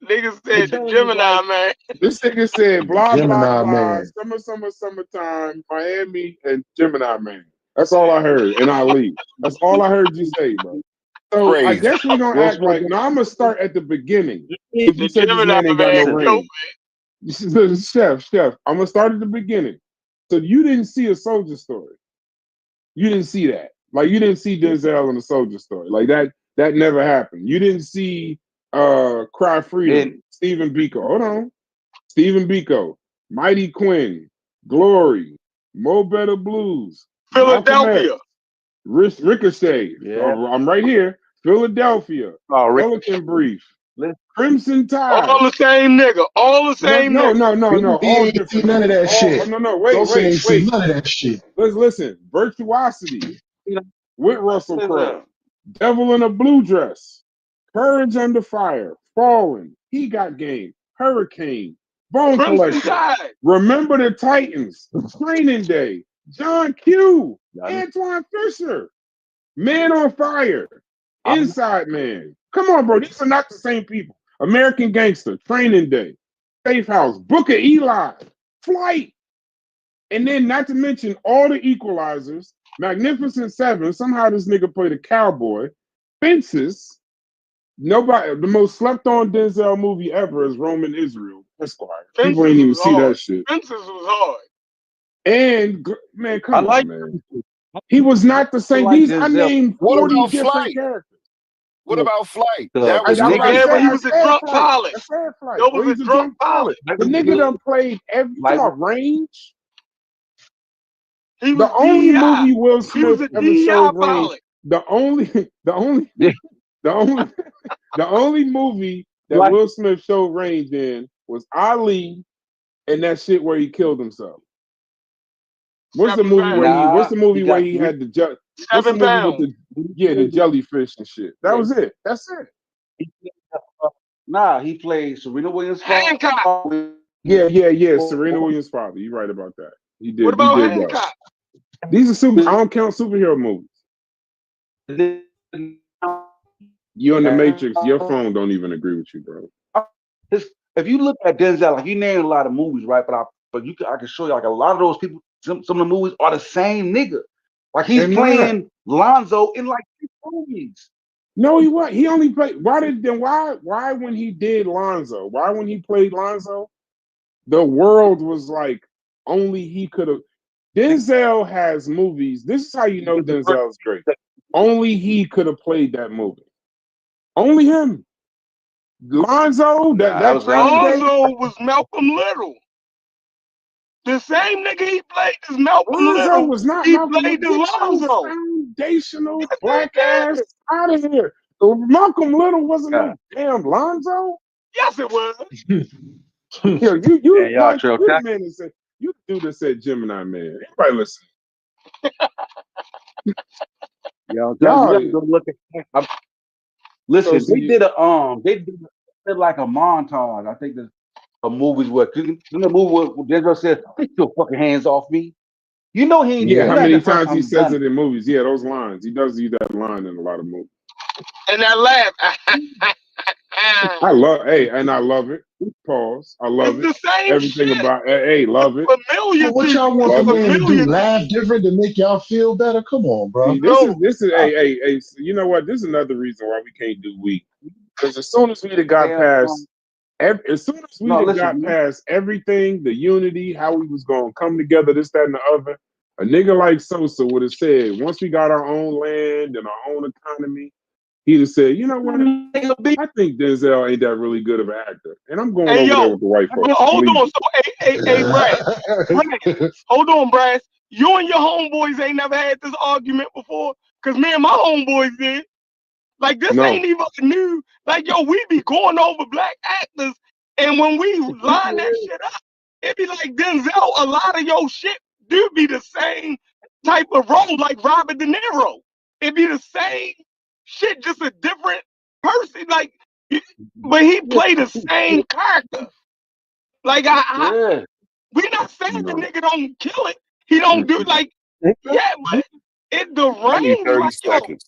Niggas said the Gemini Man. This nigga said blah Gemini blah blah. Man. Summertime, Miami, and Gemini Man. That's all I heard, and I leave. That's all I heard you say, bro. So crazy. I guess we're gonna act like. No, I'm gonna start at the beginning. If you said this man ain't got no range. Chef, I'm gonna start at the beginning. So you didn't see A Soldier Story. You didn't see that. Like you didn't see Denzel in A Soldier Story. Like that never happened. You didn't see Cry Freedom, Stephen Biko. Hold on. Stephen Biko, Mighty Quinn, Glory, Mo Better Blues, Philadelphia. Ricochet. Yeah. I'm right here. Philadelphia. Pelican Brief. Crimson Tide. All the same nigga. All the same No. nigga. All different. None of that shit. No. Wait. None of that shit. Listen. Virtuosity. With Russell Crowe. Devil in a Blue Dress. Courage Under Fire. Fallen. He Got Game. Hurricane. Bone Collector. Remember the Titans. Training Day. John Q. Antoine Fisher. Man on Fire. Inside Man. Come on, bro. These are not the same people. American Gangster. Training Day. Safe House. Book of Eli. Flight. And then not to mention all the Equalizers. Magnificent Seven. Somehow this nigga played a cowboy. Fences. Nobody. The most slept on Denzel movie ever is Roman Israel Esquire. People ain't even see that shit. Fences was hard. And man, come on, man. He was not the same. I named 40 different characters. What about Flight? That was he was a drunk pilot. That was a drunk pilot. The nigga done played every Range. He was the only movie Will Smith ever showed Range. The only movie that Will Smith showed range in was Ali, and that shit where he killed himself. What's the movie where he had the the jellyfish and shit? That was it. That's it. He played Serena Williams' father. Yeah. Serena Williams' father. You're right about that. He did. What about Hancock? These are I don't count superhero movies. You in the Matrix. Your phone don't even agree with you, bro. If you look at Denzel, like you named a lot of movies, right? But I can show you like a lot of those people. Some of the movies are the same nigga. Like he's playing Lonzo in like 2 movies. No, he what? He only played. Why when he did Lonzo? Why when he played Lonzo? The world was like only he could have. Denzel has movies. This is how you know Denzel's great. Only he could have played that movie. Only him. Lonzo. Lonzo was Malcolm Little. The same nigga he played is Malcolm Little. Was not he Malcolm played Little. Lonzo. Foundational black ass out of here. Malcolm Little wasn't no damn Lonzo. Yes, it was. Yo, you man that said you the dude that said Gemini Man. Everybody listen. Y'all go look at. Listen, they did like a montage. I think a movies where in the movie where Denzel says, "Get your fucking hands off me." You know he ain't. Yeah, how many times he says it in movies? Yeah, those lines. He does use that line in a lot of movies. And that laugh. I love it. Pause. I love it. The same everything shit. About love it. Familiar. What y'all want the man to do? Laugh different to make y'all feel better? Come on, bro. This is hey. You know what? This is another reason why we can't do week. Because as soon as we got past, past everything, the unity, how we was gonna come together, this, that, and the other, a nigga like Sosa would have said, once we got our own land and our own economy, he'd have said, you know what? I think Denzel ain't that really good of an actor, and I'm going over there with the white folks. Hold on, Brad. Hold on, Brad. You and your homeboys ain't never had this argument before, cause me and my homeboys did. Like this ain't even new. Like we be going over black actors, and when we line that shit up, it be like Denzel. A lot of your shit do be the same type of role, like Robert De Niro. It be the same shit, just a different person. Like, but he played the same character. Like we not saying the nigga don't kill it. He don't do but it the range. 30 seconds.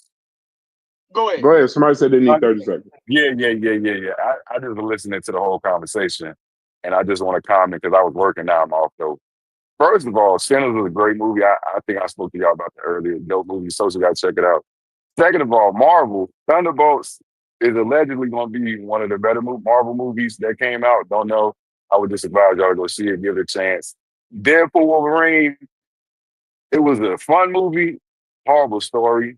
Go ahead. Go ahead. Somebody said they need 30 seconds. Yeah. I just was listening to the whole conversation, and I just want to comment because I was working. Now I'm off though. First of all, Sinners is a great movie. I think I spoke to y'all about the earlier. Dope movie. So you got to check it out. Second of all, Marvel Thunderbolts is allegedly going to be one of the better Marvel movies that came out. Don't know. I would just advise y'all to go see it, give it a chance. Deadpool Wolverine. It was a fun movie, horrible story.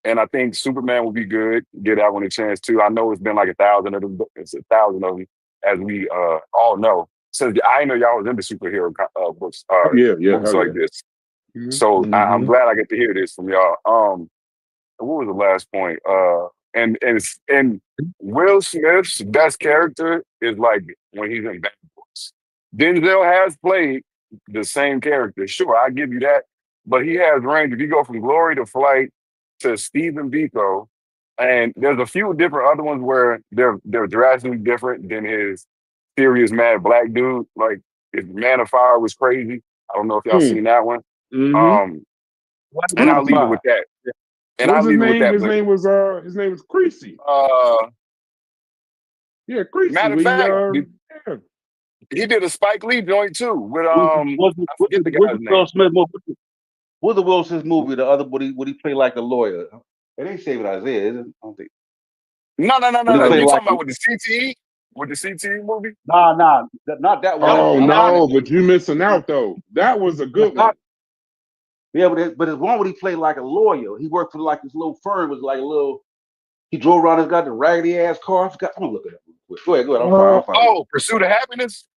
And I think Superman will be good. Get that one a chance too. I know it's been like 1,000 of them. It's 1,000 of them, as we all know. So I know y'all was into superhero books. Books like this. So I'm Mm-hmm. glad I get to hear this from y'all. What was the last point? And Will Smith's best character is like when he's in Bad Boys. Denzel has played the same character. Sure, I give you that, but he has range. If you go from Glory to Flight to Stephen Biko, and there's a few different other ones where they're drastically different than his serious mad black dude. Like his Man of Fire was crazy. I don't know if y'all seen that one. Mm-hmm. And I'll leave it with that. And What's I'll his leave it with name? that. His But name was Creasy. Yeah, Creasy. matter of We, fact, yeah. he did a Spike Lee joint too with What's I forget the the guy's Will name. Smith movie? What's the Will Smith movie? The other would he play like a lawyer? It ain't Saving Isaiah, is it? I don't think. No. Would he You play talking about with the CTE? With the CTE movie? Nah, not that one. Oh no, but you missing out though. That was a good one. Yeah, but it's one where he played like a lawyer. He worked for like this little firm. It was like a little. He drove around. He's got the raggedy ass car. I forgot. I'm gonna look at it real quick. Go ahead. I'm fine. Oh, Pursuit of Happiness?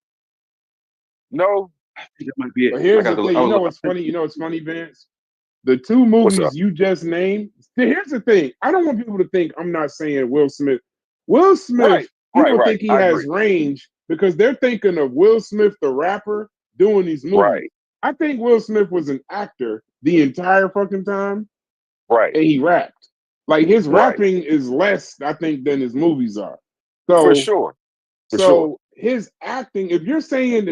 No. I think it might be it. But here's the thing. You know what's funny? Vance? The two movies you just named. Here's the thing. I don't want people to think I'm not saying Will Smith. Will Smith, people think he has range because they're thinking of Will Smith, the rapper, doing these movies. Right. I think Will Smith was an actor the entire fucking time. Right. And he rapped. Like his rapping is less, I think, than his movies are. So for sure. His acting, if you're saying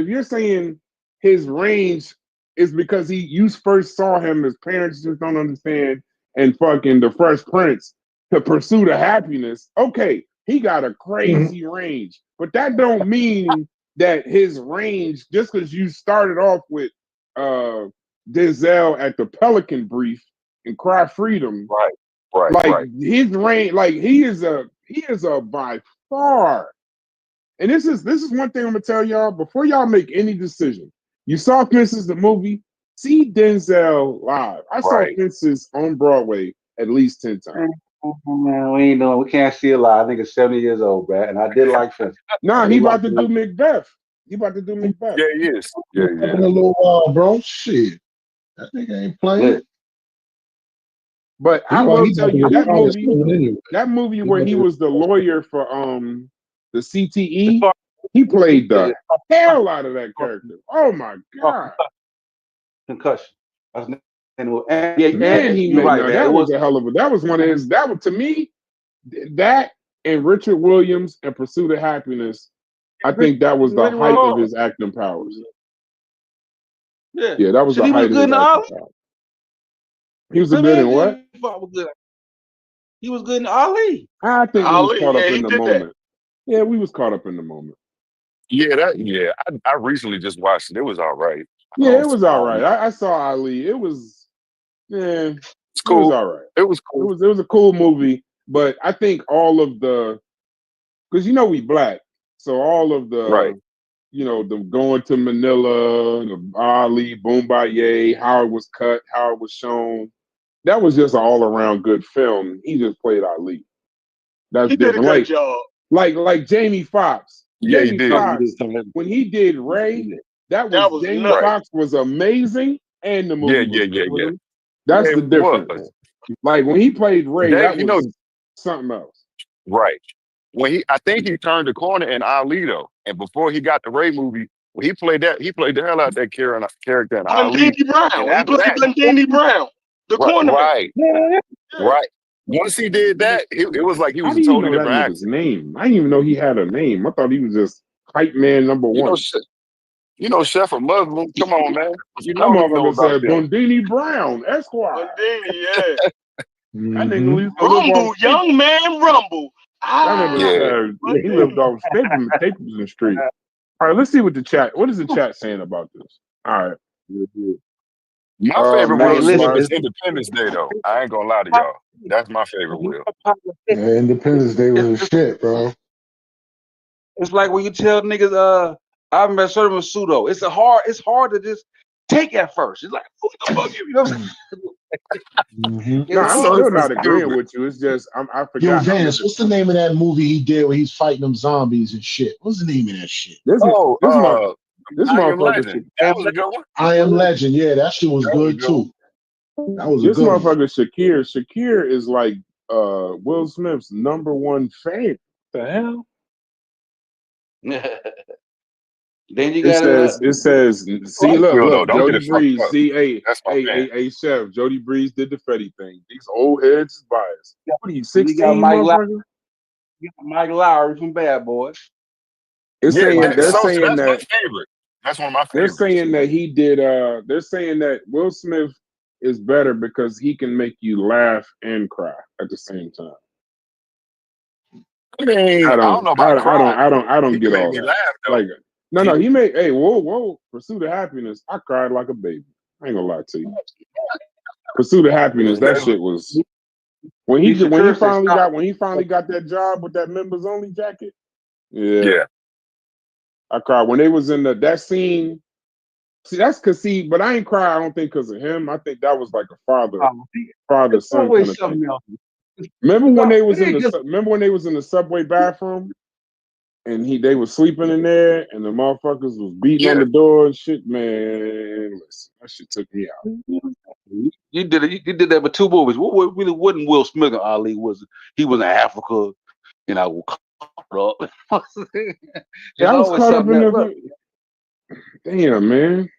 his range is because you first saw him, his parents just don't understand, and fucking The Fresh Prince, to Pursuit of Happiness, okay, he got a crazy range. But that don't mean that his range, just because you started off with Denzel at the Pelican Brief and Cry Freedom, his range, like he is a by far. And this is one thing I'm gonna tell y'all before y'all make any decision. You saw Fences the movie, see Denzel live. I saw Fences on Broadway at least 10 times. Man, we can't see it live. I think it's 70 years old, Brad. And I did like Fences. Nah, he about to do Macbeth. Yeah, he is. Yeah. In a little while, bro. Shit. That nigga ain't playing. But I will tell you that movie where he was the lawyer for the CTE, he played the hell out of that character. Oh my god! Concussion. That was a hell of a. That was one of his. That was to me. That and Richard Williams and Pursuit of Happiness. I think that was the height of his acting powers. Yeah, that was the height of his acting powers. He was good in what? He was good in Ali. I think we was caught up in the moment. Yeah, we was caught up in the moment. Yeah, I recently just watched it. It was all right. Yeah, it was all right. I saw Ali. It was, it's cool. It was all right. It was cool. It was a cool movie, but I think all of the, because we black, so all of the, the going to Manila, the Ali, Boombayah, how it was cut, how it was shown, that was just an all around good film. He just played Ali. That's different. Did a good job. Like Jamie Foxx. Yeah, he did. When he did Ray, that was Jamie Foxx was amazing, and the movie. Yeah. That's the difference. Like when he played Ray, that was something else. Right. I think he turned the corner in Ali though, and before he got the Ray movie, when he played the hell out of that character in Ali. Brown. He played Glendenny Brown, the corner. Right. Once he did that, it was like he was a totally different actor. His name. I didn't even know he had a name. I thought he was just hype man number one. Chef or Muslim. Come on, man. Come on, said Glendenny Brown, Esquire. Glendenny, yeah. That nigga Rumble, young man, Rumble. He lived off Stapleton Street. All right, let's see what is the chat saying about this? All right. My favorite Will is Independence Day, though. I ain't gonna lie to y'all. That's my favorite Will. Yeah, Independence Day was a shit, bro. It's like when you tell niggas, I'm a certain pseudo. It's hard to just take at first. It's like, what the fuck, you know what I'm saying? No, I'm still not agreeing with you. It's just I forgot. Yo, Vance, what's the name of that movie he did where he's fighting them zombies and shit? What's the name of that shit? This I Am motherfucker Legend. That was a good one. I Am Legend. Yeah, that shit was That was a good good one. too. That was a This good one. motherfucker Shakir. Shakir is like Will Smith's #1 fan. The hell? Then you It got says, see, Like Will, though. look, Don't get Jody it fucked Breeze. up. See, That's my man. hey, Chef, Jody Breeze did the Fetty thing. These old heads is biased. What are you, you 16, got motherfucker? Mike Lowry from Bad Boys. It's Yeah, saying, they're so saying that's my that, favorite. That's one of my they're favorites. saying that he did, they're saying that Will Smith is better because he can make you laugh and cry at the same time. I mean, I don't know about crying. I don't He get can make all me that. laugh though. Like, no, he made, hey, whoa, Pursuit of Happiness. I cried like a baby. I ain't gonna lie to you. Pursuit of Happiness, that shit was when he finally got that job with that members only jacket. Yeah. I cried when they was in that scene. See, but I ain't cry. I don't think because of him. I think that was like a father son kind of thing. Remember when they was in the subway bathroom and they was sleeping in there and the motherfuckers was beating on the door and shit. Man, listen, that shit took me out. You did that with 2 movies. What really wasn't Will Smith and Ali he was in Africa, and I was caught up. I was caught up in the. Damn, man.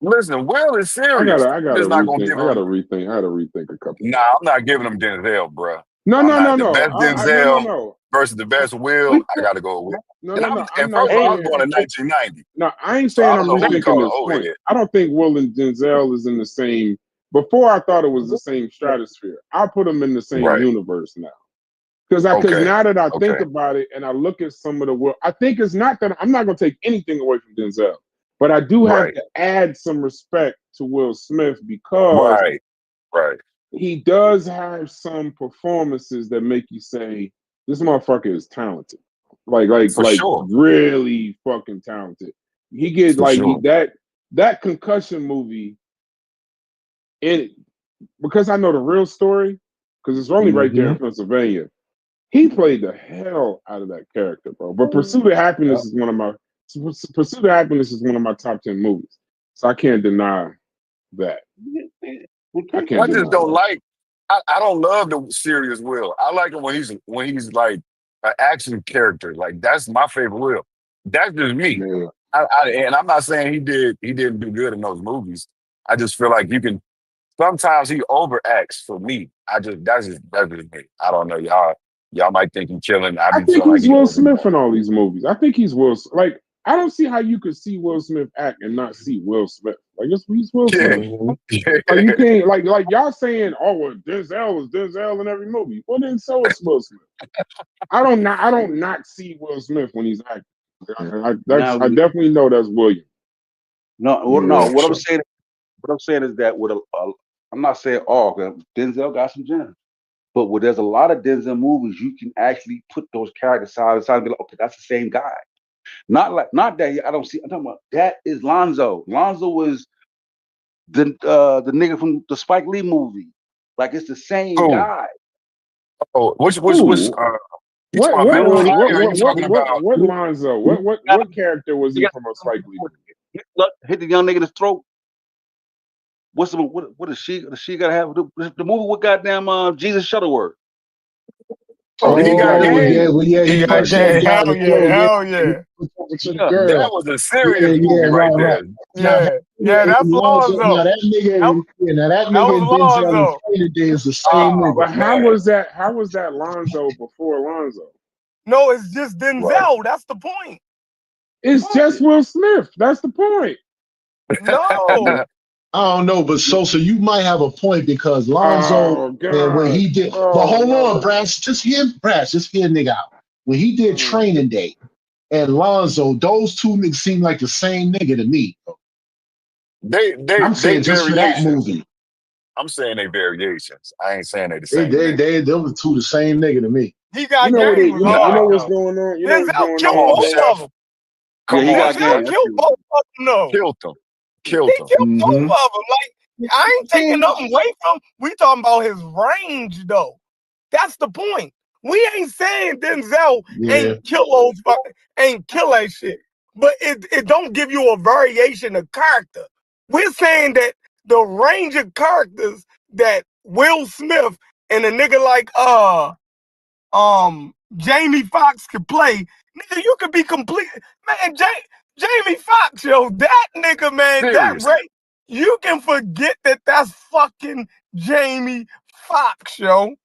Listen, Will is serious. I gotta rethink a couple. Nah, I'm not giving him Denzel, bro. No. The best Denzel versus the best Will. I gotta go with. First of all, I was born in 1990. No, I ain't saying I'm rethinking this point. I don't think Will and Denzel is in the same. Before I thought it was the same stratosphere. I put them in the same universe now. Because now that I think about it and I look at some of the world, I think it's not that I'm not gonna take anything away from Denzel, but I do have to add some respect to Will Smith because he does have some performances that make you say this motherfucker is talented, like really fucking talented. He gets that Concussion movie, because I know the real story, because it's only right there in Pennsylvania. He played the hell out of that character, bro. But Pursuit of Happiness is one of my top 10 movies, so I can't deny that. I don't love the serious Will. I like him when he's like an action character. Like that's my favorite Will. That's just me. Yeah. And I'm not saying he didn't do good in those movies. I just feel like you can. Sometimes he overacts for me. That's just me. I don't know, y'all might think he's killing. I think he's Will Smith in all these movies. I think he's Will. Like I don't see how you could see Will Smith act and not see Will Smith. Like he's Will Smith. Like you can't like y'all saying, oh well, Denzel is Denzel in every movie. Well then so is Will Smith. I don't not see Will Smith when he's acting. I definitely know that's William. What I'm saying is that with I'm not saying all, because Denzel got some gems. But there's a lot of Denzel movies you can actually put those characters side by side and be like, okay, that's the same guy. Not that I don't see. I'm talking about that is Lonzo. Lonzo was the nigga from the Spike Lee movie. Like it's the same guy. Oh, which what Lonzo? What character was he from a Spike Lee movie? Hit the young nigga in his throat. What does she gotta have the movie with goddamn Jesus Shuttleworth? Oh, he got game. Hell yeah. That was a serious movie right there. Yeah, that's Lonzo. Now that nigga and Denzel in Training Day is the same movie. But how was that Lonzo before Lonzo? No, it's just Denzel. That's the point. It's just Will Smith. That's the point. No. I don't know, but Sosa, you might have a point because Lonzo, and when he did, but hold on, Brass, just hear nigga out. When he did Training Day and Lonzo, those two niggas seem like the same nigga to me. I'm saying just for that movie. I'm saying they variations. I ain't saying they the same. They were two the same nigga to me. He got you know what's going on. You know what's going on. Both of them. Killed both of them. No. Killed them. He killed both of them. Like I ain't taking nothing away from. We talking about his range though. That's the point. We ain't saying Denzel ain't kill that shit. but it don't give you a variation of character. We're saying that the range of characters that Will Smith and a nigga like Jamie Foxx could play, nigga, you could be complete. Man, Jamie Foxx, yo, that nigga, man, that Serious. Ray, you can forget that that's fucking Jamie Foxx, yo.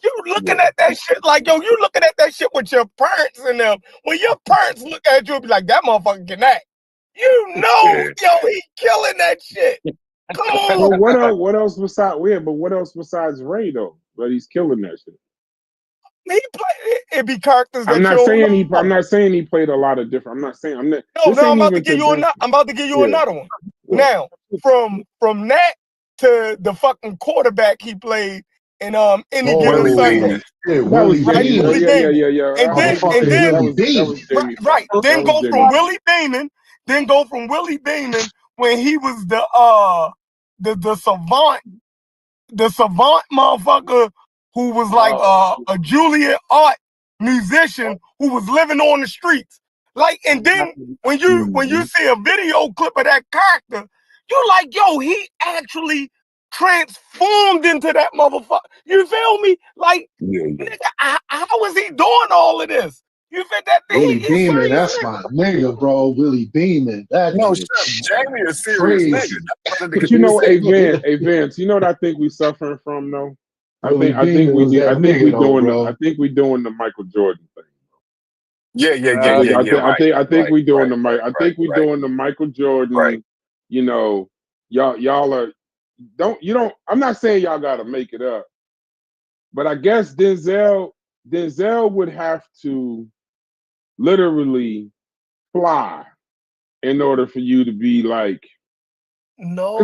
You looking at that shit like, yo, you looking at that shit with your parents and them. When your parents look at you, be like, that motherfucker can act. You know, Yeah. yo, he killing that shit. Come Well, on. what else besides but what else besides Ray though? But he's killing that shit. He play it be characters that I'm you not don't saying know. I'm not saying he played a lot of different. I'm not saying I'm not. No, This no, ain't I'm about to even give you another. I'm about to give you Yeah. another one. What? Now, from that to the fucking quarterback he played in Any Oh, Given Willie Sunday. Beeman. yeah, That Willie was Jamie. Willie Beeman. Beeman. And then Motherfucking Willie that Beeman. was Jamie. right. Then That was go Jamie. from Willie Beeman. Then go from Willie Beeman when he was the savant motherfucker who was like a Juilliard art musician who was living on the streets. Like, and then when you see a video clip of that character, you're like, yo, he actually transformed into that motherfucker. You feel me? Like, nigga, how is he doing all of this? You feel that? Willie He's Beeman, serious, that's my nigga, bro. Willie Beeman. That No, nigga Jamie is serious crazy. nigga. But you know, Vance, you know what I think we suffering from though? Willie Beeman was that nigga though, bro. I think we doing the Michael Jordan thing. Yeah. I think we doing the Mike. I think we right. doing the Michael Jordan. Right. You know, y'all are I'm not saying y'all got to make it up, but I guess Denzel would have to literally fly in order for you to be like. No.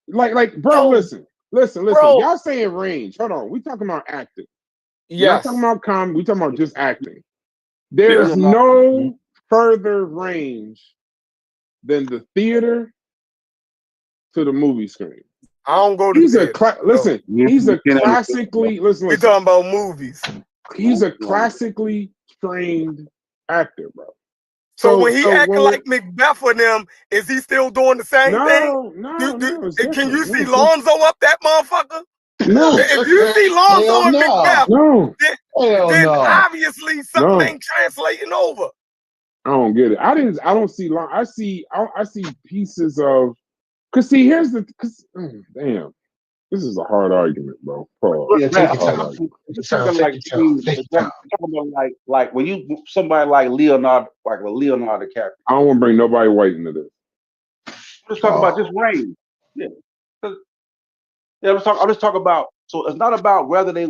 Like, bro, No. listen. Bro. Y'all saying range. Hold on. We talking about acting. Yes. We're not talking about comedy. We talking about just acting. There's no further range than the theater to the movie screen. I don't go to He's the theater. He's a classically listen. We talking about movies. He's a classically trained actor, bro. So when he acting like Macbeth for them, is he still doing the same thing? No. Can you see Lonzo up that motherfucker? No. If you see Lonzo and Macbeth, then obviously something ain't translating over. I don't get it. I don't see long. I see pieces of. Cause see, damn. This is a hard argument, bro. Yeah, take your time. Like when you somebody like Leonardo DiCaprio. I don't want to bring nobody white into this. Let's talk about just range. Yeah. I'm just talking about. So it's not about whether they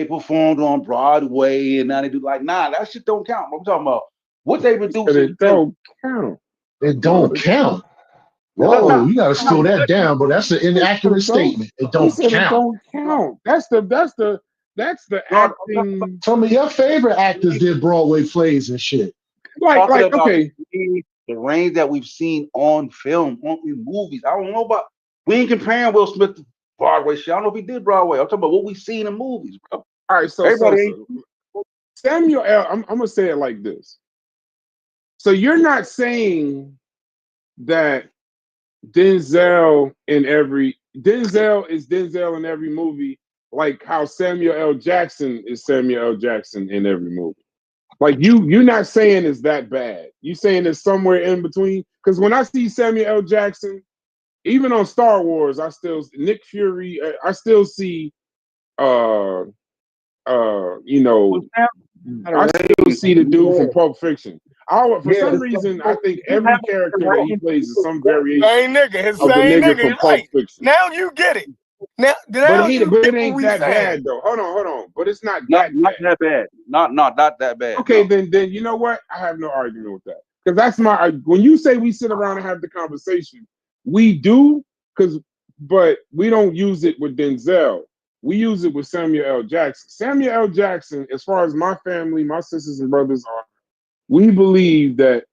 performed on Broadway and now they do that shit don't count. I'm talking about what they would do. It don't count. It don't count. Whoa, you gotta slow that down, bro. That's an inaccurate statement. It don't count. It don't count. That's the acting. Some of your favorite actors did Broadway plays and shit. Like okay. The range that we've seen on film, in movies. I don't know about. We ain't comparing Will Smith to Broadway shit. I don't know if he did Broadway. I'm talking about what we've seen in movies, bro. All right, so Samuel L. I'm gonna say it like this. So you're not saying that Denzel is Denzel in every movie, like how Samuel L. Jackson is Samuel L. Jackson in every movie. Like you're not saying it's that bad. You saying it's somewhere in between. Because when I see Samuel L. Jackson, even on Star Wars, Nick Fury. I still see, I still see the dude from Pulp Fiction. For some reason, I think every character that he plays is some variation of the nigga from Pulp Fiction. Now you get it. But it ain't that bad though. Hold on. But it's not that bad. Not that bad. Okay, then you know what? I have no argument with that. Because that's when you say we sit around and have the conversation, we do, but we don't use it with Denzel. We use it with Samuel L. Jackson. Samuel L. Jackson, as far as my family, my sisters and brothers are, we believe that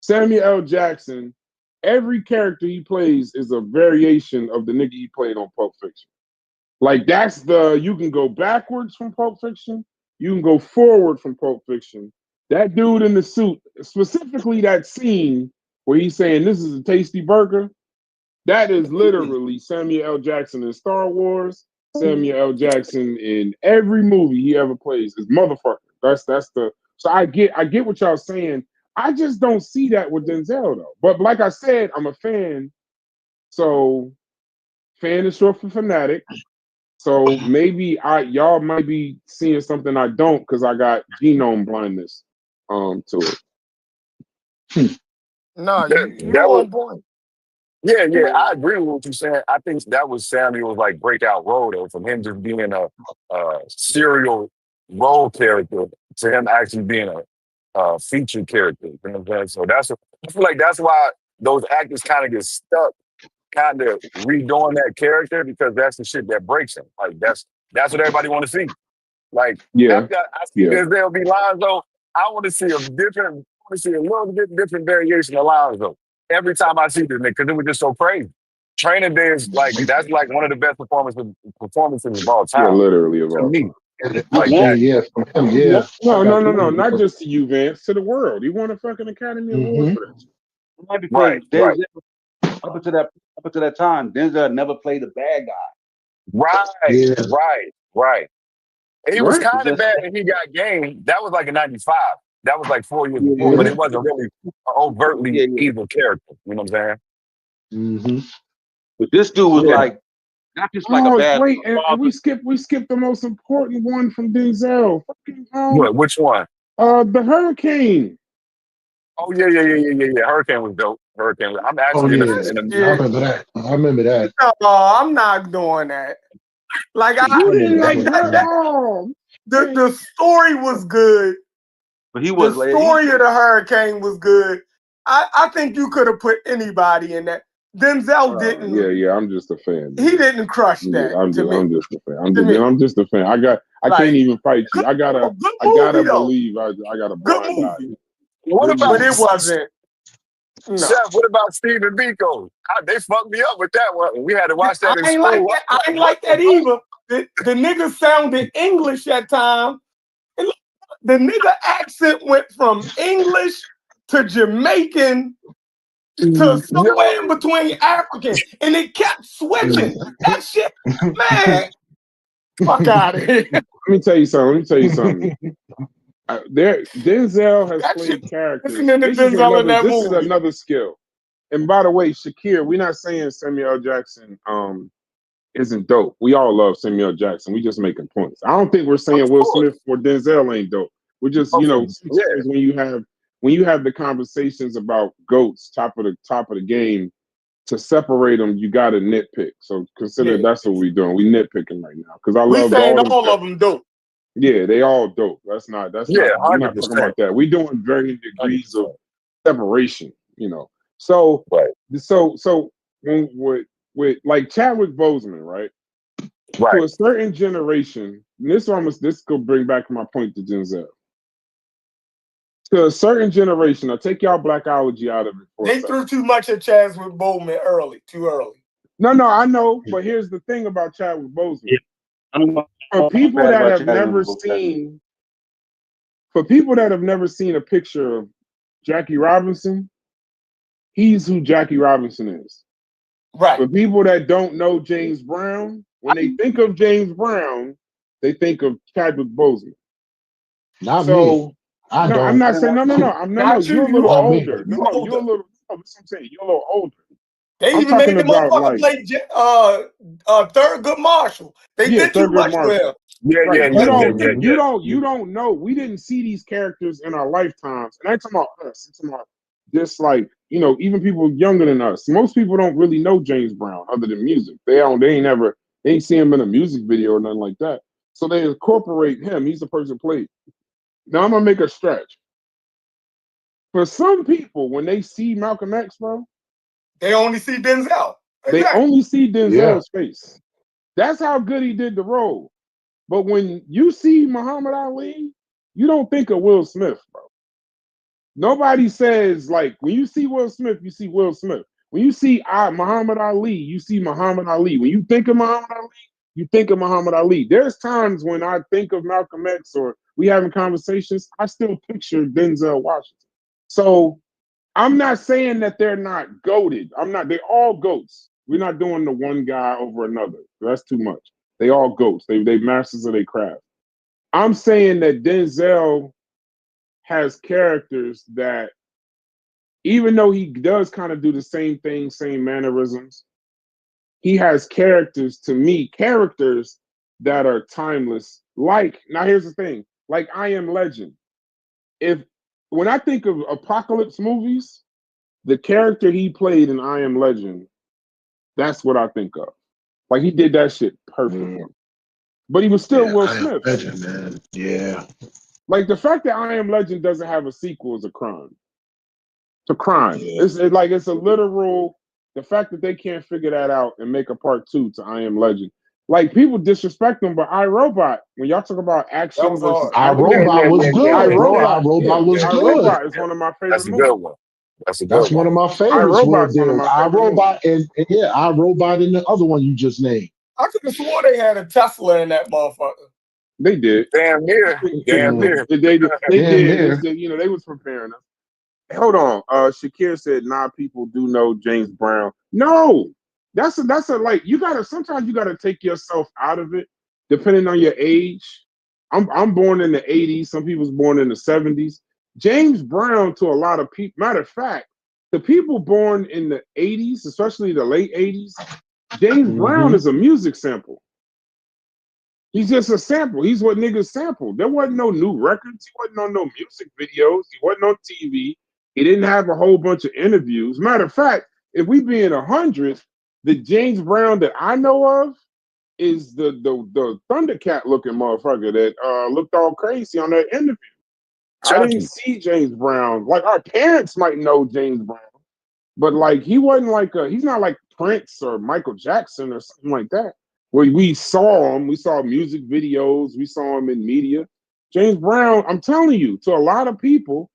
Samuel L. Jackson, every character he plays is a variation of the nigga he played on Pulp Fiction. Like you can go backwards from Pulp Fiction, you can go forward from Pulp Fiction. That dude in the suit, specifically that scene where he's saying this is a tasty burger, that is literally Samuel L. Jackson in Star Wars, Samuel L. Jackson in every movie he ever plays is motherfucker. That's the so I get what y'all saying. I just don't see that with Denzel though. But like I said, I'm a fan. So fan is short for fanatic. So maybe y'all might be seeing something I don't because I got genome blindness to it. No, you That was on point. yeah, I agree with what you're saying. I think that was Samuel's like breakout role though, from him just being a serial role character to him actually being a featured character. You know what I'm saying? So I feel like that's why those actors kind of get stuck, kind of redoing that character because that's the shit that breaks him. Like that's what everybody want to see. Like Yeah, after I see there'll be Lonzo, I want to see a little bit different variation of Lonzo every time I see this nigga because it was just so crazy. Training Day is like that's like one of the best performances of all time. Yeah, literally of to all me. time. Like Yeah, that. yeah, from him, yeah. No, not just to you, Vance, to the world. He won a fucking Academy Award for that. Right, because Right. Denzel, up until that time, Denzel never played a bad guy. Yeah. Right. He was Right. kind of bad when he got game. That was like in '95. That was like 4 years before, but it wasn't really an overtly evil character. You know what I'm saying? Mm-hmm. But this dude was like not just like a bad. Wait, and we skipped the most important one from Denzel. Fucking What? Which one? The Hurricane. Oh yeah. Hurricane was dope. Hurricane. I'm actually in a I remember that. No, I'm not doing that. Like You didn't like that. The story was good. But he was the story of the Hurricane was good. I think you could have put anybody in that. Denzel didn't. Yeah, I'm just a fan. He didn't crush that. I'm just a fan. I'm just a fan. I Like, can't even fight you. I gotta believe. I got a blind eye. But it wasn't. No. Chef, what about Stephen Biko? They fucked me up with that one. We had to watch that in school. I ain't like that either. The nigga sounded English at time. The nigga accent went from English to Jamaican to somewhere in between African, and it kept switching. That shit, man. Fuck out of here. Let me tell you something. Denzel has played characters. This is another skill. And by the way, Shakir, we're not saying Samuel L. Jackson isn't dope. We all love Samuel L. Jackson. We just making points. I don't think we're saying Will Smith or Denzel ain't dope. We're just, sometimes when you have the conversations about GOATs, top of the game, to separate them, you got to nitpick. So consider that's what we're doing. We nitpicking right now because I love all of them dope. Yeah, they all dope. We're not talking about that. We're doing varying degrees of separation, So when with like Chadwick Boseman, right? To a certain generation, and this could bring back my point to Denzel. To a certain generation, I'll take y'all blackology out of it for a second. They threw too much at Chadwick Boseman too early. No, I know, but here's the thing about Chadwick Boseman. For people that have never seen a picture of Jackie Robinson, he's who Jackie Robinson is. Right. For people that don't know James Brown, when they think of James Brown, they think of Chadwick Boseman. Not me. I'm not saying no. You're a little older. You're a little. That's what I'm saying. You're a little older. They even made the motherfucker play Thurgood Marshall. They did too much well. Yeah. You don't know. We didn't see these characters in our lifetimes. And I'm talking about us. I'm talking about just like, even people younger than us. Most people don't really know James Brown other than music. They ain't seen him in a music video or nothing like that. So they incorporate him. He's the person played. Now I'm gonna make a stretch. For some people, when they see Malcolm X, bro, they only see Denzel. Exactly. They only see Denzel's face. That's how good he did the role. But when you see Muhammad Ali, you don't think of Will Smith, bro. Nobody says, like, when you see Will Smith, you see Will Smith. When you see Muhammad Ali, you see Muhammad Ali. When you think of Muhammad Ali, you think of Muhammad Ali. There's times when I think of Malcolm X or we having conversations, I still picture Denzel Washington. So I'm not saying that they're not goated. They're all goats. We're not doing the one guy over another. That's too much. They all goats. They masters of their craft. I'm saying that Denzel has characters that, even though he does kind of do the same thing, same mannerisms, he has characters that are timeless. Like, now here's the thing, like I Am Legend. When I think of apocalypse movies, the character he played in I Am Legend, that's what I think of. Like, he did that shit perfectly. But he was still Will Smith. Legend, man. Yeah. Like, the fact that I Am Legend doesn't have a sequel is a crime. It's a crime. Yeah. It's a literal. The fact that they can't figure that out and make a part 2 to I Am Legend. Like, people disrespect them, but iRobot, when y'all talk about action versus iRobot was good. iRobot was good. iRobot is one of my favorite That's a movies. good one. That's one of my favorites. iRobot's one of my favorite iRobot and iRobot and the other one you just named. I could have swore they had a Tesla in that motherfucker. They did. Damn near. Damn near. They did. You know, they was preparing us. Hold on. Shakir said, "Nah, people do know James Brown." No, that's a like, sometimes you gotta take yourself out of it, depending on your age. I'm born in the 80s. Some people's born in the 70s. James Brown, to a lot of people, matter of fact, the people born in the 80s, especially the late 80s, James Brown is a music sample. He's just a sample. He's what niggas sampled. There wasn't no new records. He wasn't on no music videos. He wasn't on TV. He didn't have a whole bunch of interviews. Matter of fact, if we be in 100, the James Brown that I know of is the Thundercat looking motherfucker that looked all crazy on that interview. I didn't see James Brown. Like, our parents might know James Brown, but like, he wasn't like he's not like Prince or Michael Jackson or something like that, where we saw him. We saw music videos. We saw him in media. James Brown, I'm telling you, to a lot of people,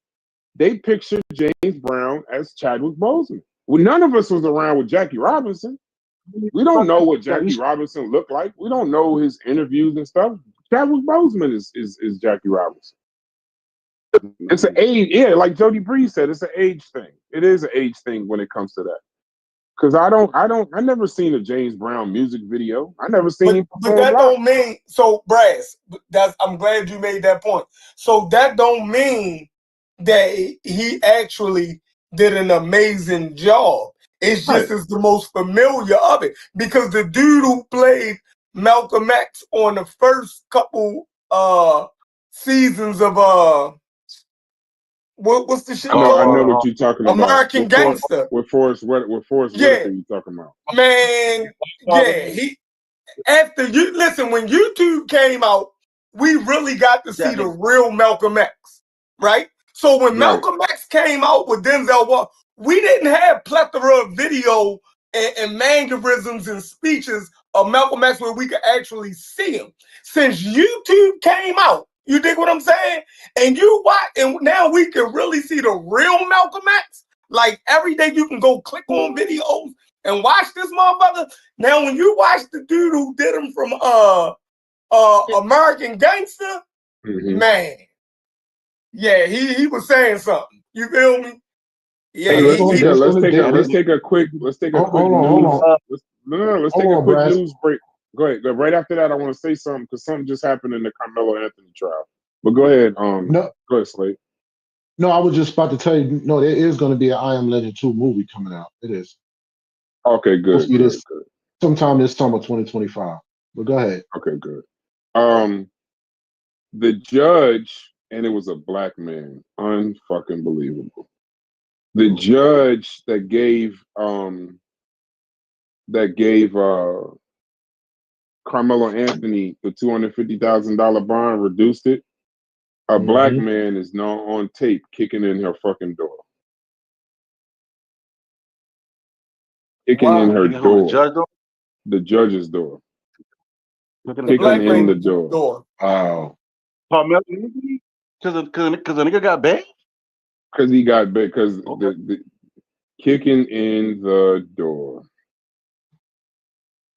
they picture James Brown as Chadwick Boseman. Well, none of us was around with Jackie Robinson. We don't know what Jackie Robinson looked like. We don't know his interviews and stuff. Chadwick Boseman is Jackie Robinson. It's an age, like Jody Breeze said, it's an age thing. It is an age thing when it comes to that. Because I never seen a James Brown music video. I never seen him perform. But that don't mean, so Brass, I'm glad you made that point. So that don't mean that he actually did an amazing job. It's just it's the most familiar of it. Because the dude who played Malcolm X on the first couple seasons of what's the shit called? I know what you're talking about. American Gangster. With Forrest Whitaker, you talking about? Man, he after you listen, when YouTube came out, we really got to see the real Malcolm X, right? So when Malcolm X came out with Denzel, we didn't have plethora of video and mannerisms and speeches of Malcolm X where we could actually see him. Since YouTube came out, you dig what I'm saying? And you watch, and now we can really see the real Malcolm X. Like, every day you can go click on videos and watch this motherfucker. Now, when you watch the dude who did him from American Gangster, man, yeah, he was saying something. You feel me? Yeah, hey, let's take a quick news break. Go ahead. Right after that, I want to say something because something just happened in the Carmelo Anthony trial. But go ahead. Go ahead, Slade. No, I was just about to tell you. No, there is going to be an I Am Legend 2 movie coming out. It is. Okay, good. Good. Sometime this summer, 2025. But go ahead. Okay, good. The judge, and it was a black man, unfucking believable. The judge that gave Carmelo Anthony the $250,000 bond, reduced it. A black man is now on tape kicking in her fucking door. Kicking in her door. The judge's door. Kicking in the door. Wow. Carmelo Anthony? Because the nigga got bailed? Because he got bailed. Because the kicking in the door.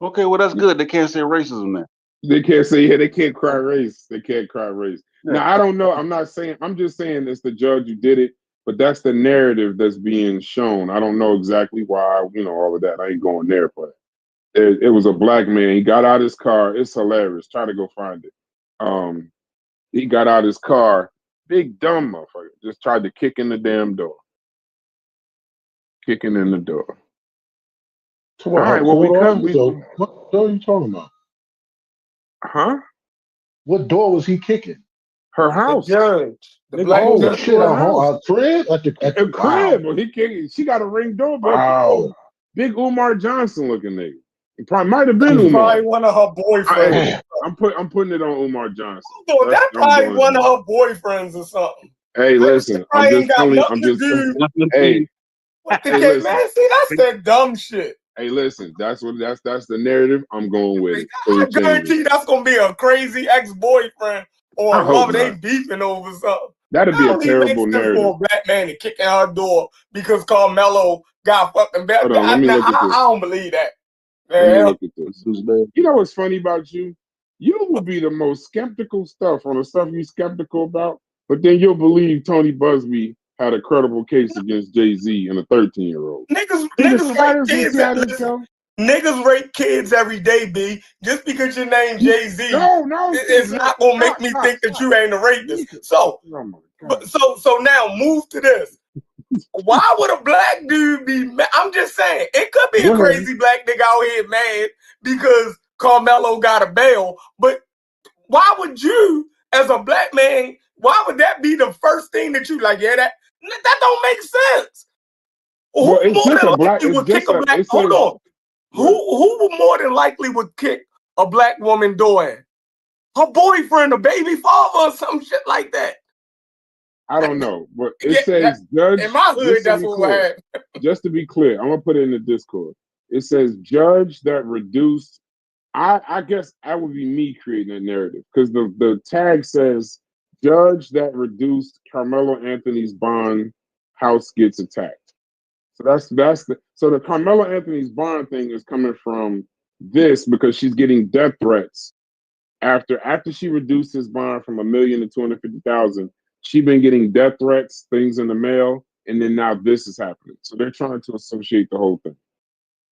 Okay, well, that's good. They can't say racism then. They can't say, yeah, they can't cry race. They can't cry race. Yeah. Now, I don't know. I'm not saying, I'm just saying it's the judge who did it, but that's the narrative that's being shown. I don't know exactly why, all of that. I ain't going there, but it was a black man. He got out his car. It's hilarious. Try to go find it. He got out his car. Big dumb motherfucker. Just tried to kick in the damn door. Kicking in the door. So All right, well, what door are you talking about? Huh? What door was he kicking? Her house. The judge. The They black closed judge. Shit, her a house. crib? At the crib. Well, she got a ring doorbell. Wow. Big Umar Johnson looking nigga. It probably might have been That's Umar. probably one of her boyfriends. I'm putting it on Umar Johnson. Hold on, that's probably one of her boyfriends or something. Hey, listen, I'm just telling you. I'm just hey. What the Hey, man? listen. See, that's that dumb shit. Hey, listen, that's the narrative. I'm going with it. I guarantee that's gonna be a crazy ex-boyfriend or I a hope lover they not. beefing over something. That'd be a How do you make terrible sense narrative. for a black man to kick in her door because Carmelo got fucking bad? Hold on, let me look at this. I don't believe that. Let me look at this. You know what's funny about you? You will be the most skeptical stuff on the stuff you're skeptical about, but then you'll believe Tony Busby had a credible case against Jay-Z and a 13-year-old. Niggas rape kids every day, B. Just because your name Jay-Z is not gonna make me think that you ain't a rapist. So now move to this. Why would a black dude be mad? I'm just saying, it could be a crazy black nigga out here mad because Carmelo got a bail, but why would you, as a black man, why would that be the first thing that you like? Yeah, that don't make sense. Well, Who more than likely would kick a black? Hold on. Who more than likely would kick a black woman door in? Her boyfriend, a baby father, or some shit like that. I don't know, but it says judge. In my hood, that's what happened. Just to be clear, I'm gonna put it in the Discord. It says judge that reduced. I guess that would be me creating a narrative because the tag says judge that reduced Carmelo Anthony's bond house gets attacked. So that's the Carmelo Anthony's bond thing is coming from this because she's getting death threats after she reduced his bond from $1 million to $250,000. She's been getting death threats, things in the mail, and then now this is happening. So they're trying to associate the whole thing.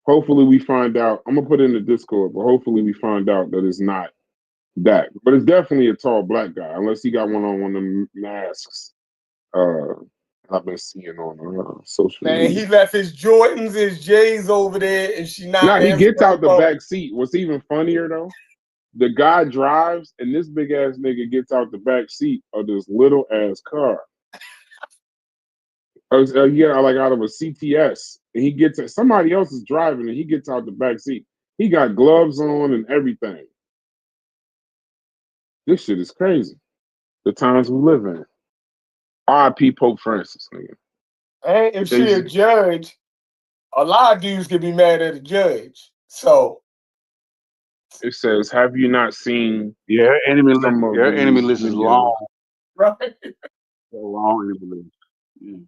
Hopefully we find out. I'm gonna put it in the Discord, but hopefully we find out that it's not that. But it's definitely a tall black guy, unless he got one on one of the masks. I've been seeing on social media. He left his Jordans, his J's over there, and she not. Nah, he gets out the back seat. What's even funnier though, the guy drives, and this big ass nigga gets out the back seat of this little ass car. Yeah, like out of a CTS, and he gets it. Somebody else is driving, and he gets out the back seat. He got gloves on and everything. This shit is crazy. The times we live in. R.I.P. Pope Francis, nigga. And if she a judge, a lot of dudes could be mad at a judge. So it says, "Have you not seen?" Yeah, enemy list is long. Right. Long enemy list. Yeah.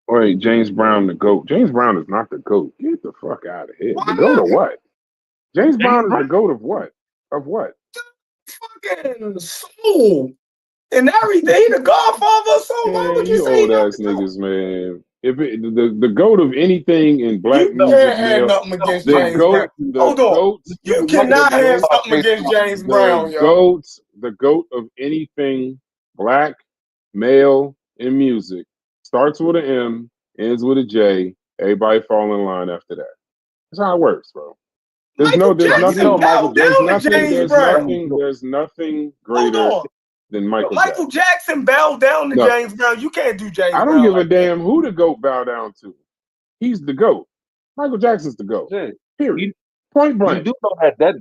Wait, James Brown, the GOAT. James Brown is not the GOAT. Get the fuck out of here. Why The GOAT not? of what? James Brown is the GOAT of what? Of what? Fucking soul and everything. The Godfather of soul. Why would you say old ass niggas, man? If the GOAT of anything in black music, can't have nothing against James Brown. Hold on. You cannot have something against James Brown, yo. The GOAT of anything black, male in music starts with an M, ends with a J. Everybody fall in line after that. That's how it works, bro. There's nothing greater than Michael Jackson. Jackson bowed down to James Brown. You can't do James Brown. I don't give a damn who the GOAT bow down to. He's the GOAT. Michael Jackson's the GOAT. Period. Point blank. You do know that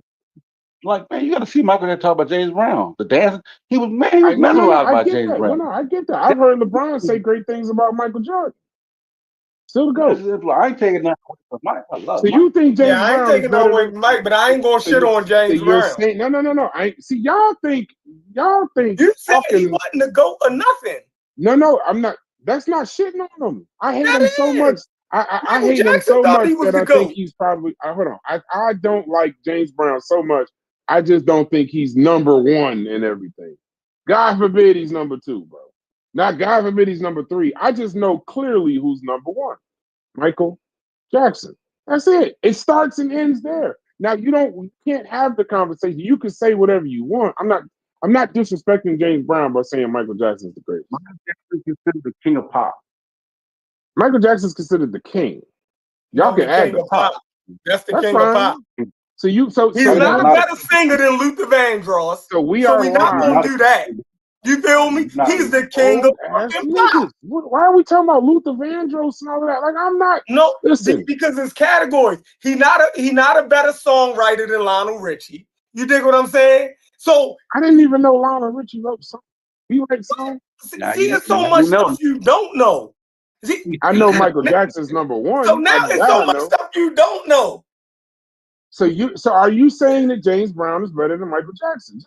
like, man, you got to see Michael Jackson talk about James Brown. The dance, he was mesmerized by James Brown. No, I get that. I've heard LeBron say great things about Michael Jordan. Still the GOAT. I ain't taking that away from Mike. I love you think James Brown? I ain't taking that away from Mike, but I ain't gonna shit on James Brown. No. Y'all think you said he wasn't the GOAT or nothing. No, I'm not. That's not shitting on him. I hate him so much. I hate him so much that I think he's probably. Hold on. I don't like James Brown so much I just don't think he's number one in everything. God forbid he's number two, bro. Not God forbid he's number three. I just know clearly who's number one. Michael Jackson. That's it. It starts and ends there. Now you can't have the conversation. You can say whatever you want. I'm not disrespecting James Brown by saying Michael Jackson's the greatest. Michael Jackson is considered the king of pop. Michael Jackson's considered the king. Y'all No, can the add king the of pop. pop. That's the That's king of fine. pop. So He's so not a now, better singer than Luther Vandross. so we So are we not live. gonna do that. You feel me? Not- He's the king of Ass fucking pop. niggas. Why are we talking about Luther Vandross and all of that? Like I'm not. No, Listen. because it's categories. He not a better songwriter than Lionel Richie. You dig what I'm saying? So I didn't even know Lionel Richie wrote songs. You write songs? see, there's so much stuff you don't know. See, I know Michael Jackson's number one. so now it's so much stuff you don't know. So are you saying that James Brown is better than Michael Jackson?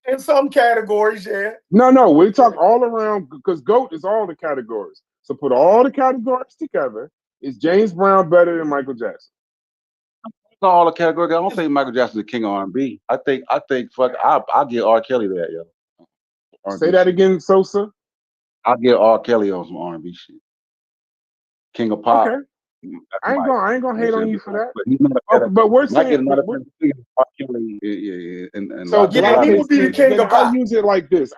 In some categories, yeah. No, we talk all around because GOAT is all the categories. So put all the categories together. Is James Brown better than Michael Jackson? Not all the categories. I don't think Michael Jackson's the king of R&B. I think I'll get R. Kelly that, yo. R&B Say that shit. again, Sosa. I'll get R. Kelly on some R&B shit. King of pop. Okay. I ain't gonna hate on you for that. But he's not a better. But we're Mike is saying not a better singer than R. Kelly. Yeah. so Yeah, he would be the king of pop. I'll use it like this.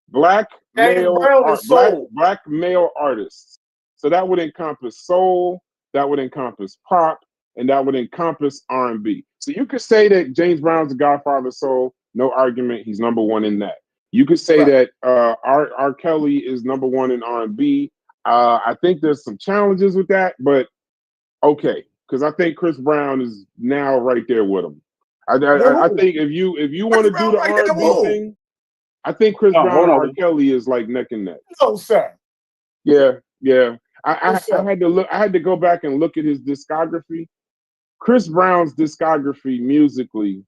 Black James male Brown is soul. black male artists. So that would encompass soul, that would encompass pop, and that would encompass R&B. So you could say that James Brown's the godfather of soul, no argument. He's number one in that. You could say that R. Kelly is number one in R&B. I think there's some challenges with that, but okay, because I think Chris Brown is now right there with him. I think if you want to do the R&B thing, I think Chris Brown and R. Kelly is like neck and neck. No, sir. Yeah. I had to go back and look at his discography. Chris Brown's discography musically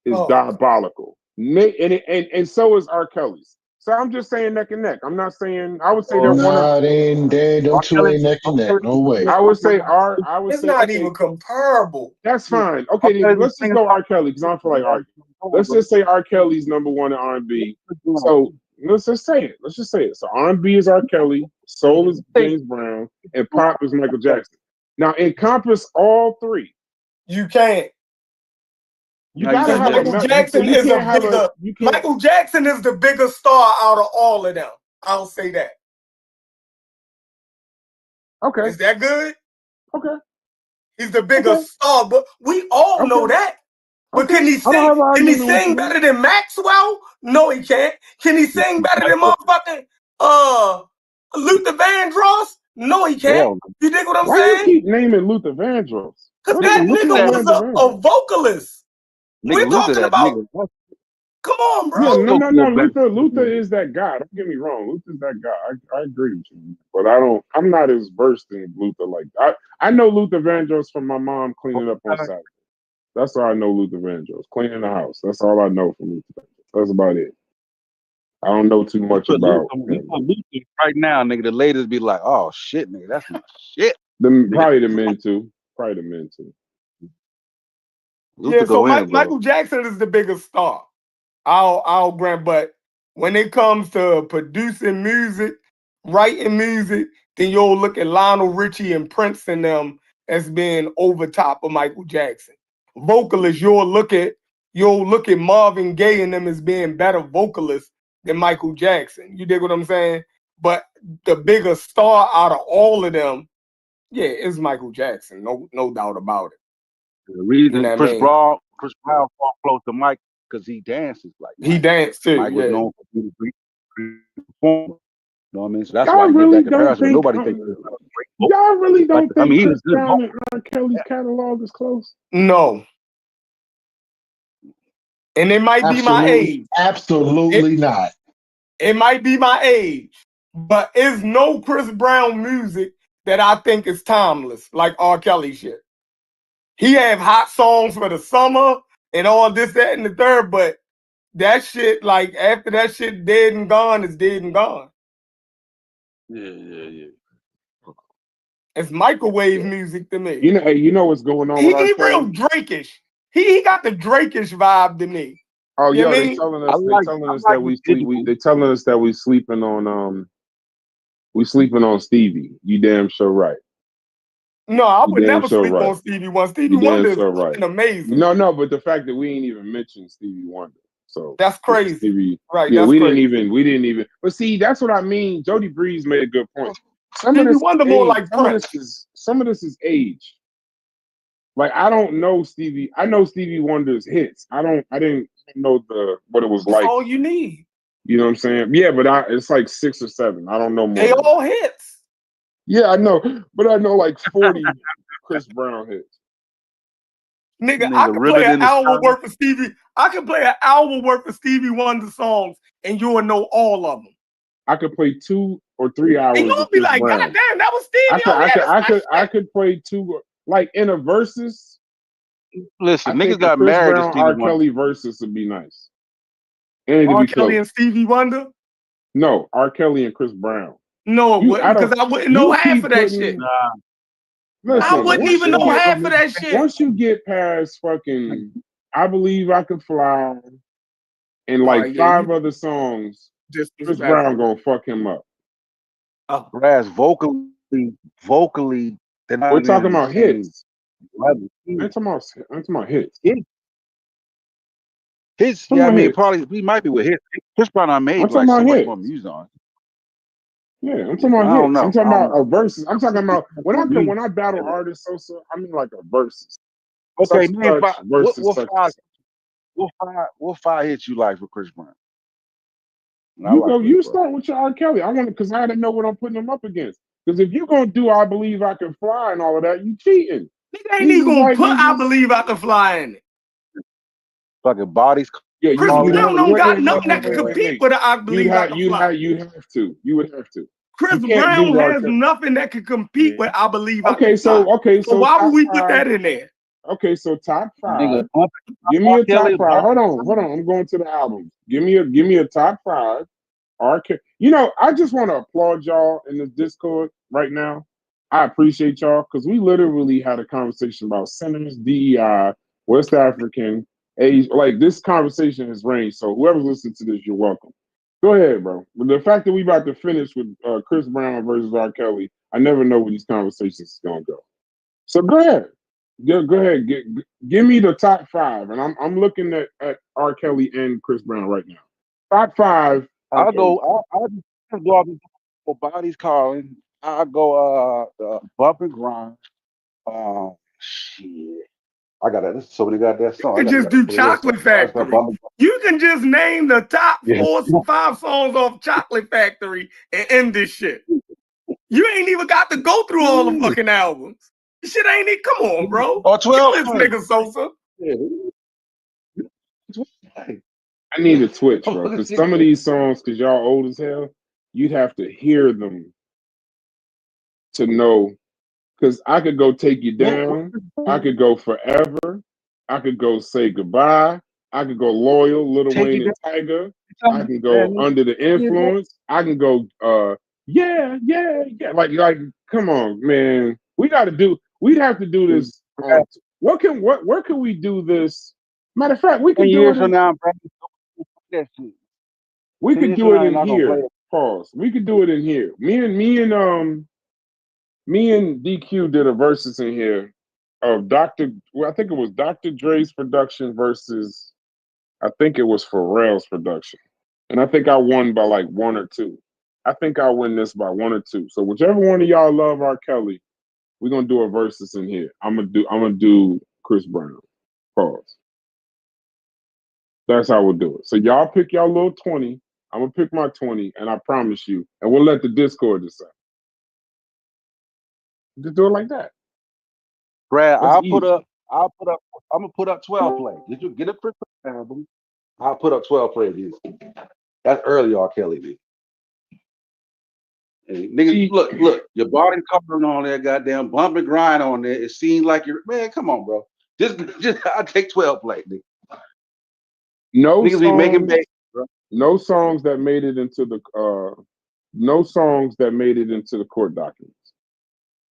is diabolical, and so is R. Kelly's. So I'm just saying neck and neck. I'm not saying I would say they're one of them two ain't neck and neck. No way. I would say it's not even comparable. That's fine. Okay, then let's just go R. Kelly because I don't feel like arguing. Let's just say R. Kelly's number one in R&B. So let's just say it. So R&B is R. Kelly, soul is James Brown, and pop is Michael Jackson. Now encompass all three. You can't. You gotta have Michael Jackson is Michael Jackson is the biggest star out of all of them. I'll say that. Okay. Is that good? Okay. He's the biggest star, but we all know that. But can he sing? Can he sing better than Maxwell? No, he can't. Can he sing better than motherfucking Luther Vandross? No, he can't. You dig what I'm saying? Why you keep naming Luther Vandross? Because that nigga was a vocalist. We're talking about. Come on, bro. Yeah, no. Luther is that guy. Don't get me wrong. Luther's that guy. I agree with you, but I'm not as versed in Luther like I know Luther Vandross from my mom cleaning up on Saturday. That's all I know. Luther Vandross cleaning the house. That's all I know from Luther. That's about it. I don't know too much about Luther right now, nigga. The ladies be like, "Oh shit, nigga, that's my shit." Probably the men too. Luther so Michael Jackson is the biggest star. I'll grant, but when it comes to producing music, writing music, then you'll look at Lionel Richie and Prince and them as being over top of Michael Jackson. Vocalists, you'll look at Marvin Gaye and them as being better vocalists than Michael Jackson. You dig what I'm saying? But the biggest star out of all of them, yeah, is Michael Jackson. No doubt about it. The reason Chris Brown fought close to Mike because he dances like Mike. He danced too. Mike was known for being a great performer. You know what I mean? So that's y'all why really that comparison. Nobody thinks y'all really don't think Chris Brown and R. Kelly's catalog is close? No. And it might be my age. Absolutely not. It might be my age. But it's no Chris Brown music that I think is timeless, like R. Kelly shit. He have hot songs for the summer and all this, that, and the third, but that shit, like after that shit dead and gone, it's dead and gone. Yeah. It's microwave music to me. You know what's going on with R. He Kelly? real Drake-ish. He got the Drake-ish vibe to me. Oh, You know yo, what I they mean? telling I us like that we sleep. Diddy. They telling us that we sleeping on Stevie. You damn sure right. No, I You would damn never sure sleep right. on Stevie Wonder. Stevie You damn Wonder is sure right. fucking amazing. No, but the fact that we ain't even mentioned Stevie Wonder. So That's crazy. Stevie, Right, yeah, that's we crazy. didn't even. But see, that's what I mean. Jody Breeze made a good point. Some of Stevie this Wonder is more age. like Prince. Some of this is age. Like I don't know Stevie. I know Stevie Wonder's hits. I didn't know what it was That's like. all you need. You know what I'm saying? Yeah, but it's like 6 or 7. I don't know more. They than all that. hits. Yeah, I know, but I know like 40 Chris Brown hits. Nigga, I could play an hour worth of Stevie. I could play an hour worth of Stevie Wonder songs, and you will know all of them. I could play 2 or 3 hours. And you'll be like, God damn, that was Stevie. I could play 2, like in a versus. Listen, I niggas think got Chris married to Brown, Stevie R. Wonder. Kelly versus would be nice. And it'd R. be Kelly close. and Stevie Wonder? No, R. Kelly and Chris Brown. No, because I wouldn't know half of that shit. Listen, I wouldn't even know half of that shit. Once you get past fucking I Believe I Could Fly and like 5 other songs, Chris Brown gonna fuck him up. Whereas vocally, they're not We're talking in the about same hits. level. I'm talking about hits. Hits, yeah, I mean, probably we might be with hits. Chris Brown I made like so much more music on. Yeah, I'm talking about I don't hits. know. I'm talking about a versus. I'm talking about when I battle artists, Sosa, I mean like a versus. Okay, Such man, versus what 5 hits you like for Chris Brown? You start with your R. Kelly. I want because I didn't know what I'm putting him up against. Because if you're gonna do I Believe I Can Fly and all of that, you cheating. Nigga ain't even gonna put I Believe I Can Fly in it. Fucking bodies. Yeah, Chris Brown don't got nothing that can compete with I Believe I Can Fly. You have to. You would have to. Chris Brown has nothing that can compete with I Believe I Can Fly. So why would we put that in there? Okay, so top 5. Give me a top 5. Hold on. I'm going to the album. Give me a top 5. You know, I just want to applaud y'all in the Discord right now. I appreciate y'all because we literally had a conversation about centers, DEI, West African, age. Like this conversation has ranged. So whoever's listening to this, you're welcome. Go ahead, bro. But the fact that we about to finish with Chris Brown versus R. Kelly, I never know where these conversations is gonna go. So go ahead. Go ahead. Give me the top 5, and I'm looking at R. Kelly and Chris Brown right now. Top 5. I'll go off for Bodies Calling. I'll go Bump and Grind. Shit. I got that. Somebody got that song. You can just do Chocolate Factory. You can just name the top 5 songs off Chocolate Factory and end this shit. You ain't even got to go through all the fucking albums. This shit ain't it. Come on, bro. Or 12. Kill this nigga Sosa. I need a Twitch, bro. Because some of these songs, because y'all old as hell, you'd have to hear them to know. Because I could go Take You Down. I could go Forever. I could go Say Goodbye. I could go Loyal, Lil Wayne and Tiger. I can go Under the Influence. I can go yeah. Like come on, man. We'd have to do this. Where can we do this? Matter of fact, we could do it. We could do it in here. Pause. We could do it in here. Me and DQ did a versus in here of I think it was Dr. Dre's production versus I think it was Pharrell's production. And I think I won by like 1 or 2. I think I win this by 1 or 2. So whichever one of y'all love R. Kelly, we're gonna do a versus in here. I'm gonna do Chris Brown. Pause. That's how we'll do it. So y'all pick y'all little 20. I'm gonna pick my 20, and I promise you, and we'll let the Discord decide. Just do it like that. Brad, I'm gonna put up 12 plays. Did you get a Chris Brown album? I'll put up 12 plays. That's early R. Kelly, dude. Hey, nigga, look, your body covering on there, goddamn bump and grind on there. It seems like you're man, come on, bro. Just I'll take 12 plays, nigga. No niggas be making babies, bro. No songs that made it into the court documents.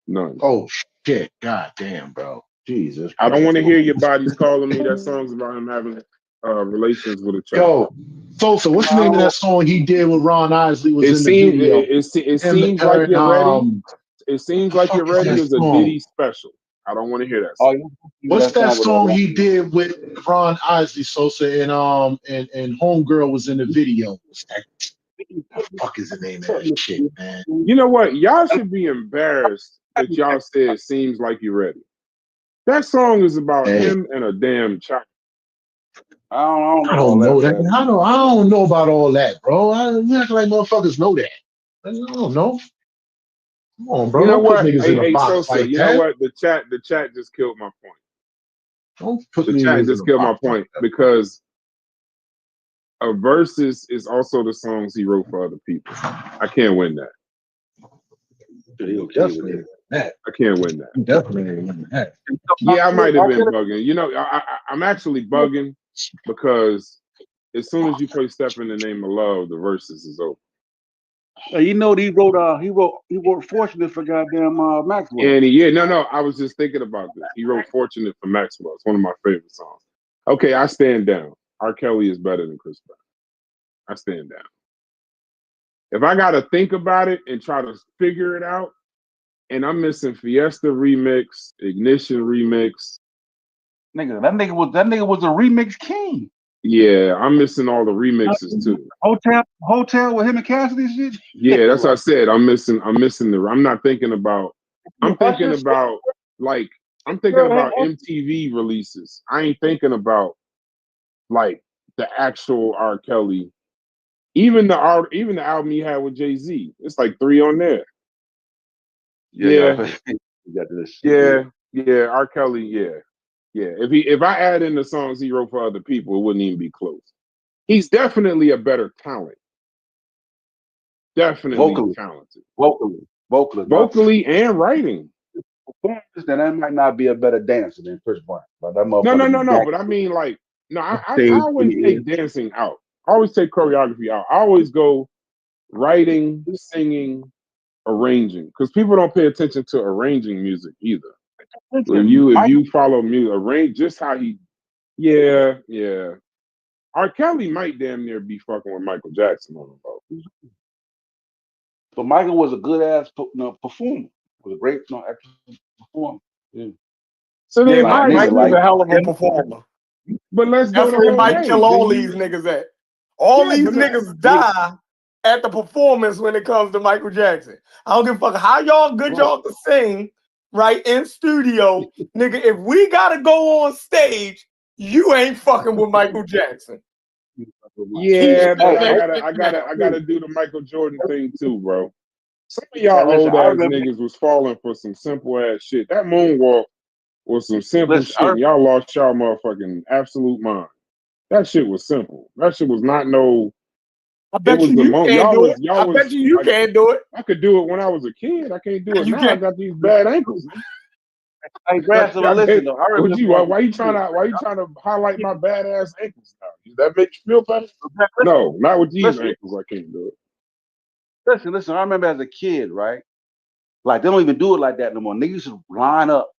None. Oh shit! God damn, bro. Jesus Christ. I don't want to hear your bodies calling me. That song's about him having relations with a child. Yo, so what's the name of that song he did with Ron Isley? Was It in seems the video. it seems like you're ready. It seems like you're ready that is a song? Diddy special. I don't want to hear that song. What's that song he did with Ron Isley, Sosa, and Homegirl was in the video? What the fuck is the name of that shit, man? You know what? Y'all should be embarrassed that y'all said it seems like you're ready. That song is about him and a damn child. I don't know that. I don't know about all that, bro. You act like motherfuckers know that. I don't know. Come on, bro. You know Don't put what? niggas in a box Sosa, like you that. know what? The chat just killed my point. Don't put The niggas chat in just a killed my box point because a versus is also the songs he wrote for other people. I can't win that. Definitely that. I can't win that. Definitely win that. Yeah, I might have been bugging. You know, I'm actually bugging because as soon as you play "Step in the Name of Love," the verses is over. You know, he wrote "Fortunate" for goddamn Maxwell. And I was just thinking about this. He wrote "Fortunate" for Maxwell. It's one of my favorite songs. Okay, I stand down. R. Kelly is better than Chris Brown. I stand down. If I got to think about it and try to figure it out, and I'm missing Fiesta remix, Ignition remix. Nigga, that nigga was a remix king. Yeah, I'm missing all the remixes too. Hotel with him and Cassidy shit. Yeah, that's what I said. I'm missing I'm not thinking about. I'm thinking about MTV releases. I ain't thinking about like the actual R. Kelly. Even the album he had with Jay-Z. It's like 3 on there. Yeah. R. Kelly, yeah. If I add in the songs he wrote for other people, it wouldn't even be close. He's definitely a better talent. Definitely talented. Vocally and writing. Then that might not be a better dancer than Chris Brown. But that No. But I mean, like, I always take dancing out. I always take choreography out. I always go writing, singing, arranging, because people don't pay attention to arranging music either. If you follow music, arrange just how he, yeah. R. Kelly might damn near be fucking with Michael Jackson on the boat. But Michael was a good ass performer. Was a great performer. Yeah. So then, Mike was a hell of a performer. But let's go. That's where he might kill all these niggas at. All these niggas die at the performance when it comes to Michael Jackson. I don't give a fuck how y'all can sing, right, in studio. Nigga, if we gotta go on stage, you ain't fucking with Michael Jackson. Yeah, but I gotta do the Michael Jordan thing too, bro. Some of y'all old ass niggas was falling for some simple ass shit. That moonwalk was some simple shit. And y'all lost y'all motherfucking absolute mind. That shit was simple. That shit was not no. I bet you can't do it. I bet you can't do it. I could do it when I was a kid. I can't do it now. I got these bad ankles. Hey, Grassham, listen though. Why you trying to highlight my badass ankles now? Does that make you feel better? No, not with these ankles. I can't do it. Listen. I remember as a kid, right? Like they don't even do it like that no more. Niggas used to line up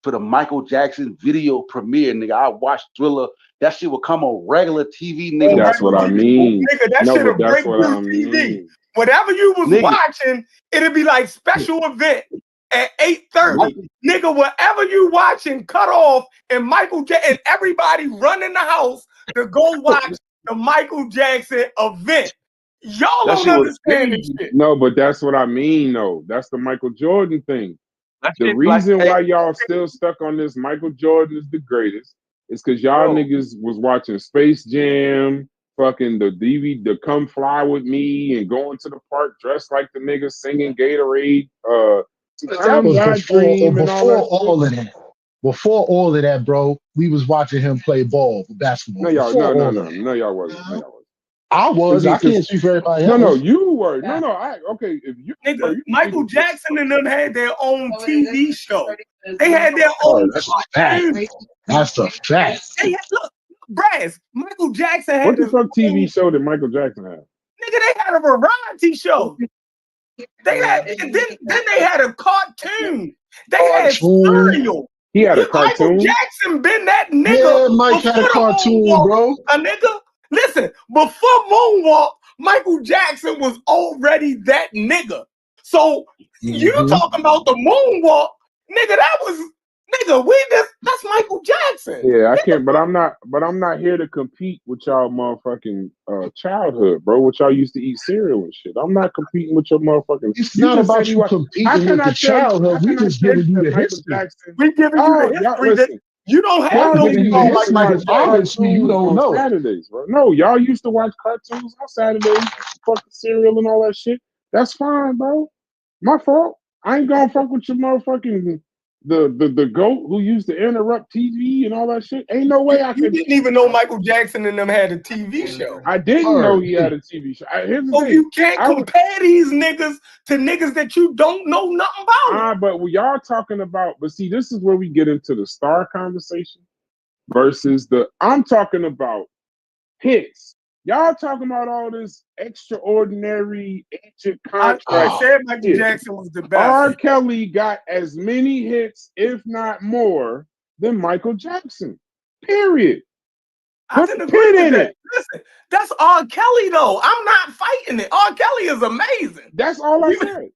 for the Michael Jackson video premiere, nigga. I watched Thriller. That shit would come on regular TV, nigga. That's what I mean. Nigga, that shit would break through TV. Whatever you was watching, it'd be like special event at 8:30. Nigga, whatever you watching, cut off, and Michael Jackson, and everybody run in the house to go watch the Michael Jackson event. Y'all don't understand this shit. No, but that's what I mean, though. That's the Michael Jordan thing. The reason why y'all still stuck on this Michael Jordan is the greatest is because y'all niggas was watching Space Jam, fucking the DVD, the Come Fly With Me, and going to the park dressed like the niggas singing Gatorade. That was before all of that. Before all of that, bro, we was watching him play ball, basketball. No, y'all wasn't. I was. I can't speak for everybody else. No, you were. No. Okay. If you, nigga, Michael Jackson and them had their own TV show. They had their own. That's a fact. Look, Brass. Michael Jackson had. What the fuck TV show did Michael Jackson have? Nigga, they had a variety show. They had, and then they had a cartoon. They had cereal. He had a Michael cartoon. Jackson been that Yeah, nigga Mike had a before the cartoon, moonwalk. bro. A nigga, listen, before moonwalk, Michael Jackson was already that nigga. So you talking about the moonwalk, nigga? That was that's Michael Jackson. Yeah, I can't, but I'm not here to compete with y'all motherfucking childhood, bro. What y'all used to eat cereal and shit. I'm not competing with your motherfucking. It's not about you How competing can with I the tell you? How childhood. We can I just tell giving you you that the Michael history. Jackson? We giving you the Y'all history that listen. you don't have Y'all no giving you the niggas used to history watch because obviously you cartoons don't on know. Saturdays, bro. No, y'all used to watch cartoons on Saturdays, fucking cereal and all that shit. That's fine, bro. My fault. I ain't gonna fuck with your motherfucking the goat who used to interrupt TV and all that shit. Ain't no way I You could. didn't even know Michael Jackson and them had a TV show. I didn't know he had a TV show. Here's the So thing. you can't compare these niggas to niggas that you don't know nothing about. But what y'all talking about, but see, this is where we get into the star conversation versus I'm talking about hits. Y'all talking about all this extraordinary ancient contract. I said Michael Jackson was the best. R. Kelly got as many hits, if not more, than Michael Jackson. Period. I can agree with that. Listen, that's R. Kelly though. I'm not fighting it. R. Kelly is amazing. That's all I said.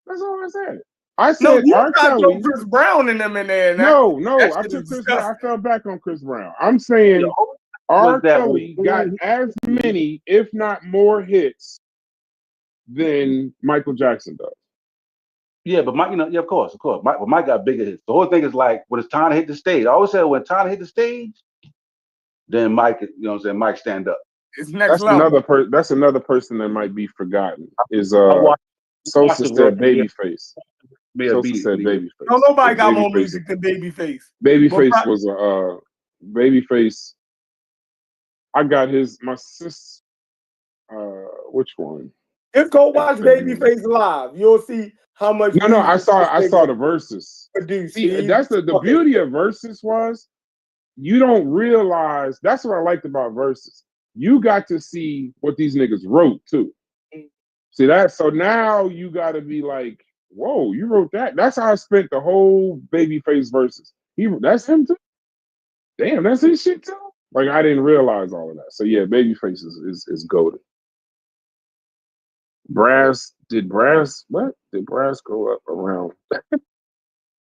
That's all I said. I said no, you R. tried to Kelly. throw Chris Brown in them in there. No, that I shit took is Chris Brown. I disgusting. fell back on Chris Brown. I'm saying R. Kelly got as many, if not more, hits than Michael Jackson does. Yeah, but Mike, of course. Mike got bigger hits. The whole thing is like when it's time to hit the stage. I always say when it's time to hit the stage, then Mike, Mike stand up. It's next level. That's another person that might be forgotten. Is Sosa said Babyface. Sosa said Babyface. No, nobody got more music than Babyface. Babyface was Babyface. I got my sis. Which one? Just go watch Babyface live. You'll see how much. No, I saw the verses. See, that's the beauty of verses was you don't realize. That's what I liked about verses. You got to see what these niggas wrote too. See that? So now you got to be like, whoa, you wrote that. That's how I spent the whole Babyface verses. That's him too. Damn, that's his shit too. Like I didn't realize all of that. So yeah, Babyface is goated. Did Brass grow up around?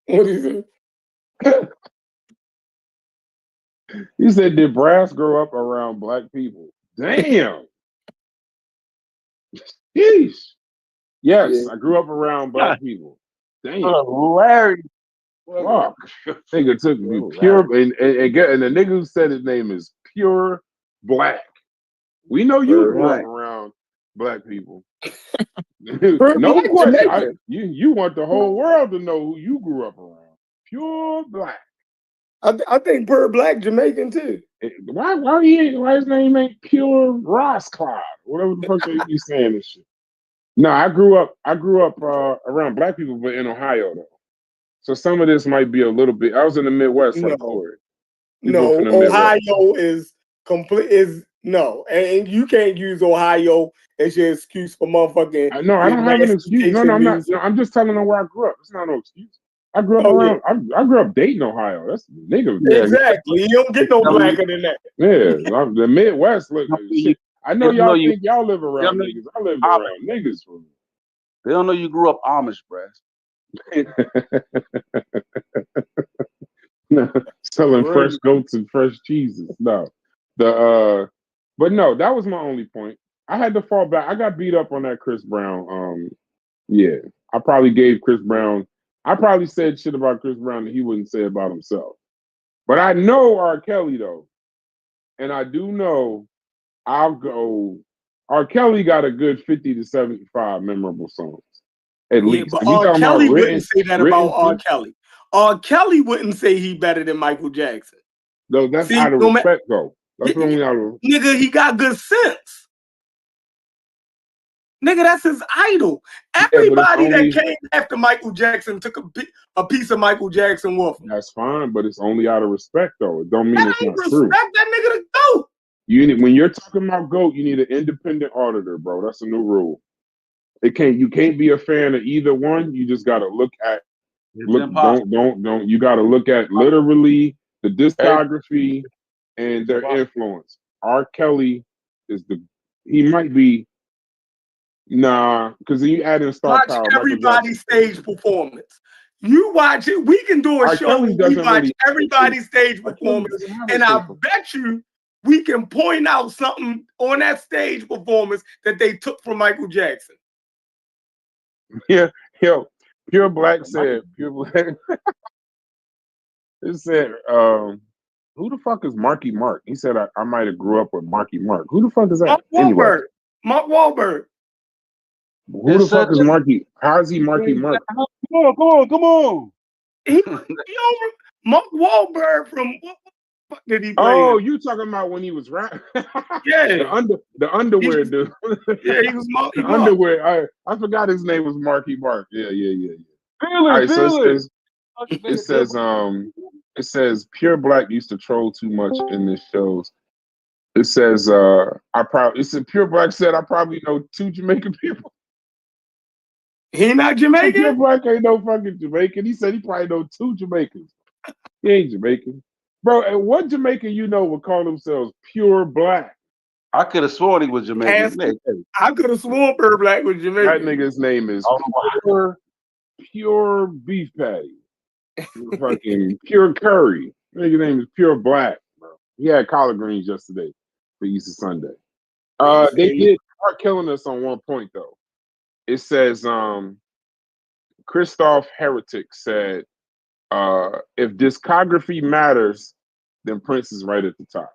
What is it? He said, did Brass grow up around black people? Damn. Sheesh. Yes, I grew up around black people. Damn. Hilarious. Fuck. Nigga took me pure and the nigga who said his name is Pure Black. We know you grew up around black people. No question. You want the whole world to know who you grew up around. Pure Black. I think Pure Black Jamaican too. Why his name ain't Pure Ross Clyde? Whatever the fuck they be saying this shit. No, I grew up around black people, but in Ohio though. So some of this might be a little bit. I was in the Midwest, like Corey. No, Ohio is complete. And you can't use Ohio as your excuse for motherfucking. No, I don't have an excuse. No, I'm not. No, I'm just telling them where I grew up. It's not no excuse. I grew up around. I grew up Dayton, Ohio. That's nigga. Exactly. You don't get no blacker than that. Yeah, the Midwest. Look, shit. I know y'all think y'all live around niggas. I live around niggas. They don't know you grew up Amish, Brass. Selling fresh goats and fresh cheeses. No, but no, that was my only point. I had to fall back. I got beat up on that Chris Brown. Yeah, I probably gave Chris Brown. I probably said shit about Chris Brown that he wouldn't say about himself. But I know R. Kelly though, and I do know I'll go. R. Kelly got a good 50 to 75 memorable songs. At least. But R. Kelly wouldn't say that about R. Kelly. R. Kelly wouldn't say he better than Michael Jackson. No, that's out of respect, though. That's only out of nigga, he got good sense. Nigga, that's his idol. Everybody that came after Michael Jackson took a piece of Michael Jackson with him. That's fine, but it's only out of respect, though. It don't mean it's not true. Respect that nigga to GOAT. When you're talking about GOAT, you need an independent auditor, bro. That's a new rule. You can't be a fan of either one. You just got to look at Look, don't. You got to look at literally the discography and their influence. R. Kelly is he might be, because you add in star Watch power. everybody's stage performance. You watch it. We can do a R. show Kelly where we doesn't watch really- everybody's stage performance, and I bet you we can point out something on that stage performance that they took from Michael Jackson. Yeah, yo, Pure Black said, it said, who the fuck is Marky Mark? He said, I might have grew up with Marky Mark. Who the fuck is that? Mark Wahlberg. Mark Wahlberg. Who the fuck is Marky? How's he Marky Mark? Come on. Mark Wahlberg from what fuck did he play? Oh, you talking about when he was rapping? Yeah. the underwear dude. Yeah, he was Marky the Mark. underwear. I forgot his name was Marky Mark. Yeah. All right, so it says Pure Black used to troll too much in his shows. It says Pure Black said I probably know 2 Jamaican people. He not Jamaican? Pure Black ain't no fucking Jamaican. He said he probably know 2 Jamaicans. He ain't Jamaican. Bro, and what Jamaican you know would call themselves Pure Black? I could have sworn he was Jamaican. I could have sworn Pure Black was Jamaican. That nigga's name is Pure Beef Patty. Fucking Pure Curry. Nigga's name is Pure Black, bro. He had collard greens yesterday for Easter Sunday. They did start killing us on one point though. It says Christoph Heretic said if discography matters, then Prince is right at the top.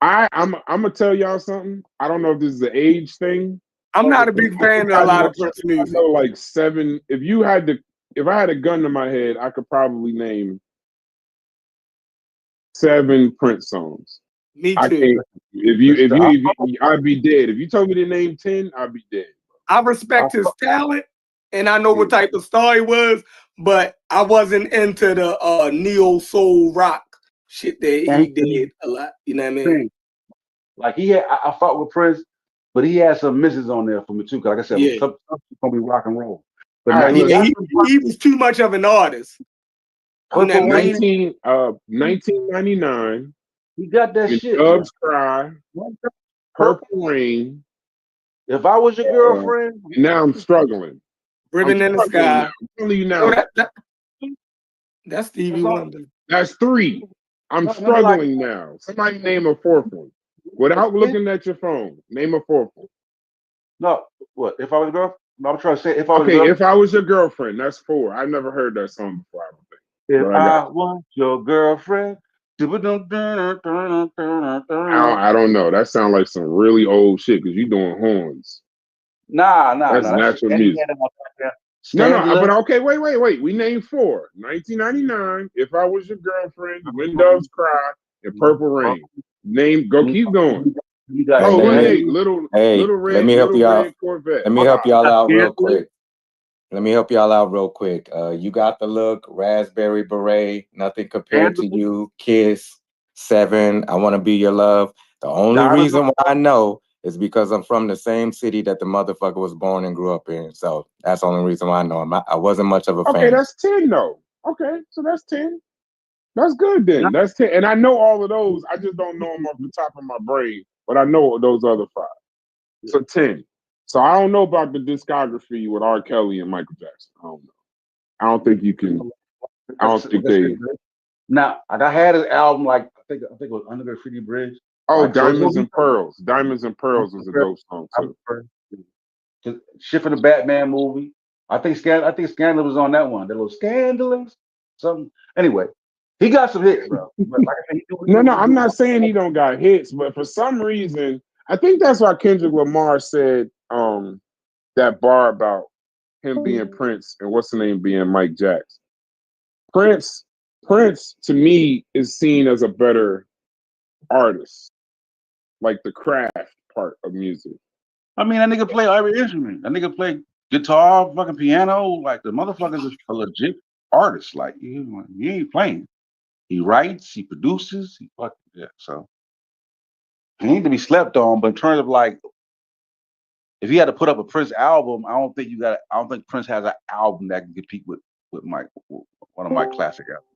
I'm gonna tell y'all something. I don't know if this is an age thing. I'm not a big fan of a lot of Prince music. I know like 7. If I had a gun to my head, I could probably name 7 Prince songs. Me too. I'd be dead. If you told me to name 10, I'd be dead. I respect his talent, and I know what type of star he was, but I wasn't into the neo soul rock shit that he did a lot. You know what I mean? Like I fought with Prince, but he had some misses on there for me too. Cause like I said, some gonna be rock and roll. But he was too much of an artist. 1999. He got that shit. Doves Cry, Purple Rain. If I Was Your Girlfriend. Now I'm struggling. Ribbon in the Sky. I'm telling you now. That's Stevie Wonder. That's 3. I'm struggling now. Somebody name a 4th one. Without looking at your phone, name a 4th one. No, what? If I Was a Girlfriend? I'm trying to say if I was If I Was Your Girlfriend, that's 4. I've never heard that song before, I don't think. If I Was Your Girlfriend. I don't know. That sounds like some really old shit because you're doing horns. Nah. That's natural music. No, but okay, wait. We named 4. 1999, If I Was Your Girlfriend, When Doves Cry, and Purple Rain. Keep going. Little Red, let me help y'all. Red Corvette. Let me help y'all out real quick. You Got the Look, Raspberry Beret, Nothing Compared to You, Kiss, Seven, I Want to Be Your Love. The only reason why I know is because I'm from the same city that the motherfucker was born and grew up in. So that's the only reason why I know him. I wasn't much of a fan. Okay, that's 10 though. Okay, so that's 10. That's good then. That's 10. And I know all of those. I just don't know them off the top of my brain, but I know those other 5. So 10. So I don't know about the discography with R. Kelly and Michael Jackson. I don't know. I don't think you can. I don't think they. Now, I had his album like I think it was Under the Graffiti Bridge. Oh, Diamonds and Pearls. Diamonds and Pearls was a dope song too. Shit for the Batman movie. I think Scandal was on that one. That little Scandalous something. Anyway, he got some hits, bro. Like I said, no, I'm not saying he don't got hits, but for some reason, I think that's why Kendrick Lamar said that bar about him being Prince and what's the name being Mike Jackson. Prince to me is seen as a better artist, like the craft part of music. I mean, that nigga play every instrument. That nigga play guitar, fucking piano. Like the motherfucker's a legit artist. Like he ain't playing. He writes, he produces, so he need to be slept on. But in terms of like if he had to put up a Prince album, I don't think Prince has an album that can compete with Mike, one of my classic albums.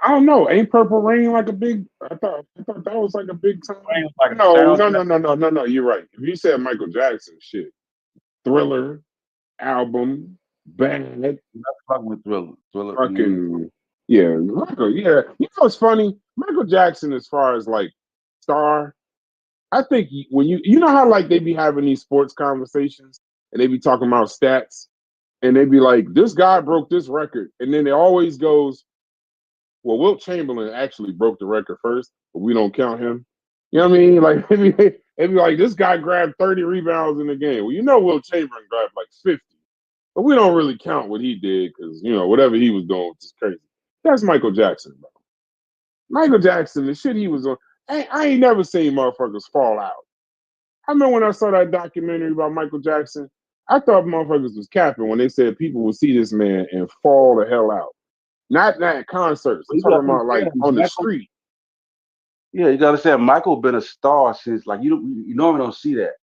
I don't know. Ain't Purple Rain like a big? I thought that was like a big time. Like No. You're right. If you said Michael Jackson, shit, Thriller album, Bad, Not fucking with Thriller. fucking yeah, Michael. Yeah, you know what's funny? Michael Jackson, as far as like star, I think when you know how like they be having these sports conversations and they be talking about stats and they be like, this guy broke this record, and then it always goes, well, Wilt Chamberlain actually broke the record first, but we don't count him. You know what I mean? Like it'd be like, this guy grabbed 30 rebounds in the game. Well, you know Wilt Chamberlain grabbed like 50, but we don't really count what he did because whatever he was doing was just crazy. That's Michael Jackson, bro. Michael Jackson, the shit he was on. I ain't never seen motherfuckers fall out. I remember when I saw that documentary about Michael Jackson, I thought motherfuckers was capping when they said people would see this man and fall the hell out. Not at concerts. I'm talking about like on the street. Yeah, you gotta say Michael been a star since like you normally don't see that.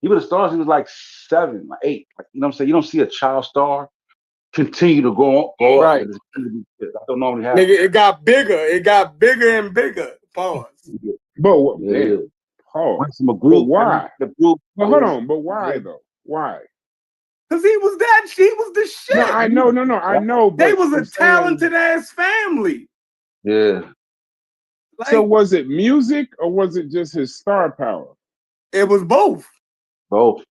He been a star since he was like 7, like 8. Like, you know what I'm saying? You don't see a child star continue to go right. up. I don't normally happen. Nigga, it got bigger. It got bigger and bigger. Pause. But what? Yeah. Pause. But why? The group. But hold on. But why though? Why? Because he was the shit. No, I know. But they was a talented ass family. Yeah. Like, so was it music or was it just his star power? It was both. Both.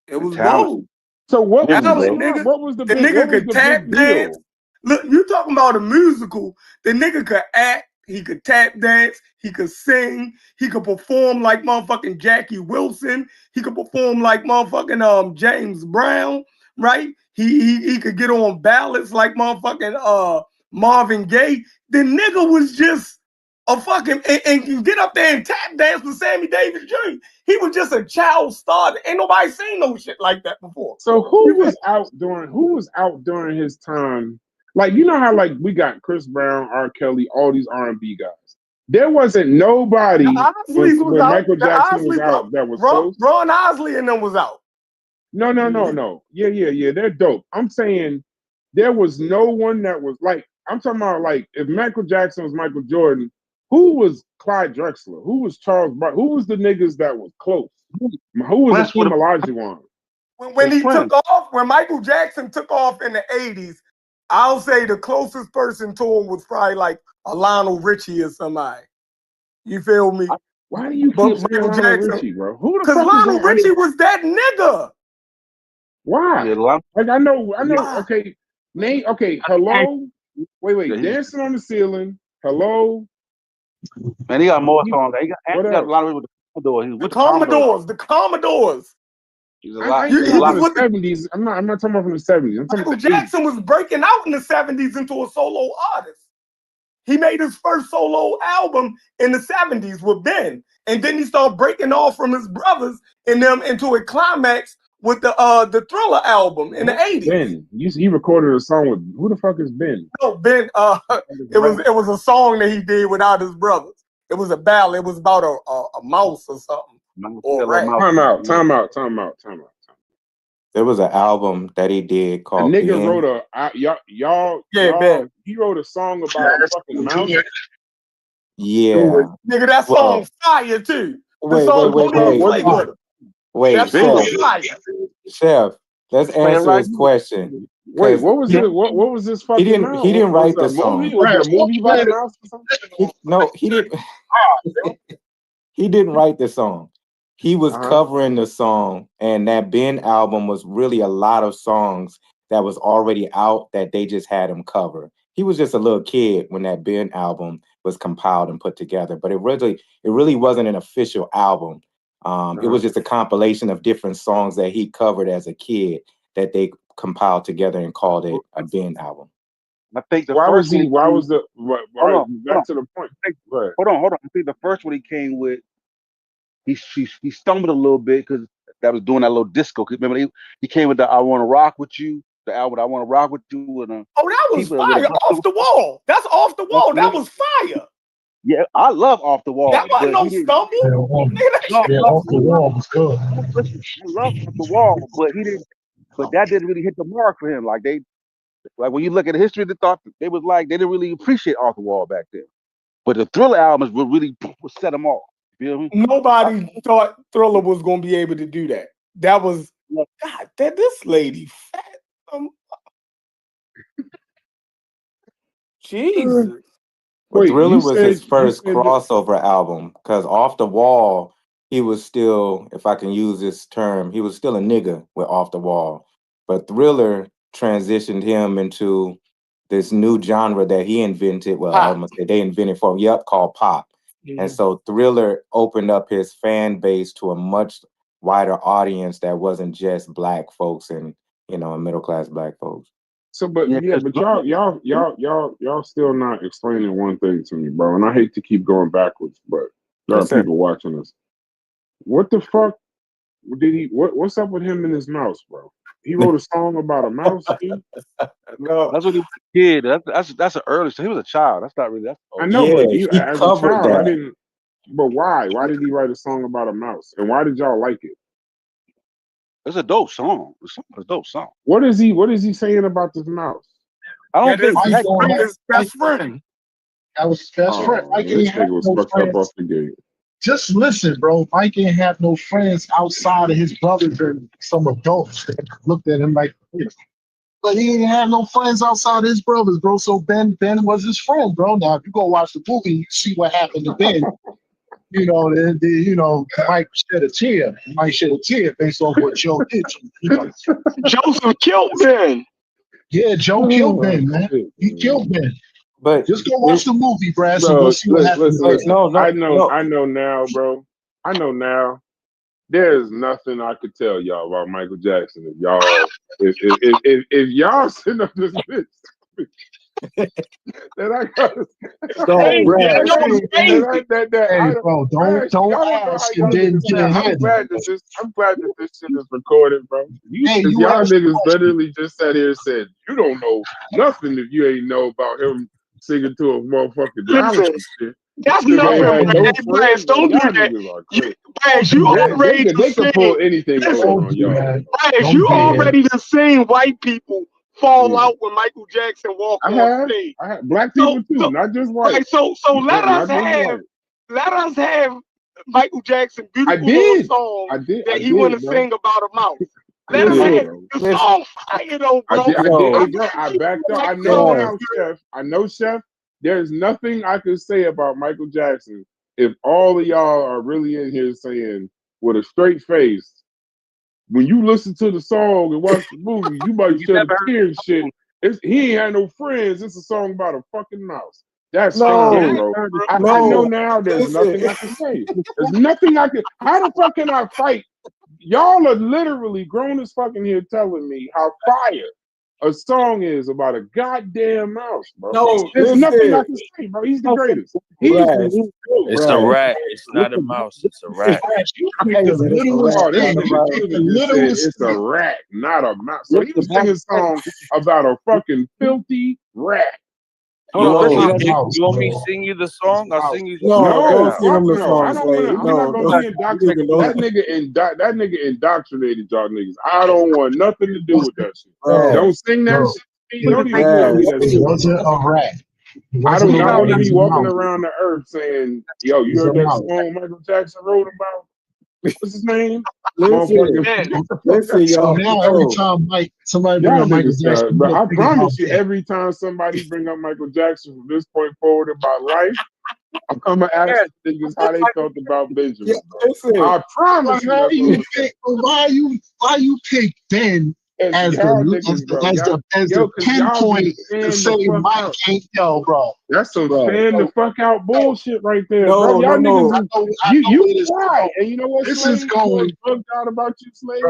It was both. So what was the nigga could tap dance? Look, you talking about a musical. The nigga could act, he could tap dance, he could sing, he could perform like motherfucking Jackie Wilson, he could perform like motherfucking James Brown, right? He could get on ballads like motherfucking Marvin Gaye. The nigga was just a fucking and get up there and tap dance with Sammy Davis Jr. He was just a child star. Ain't nobody seen no shit like that before. So who was out during his time? Like, you know how like we got Chris Brown, R. Kelly, all these R&B guys. There wasn't nobody when Michael Jackson was out that was close. Ron Osley and them was out. No. Yeah. They're dope. I'm saying there was no one that was like, I'm talking about like if Michael Jackson was Michael Jordan, who was Clyde Drexler? Who was Charles Barkley? Who was the niggas that was close? Who was Hakeem Olajuwon? When Michael Jackson took off in the 80s, I'll say the closest person to him was probably like a Lionel Richie or somebody. You feel me? Why do you keep saying Lionel Richie, bro? Because Lionel Richie was that nigga. Why? Like I know. Okay, name. Okay, hello. Wait. Dancing on the Ceiling. Hello. Man, he got more songs. He got a lot of with the Commodores. The Commodores. He's a lot. He was with the 70s. I'm not talking about from the 70s. Michael Jackson was breaking out in the 70s into a solo artist. He made his first solo album in the 70s with Ben. And then he started breaking off from his brothers and them into a climax with the Thriller album in the 80s. Ben. He recorded a song with who the fuck is Ben? No, Ben, it was a song that he did without his brothers. It was a ballad. It was about a mouse or something. Time out. There was an album that he did called. A nigga wrote y'all. He wrote a song about a fucking mouse. Yeah, nigga, that song fire too. Wait, Chef, let's answer his question. Wait, what was it? What was this fucking? He didn't write the song. Was it a movie by the mouse or something? No, he didn't. He didn't write the song. He was covering the song, and that Ben album was really a lot of songs that was already out that they just had him cover. He was just a little kid when that Ben album was compiled and put together, but it really wasn't an official album. It was just a compilation of different songs that he covered as a kid that they compiled together and called it a Ben album. I think back to the point. Hold on. I think the first one he came with, he stumbled a little bit because that was doing that little disco. Remember, he came with the "I Want to Rock with You," the album "I Want to Rock with You," and that was fire, off the wall. That's off the wall. That was fire. Yeah, I love Off the Wall. That wasn't no stumble. Off the Wall was good. I love Off the Wall, but he didn't. But that didn't really hit the mark for him. Like when you look at the history, they thought they didn't really appreciate Off the Wall back then. But the Thriller albums would really set them off. You feel me? Nobody thought Thriller was gonna be able to do that. That was God. This lady fat. Jesus. But Thriller was his first crossover album, because Off the Wall, he was still, if I can use this term, he was still a nigga with Off the Wall. But Thriller transitioned him into this new genre that he invented. Well, I almost say they invented for him, called pop. Yeah. And so Thriller opened up his fan base to a much wider audience that wasn't just black folks and, and middle-class black folks. So, but y'all still not explaining one thing to me, bro. And I hate to keep going backwards, but there are people watching us. What the fuck did he? What's up with him and his mouse, bro? He wrote a song about a mouse. No, that's what he was a kid. That's an early. So he was a child. That's not really. That's I know, but he as a covered child, that. I didn't. But why? Why did he write a song about a mouse? And why did y'all like it? It's a dope song. It's a dope song. What is he saying about this mouse? I don't think his best friend. That was his best friend. Mike This ain't have nigga was no fucked up friends. off the gate. Just listen, bro. Mike ain't have no friends outside of his brothers and some adults that looked at him like, but he didn't have no friends outside of his brothers, bro. So Ben was his friend, bro. Now, if you go watch the movie, you see what happened to Ben. Mike shed a tear. Mike shed a tear based off what Joe did. Joseph killed Ben. Yeah, Joe killed Ben, man. He killed Ben. But just go watch the movie, Brad. So Bro, you'll see what happened. listen. I know now, bro. I know now. There's nothing I could tell y'all about Michael Jackson if y'all sitting up this bitch. That I got. Bro, don't ask and then get ahead. I'm glad that this shit is recorded, bro. Y'all niggas literally just sat here and said you don't know nothing if you ain't know about him singing to a motherfucking knowledge shit. That's nothing. Brad, don't do that. Brad, you already they can pull anything on y'all. Brad, you already done seen white people fall out when Michael Jackson walked on stage. I have black people too, not just white. Right, so let us have Michael Jackson beautiful song that he want to sing about a mouse. Let us have the song fire though, bro. I backed up. I know now, Chef. I know, Chef. There's nothing I can say about Michael Jackson if all of y'all are really in here saying with a straight face. When you listen to the song and watch the movie, you might shed a tear and shit. He ain't had no friends. It's a song about a fucking mouse. That's fine, bro. I know now there's nothing I can say. There's nothing I can. How the fuck can I fight? Y'all are literally grown as fucking here telling me how fire a song is about a goddamn mouse, bro. There's nothing I can say, bro. He's the greatest. It's a rat. It's not a mouse. It's a rat. It's a rat, not a mouse. So he was singing a song about a fucking filthy rat. You want me to sing you the song? I'll sing you the song. No, sing him the song. I don't want to. I'm not gonna be indoctrinated. That nigga indoctrinated y'all niggas. I don't want nothing to do with that shit. Don't sing that shit. Don't even tell me that shit. It wasn't a rat. I don't want to be walking around the earth saying, "Yo, you heard that song Michael Jackson wrote about? What's his name?" Listen, y'all. Now every time somebody bring up Michael Jackson, but I promise you, every time somebody bring up Michael Jackson from this point forward about life, I'm gonna ask niggas how they felt about Benjamin. I promise you. Why you pick Ben as the pinpoint to say Mike ain't bro? That's some fan the fuck out bullshit right there, bro. Y'all niggas, you try, and you know what? This is going bugged out about you, Slave.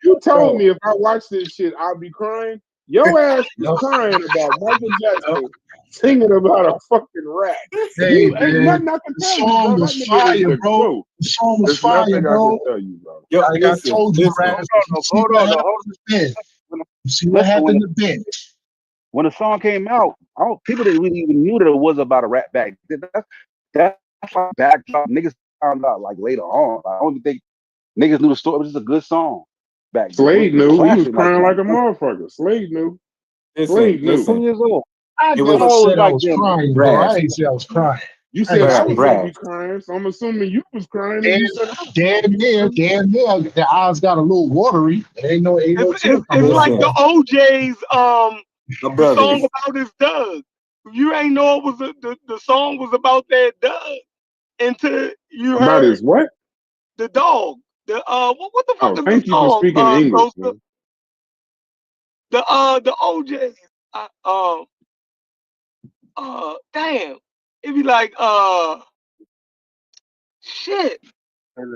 You told me if I watch this shit, I'll be crying. Your ass is crying about Michael Jackson singing about a fucking rat. Hey, ain't nothing I can the tell song you, was fire, bro. The song was fire, bro. Tell you, bro. Like I told you, Raz. See what happened to Ben. When the song came out, people didn't really even knew that it was about a rat back then. That's like backdrop. Niggas found out like later on. I don't think niggas knew the story, but it's a good song back then. Slade knew. He was Classic, crying like, like a motherfucker. Slade knew. Listen, Slade knew. 2 years old. I It know was I it said was I like was them. crying, bro. Brad. I ain't say I was crying. You said I was Brad. gonna be crying, so I'm assuming you was crying. And you said I was Damn near. The eyes got a little watery. Ain't no It's tear coming out. like the OJ's My the brothers. song about his Doug. You ain't know it was the song was about that Doug until you about heard his what? the dog. The what the fuck Oh, is thank the you for song? speaking English, Ghosta? man. The OJ's. Damn. It'd be like shit.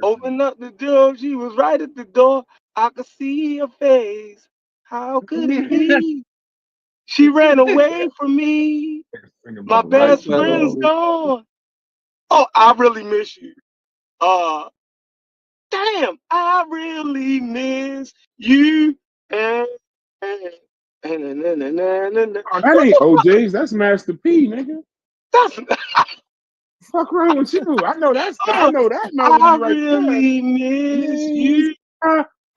Open up the door. She was right at the door. I could see her face. How could it be? She ran away from me. My best friend's gone. Oh, I really miss you. Damn, I really miss you. Oh, that ain't OJ's. That's Master P, nigga. That's Fuck wrong with you? I know that melody I right really there. miss you.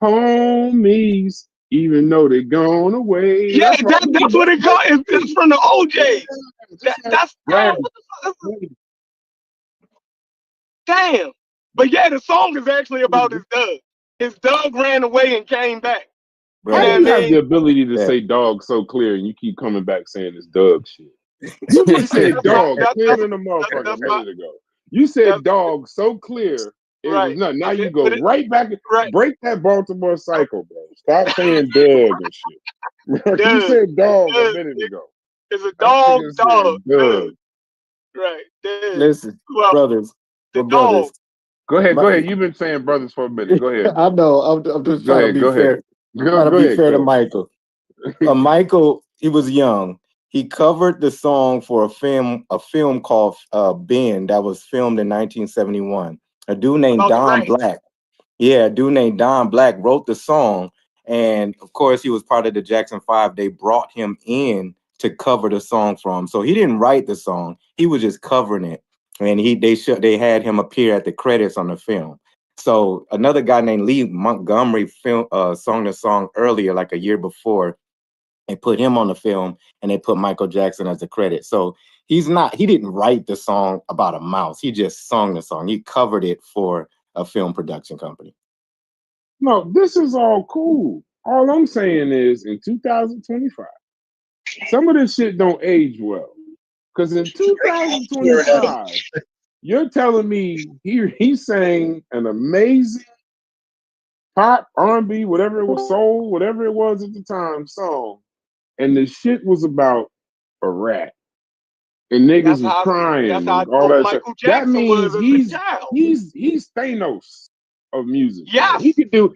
Homies, even though they gone away. Yeah, that's what it got. It's from the OJ's. That's right. Damn. But yeah, the song is actually about his Doug. His Doug ran away and came back. How do you have the ability to say dog so clear and you keep coming back saying it's Doug shit? You just said dog clear than a motherfucker a minute ago. You said dog so clear it was nothing. Now you go right back and break that Baltimore cycle, bro. Stop saying Doug and shit. You said dog a minute ago. It's a dog. Doug. Right. Listen, brothers. The dog. Go ahead. You've been saying brothers for a minute. Go ahead. I know. I'm just trying to be fair. Trying to be fair to Michael. Michael, he was young. He covered the song for a film called Ben that was filmed in 1971. A dude named Don Black. Yeah, a dude named Don Black wrote the song. And of course, he was part of the Jackson 5. They brought him in to cover the song for him. So he didn't write the song. He was just covering it. And they had him appear at the credits on the film. So another guy named Lee Montgomery sung the song earlier, like a year before, and put him on the film, and they put Michael Jackson as the credit. So he didn't write the song about a mouse. He just sung the song. He covered it for a film production company. No, this is all cool. All I'm saying is in 2025, some of this shit don't age well. Because in 2025, you're telling me he sang an amazing pop, R&B, whatever it was, soul, whatever it was at the time, song, and the shit was about a rat. And niggas was crying and all that shit. That means he's Thanos of music. Yeah, he could do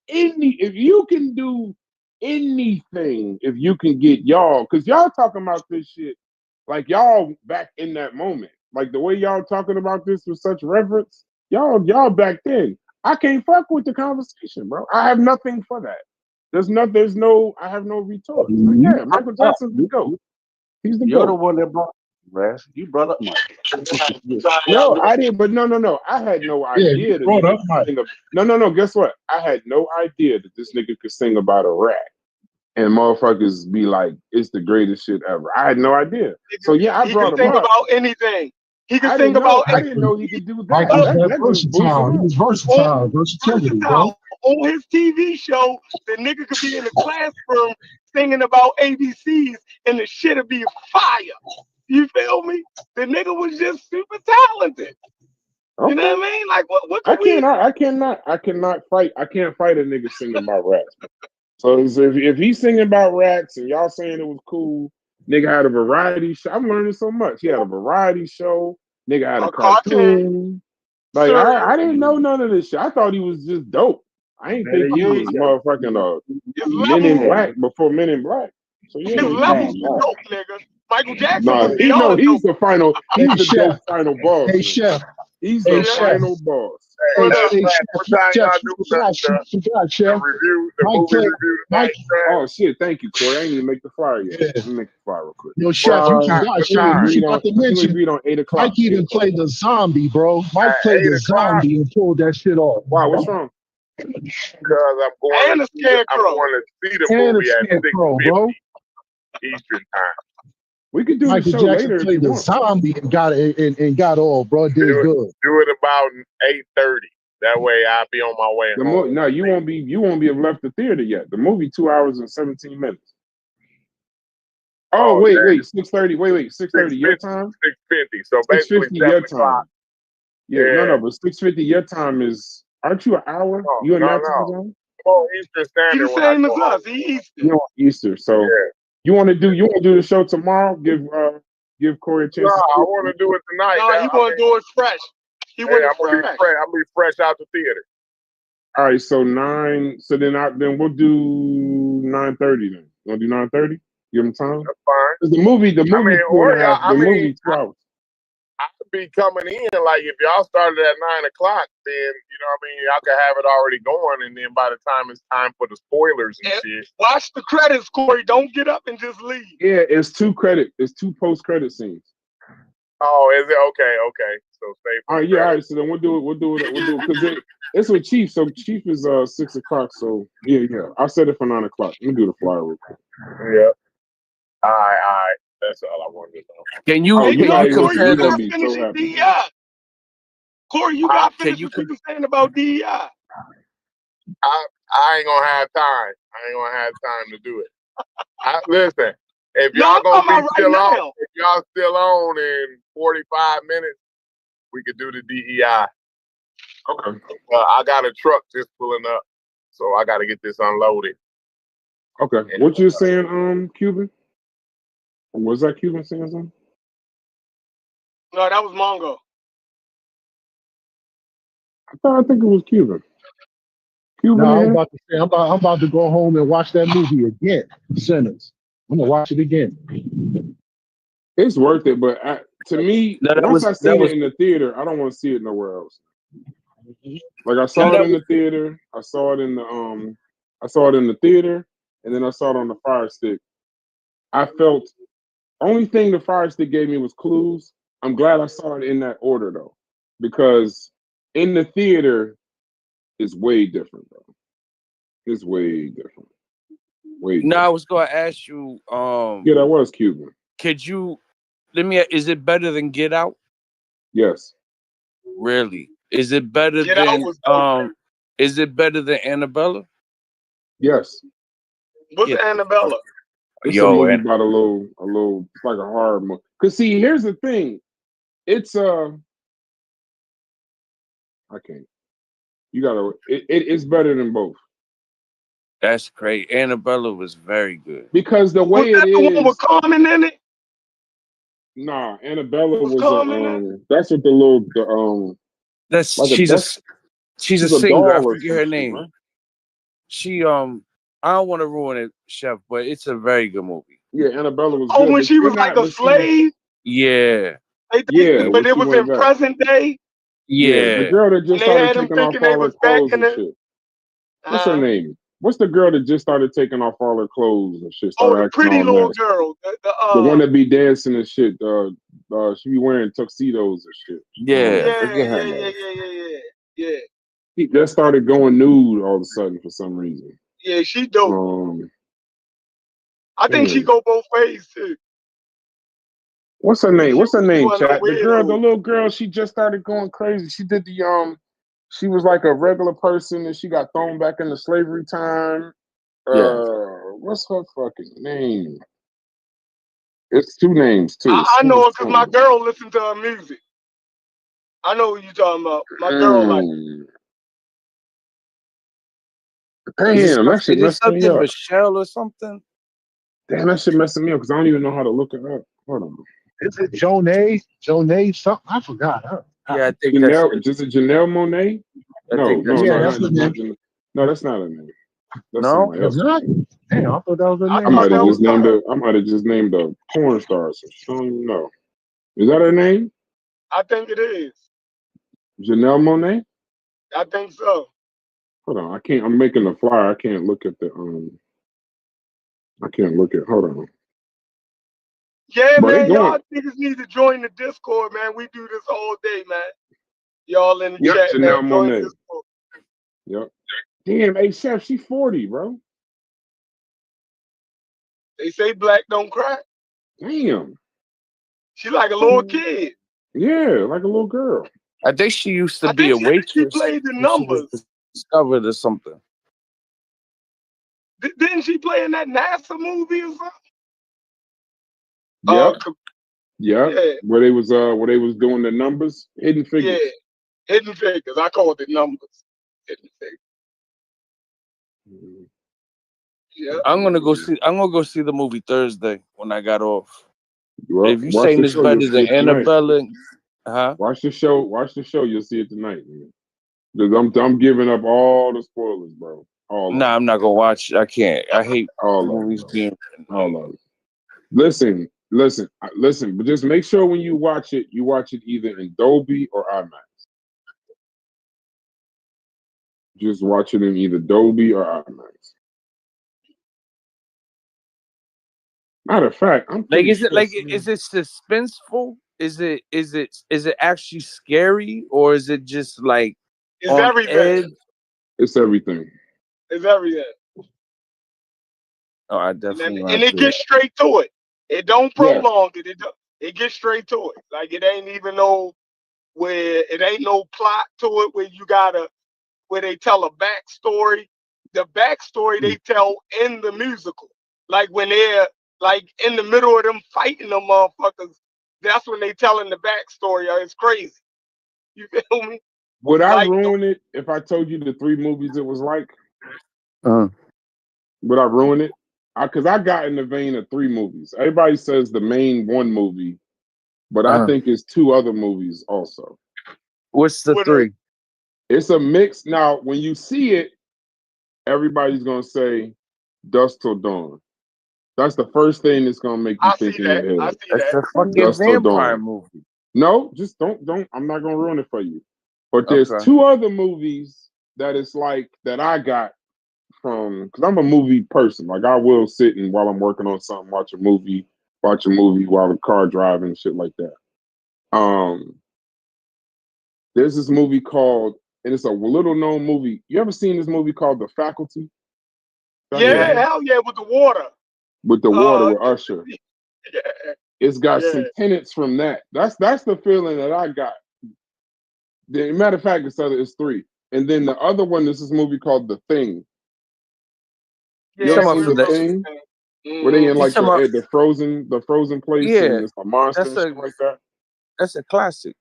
if you can do anything, if you can get y'all, because y'all talking about this shit like y'all back in that moment. Like the way y'all talking about this with such reverence, y'all back then. I can't fuck with the conversation, bro. I have nothing for that. I have no retort. Like, yeah, Michael Jackson's the GOAT. He's the GOAT. You're the one that brought Raz. You brought up Mike. No, I didn't, but no. I had no idea that No. Guess what? I had no idea that this nigga could sing about a rat. And motherfuckers be like, it's the greatest shit ever. I had no idea. So yeah, I brought him up. He can sing about anything. He can sing about I didn't know he could do that. Like, versatile. He was versatile. Versatility, bro. On his TV show, the nigga could be in the classroom singing about ABCs and the shit'll be fire. You feel me? The nigga was just super talented. Okay. You know what I mean? Like what I can't fight a nigga singing about rats. So if he's singing about rats and y'all saying it was cool, nigga had a variety show. I'm learning so much. He had a variety show. Nigga had a cartoon. Like I didn't know none of this shit. I thought he was just dope. I ain't think he was motherfucking Men in Black before Men in Black. So yeah, his level's dope, nigga. Michael Jackson. He's the dope final boss. Hey, Chef. He's Hey, the Chef. final boss. Hey, What up? hey, Chef, What time Chef, y'all you do forgot, Chef. review, the Mike movie played, review Mike, tonight, Oh shit! Thank you, Corey. I ain't even make the flyer yet. yeah. Let me make the flyer real quick. Yo, Chef, you What forgot, time? Chef. You Agreed on. forgot to I think we mention, agreed on 8 o'clock. Mike even played the zombie, bro. Mike At played 8 the o'clock, zombie and pulled that shit off. Wow, what's wrong? because I'm going And to a see the, I'm scarecrow. going to see the And a movie at scarecrow, 6:50 bro. Eastern time. We could do the Michael show Jackson later if played you the want. zombie and got it and got all, bro. Did Do good. it about 8:30. That way I'll be on my way home. No, you won't be have left the theater yet. The movie 2 hours and 17 minutes. Oh, wait, 6:30. Wait, 6:30 your time? 6:50. So basically 6:50 your 7 time. o'clock. Yeah, Yeah. no, but 6:50 your time is. Aren't you an hour? You in No, that no. time zone? Oh, Eastern He Standard the when I same as go home. us. He Eastern. You're on Easter, so Yeah. you want to do the show tomorrow? Give Corey a chance. No, to I speak? want to do it tonight. No, he want to do it fresh. He want I'm it gonna be fresh. fresh. I'm gonna be fresh out the theater. All right, so 9. So then we'll do 9:30 then. You want to do 9:30? Give them time. That's fine. 'Cause the movie I mean, 2.5. I The mean, movie 2 hours. I could be coming in like if y'all started at 9 o'clock, then you know what I mean. Y'all could have it already going, and then by the time it's time for the spoilers and shit. Watch the credits, Corey. Don't get up and just leave. Yeah, it's 2 post-credit scenes. Oh, is it okay? Okay, so stay. All right, yeah, all right. So then we'll do it because it's with Chief. So Chief is 6 o'clock. So yeah. I'll set it for 9 o'clock. Let me do the flyer real quick. Yeah. All right. That's all I wanted to know. Can you you're not even compare you're the gonna be so happy. DEI. Corey, you got to can finish you what you were saying about DEI. I ain't gonna have time. I ain't gonna have time to do it. Listen, if No, y'all I'm gonna talking be about still right on, now. if y'all still on in 45 minutes, we could do the DEI. Okay. I got a truck just pulling up, so I got to get this unloaded. Okay. What you saying, Cuban? Was that Cuban saying something? No, that was Mongo. I think it was Cuban. Cuban. No, I'm about to say I'm about to go home and watch that movie again. Sinners. I'm gonna watch it again. It's worth it, but to me, once I seen it in the theater, I don't want to see it nowhere else. Like I saw it in the theater, I saw it in the theater, and then I saw it on the Fire Stick. I felt only thing the Fire Stick gave me was clues. I'm glad I saw it in that order though, because in the theater it's way different, bro. It's way different. Way different. No, I was going to ask you. Yeah, that was Cuban. Could you is it better than Get Out? Yes. Really? Is it better Get Out than was dope. Is it better than Annabella? Yes. What's Annabella? It's a movie about a little. It's like a horror movie. Cause see, here's the thing. It's I can't. You gotta. It's better than both. That's great. Annabella was very good. Because the way Was that it the one is. with Carmen in it? Nah, Annabella was Carmen that's what the That's like she's a a singer. doll I or forget her some shit, name. right? She I don't want to ruin it, Chef, but it's a very good movie. Yeah, Annabella was Oh, good. when she was like a slave? Yeah. Yeah, But it was in present day? Yeah, the girl that And just they started had them taking off thinking they all her was back clothes in and the... shit. What's her name? What's the girl that just started taking off all her clothes and shit? Oh, Started the acting pretty all little nasty. girl. The one that be dancing and shit. She be wearing tuxedos and shit. Yeah. She just started going nude all of a sudden for some reason. Yeah, she dope. I think she damn. go both ways too. What's her name? What's her name, one of chat? the The girl, weirdos. the little girl, she just started going crazy. She did she was like a regular person and she got thrown back into slavery time. What's her fucking name? It's 2 names too. I know it because my girl listened to her music. I know what you're talking about. My girl like Damn, that shit messed me up. Michelle or something? Damn, that shit messing me up because I don't even know how to look it up. Hold on. Is it Jonay? Jonay something? I forgot. Yeah, I think Janelle, is it Janelle Monáe? No, that's the name. no, that's not her name. That's No? somebody else. Not? Damn, I thought that was her name. I might have just named a porn star or something. I don't even know. Is that her name? I think it is. Janelle Monáe? I think so. Hold on, I can't. I'm making a flyer. I can't look at the I can't look at. Hold on. Yeah, Bro, they man, going. y'all niggas need to join the Discord, man. We do this all day, man. Y'all in the Yep, chat, man. Janelle Join Monáe. Discord. Yep. Damn, hey Chef, she 40, bro. They say black don't cry. Damn. She like a little kid. Yeah, like a little girl. I think she used to I be a think she waitress. played the when she was numbers. discovered or something. Didn't she play in that NASA movie or something? Yep. Co- Yep. yeah, Where they was doing the numbers, Hidden Figures. yeah. Hidden Figures. I called it numbers. Hidden Figures. Mhm. Yeah. I'm gonna go see the movie Thursday when I got off. Well, If you watch saying the this show, you'll better see than it tonight. Annabelle, huh? Watch the show. Watch the show. You'll see it tonight, man. Because I'm giving up all the spoilers, bro. All of Nah, them. I'm not gonna watch it. I can't. I hate All of them, movies bro. being. All of them. Listen. But just make sure when you watch it either in Dolby or IMAX. Just watch it in either Dolby or IMAX. Matter of fact, I'm Like, pretty is it sure. like is it suspenseful? Is it actually scary, or is it just like It's on everything. edge? It's everything. It's everything. Oh, I And definitely then, want and to it see it. gets straight to it. It don't Yeah. prolong it. It gets straight to it. Like it ain't even it ain't no plot to it where they tell a backstory. The backstory they tell in the musical. Like when they're like in the middle of them fighting them motherfuckers, that's when they telling the backstory. It's crazy. You feel me? Would I Like ruin it if I told you the 3 movies it was like? Uh, Would I ruin it? Because I got in the vein of 3 movies. Everybody says the main 1 movie, but I think it's 2 other movies also. What's the What 3? It's a mix. Now, when you see it, everybody's gonna say "Dusk Till Dawn." That's the first thing that's gonna make you I think see in your that. I head. see It's that. a fucking Dusk Till vampire Dawn. movie. No, just don't. I'm not gonna ruin it for you. But there's Okay. 2 other movies that it's like that I got from, because I'm a movie person. Like I will sit and while I'm working on something, watch a movie while the car driving, shit like that. There's this movie called, and it's a little known movie. You ever seen this movie called The Faculty? Yeah, hell yeah, with the water. With the water with Usher. Yeah, It's got yeah. some tenets from that. That's the feeling that I got. Matter of fact, it's 3. And then the other one is this movie called The Thing. You Yeah, ever Talking seen about The from Thing? Mhm. Where they in You like talking about? the frozen place Yeah, and it's a monster that's and shit like that? that's a classic.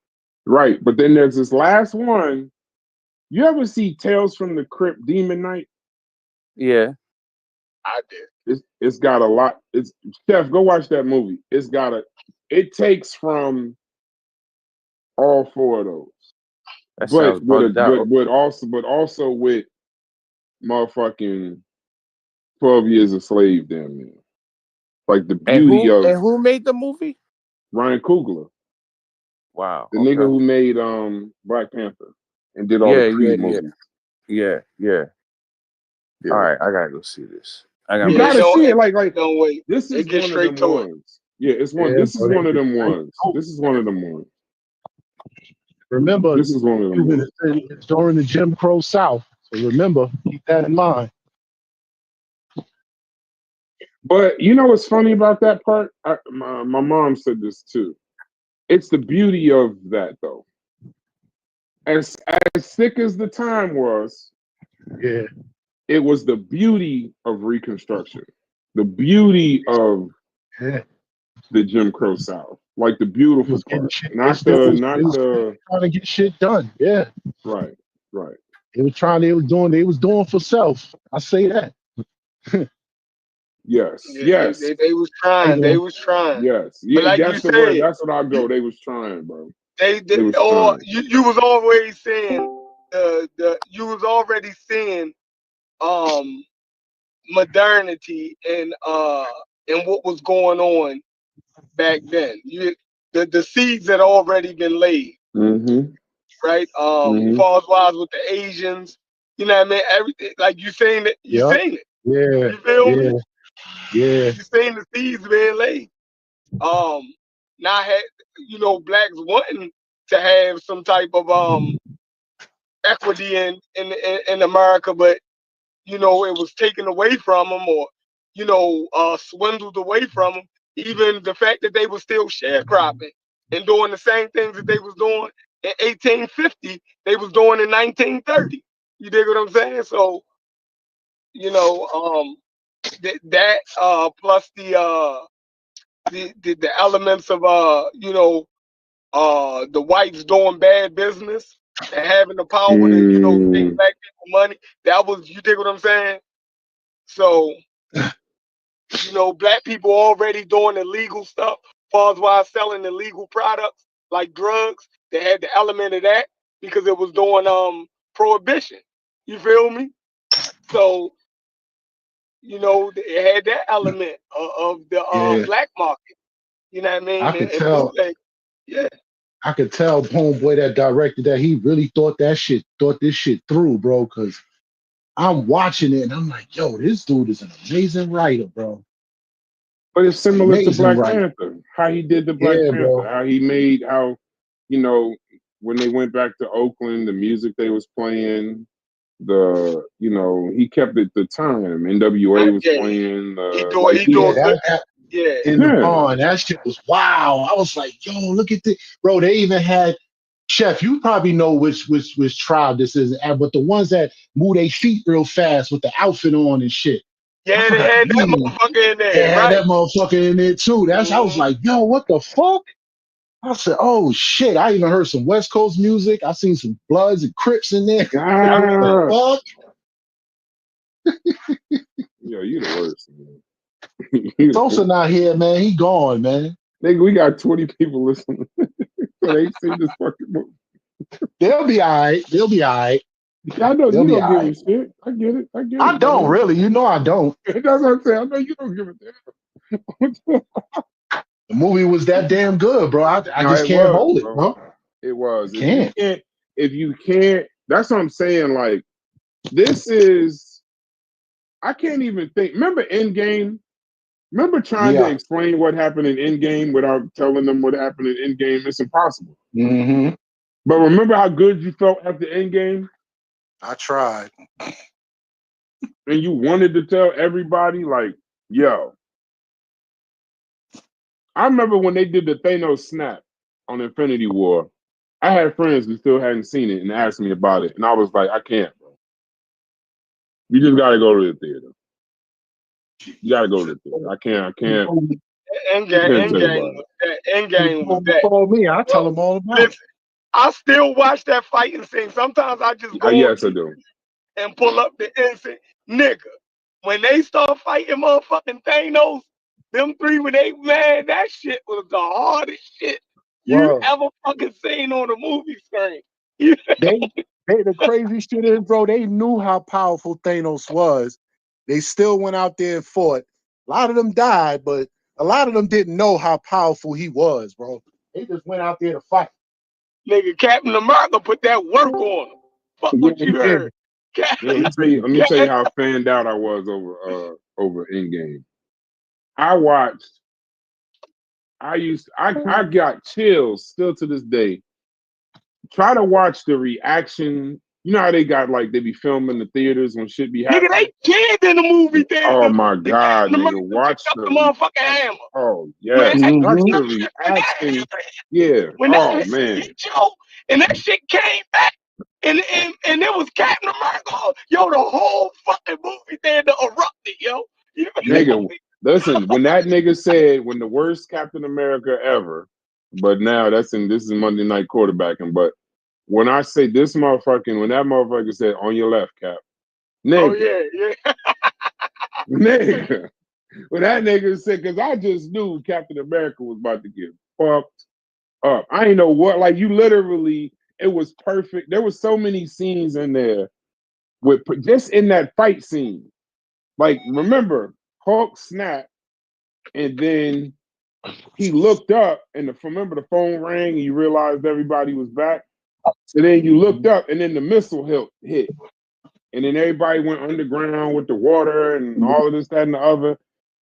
Right. But then there's this last one. You ever see Tales from the Crypt Demon Knight? Yeah. I did. It's got a lot. It's Chef, go watch that movie. It takes from all 4 of those. That sounds bugged out. But also with motherfucking 12 Years a Slave damn near. Like the And beauty of who made the movie? Ryan Coogler, Wow. the nigga Okay. who made Black Panther and did all Yeah, the Creed yeah, yeah, movies. yeah. Yeah. All right, I gotta go see this. You gotta see it. Like don't wait. this is It gets one of straight them to it. ones. Yeah, it's one. Yeah, This is bro, one of they them straight ones. dope. This is one of them ones. Remember, This is one of them ones. it's during the Jim Crow South. So remember, keep that in mind. But you know what's funny about that part? My mom said this too. It's the beauty of that though. As thick as the time was, Yeah. it was the beauty of Reconstruction, the beauty of the Jim Crow South, like the beautiful part, They was trying to get shit done. Yeah. right. They was doing for self. I say that. Yes. Yeah, they was trying. They was trying. Yes. But Yeah, like you that's the word. said, That's what I go. They was trying, bro. they was or trying. you was always saying you was already seeing modernity and what was going on back then. The seeds had already been laid. Mm-hmm. right? Falls wise with the Asians, you know what I mean? Everything like you saying it, you Yep. saying it. Yeah. You feel me? Yeah. You saying the seeds being laid. Now had blacks wanting to have some type of equity in America, but it was taken away from them or swindled away from them. Even the fact that they were still sharecropping and doing the same things that they was doing in 1850, they was doing in 1930. You dig what I'm saying? So that plus the elements of the whites doing bad business and having the power to take black people money. That was, you dig what I'm saying? So black people already doing illegal stuff, far as why selling illegal products like drugs. They had the element of that because it was doing prohibition. You feel me? So it had that element of the black market. You know what I mean? I could And tell. yeah. I could tell homeboy that directed that he really thought this shit through, bro. Cause I'm watching it and I'm like, yo, this dude is an amazing writer, bro. But it's similar to Amazing Black writer. Panther. How he did the Black Yeah, Panther. bro. How he made when they went back to Oakland, the music they was playing, he kept it the time. NWA was playing. In the barn, that shit was wow. I was like, yo, look at this, bro. They even had Chef. You probably know which tribe this is, but the ones that move their feet real fast with the outfit on and shit. Yeah, they had that motherfucker in there. They had right? that motherfucker in there too. I was like, yo, what the fuck? I said, oh shit. I even heard some West Coast music. I seen some Bloods and Crips in there. God. Yo, you the worst, man. Sosa not here, man. He gone, man. Nigga, we got 20 people listening. So they see this fucking movie. They'll be all right. I know They'll you be don't all give right. a shit. I get it. I don't really. You know I don't. That's what I'm saying. I know you don't give a damn. The movie was that damn good, bro. I just it can't was, hold it, bro. bro. It was. Can't. If you can't, that's what I'm saying. Like, this is, I can't even think. Remember Endgame? Remember trying to explain what happened in Endgame without telling them what happened in Endgame? It's impossible. Mm-hmm. But remember how good you felt after Endgame? I tried. And you wanted to tell everybody, like, yo. I remember when they did the Thanos snap on Infinity War. I had friends who still hadn't seen it and asked me about it. And I was like, I can't, bro. You just got to go to the theater. You got to go to the theater. I can't. Endgame was that. Call me. I'll tell them all about it. I still watch that fighting scene. Sometimes I just go yes, I do. And pull up the instant. Nigga, when they start fighting motherfucking Thanos, them three, when they, man, that shit was the hardest shit you ever fucking seen on a movie screen. The crazy shit is, bro, they knew how powerful Thanos was. They still went out there and fought. A lot of them died, but a lot of them didn't know how powerful he was, bro. They just went out there to fight. Nigga, Captain America put that work on him. Fuck what you heard. Let me tell you how fanned out I was over Endgame. I got chills still to this day. Try to watch the reaction. You know how they got, like, they be filming the theaters when shit be happening? Nigga, they kids in the movie theater. Oh my God, nigga. Watch the motherfucking hammer. Oh, yes. Watch the reaction. Yeah. When oh, man. Hit, yo, and that shit came back. And it was Captain America. Yo, the whole fucking movie theater erupted, yo. Nigga, listen, when that nigga said, when the worst Captain America ever, but now this is Monday Night Quarterbacking, but when I say this motherfucking, when that motherfucker said, on your left, Cap, nigga. Oh, yeah. Nigga. When that nigga said, because I just knew Captain America was about to get fucked up. I ain't know what, like, you literally, it was perfect. There was so many scenes in there with just in that fight scene. Like, remember, Hulk snapped, and then he looked up, and remember the phone rang, and you realized everybody was back. So then you looked up, and then the missile hit. And then everybody went underground with the water and all of this, that, and the other.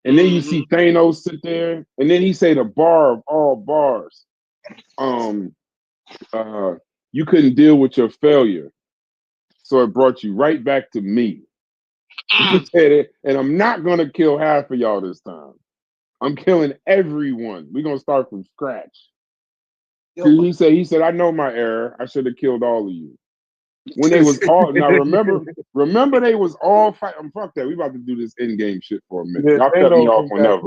And then you see Thanos sit there, and then he say the bar of all bars. You couldn't deal with your failure, so it brought you right back to me. He said it, and I'm not gonna kill half of y'all this time. I'm killing everyone. We're gonna start from scratch. He said, I know my error. I should have killed all of you. When they was all now, remember they was all fighting. Fuck that. We about to do this in-game shit for a minute. Y'all cut me off whenever.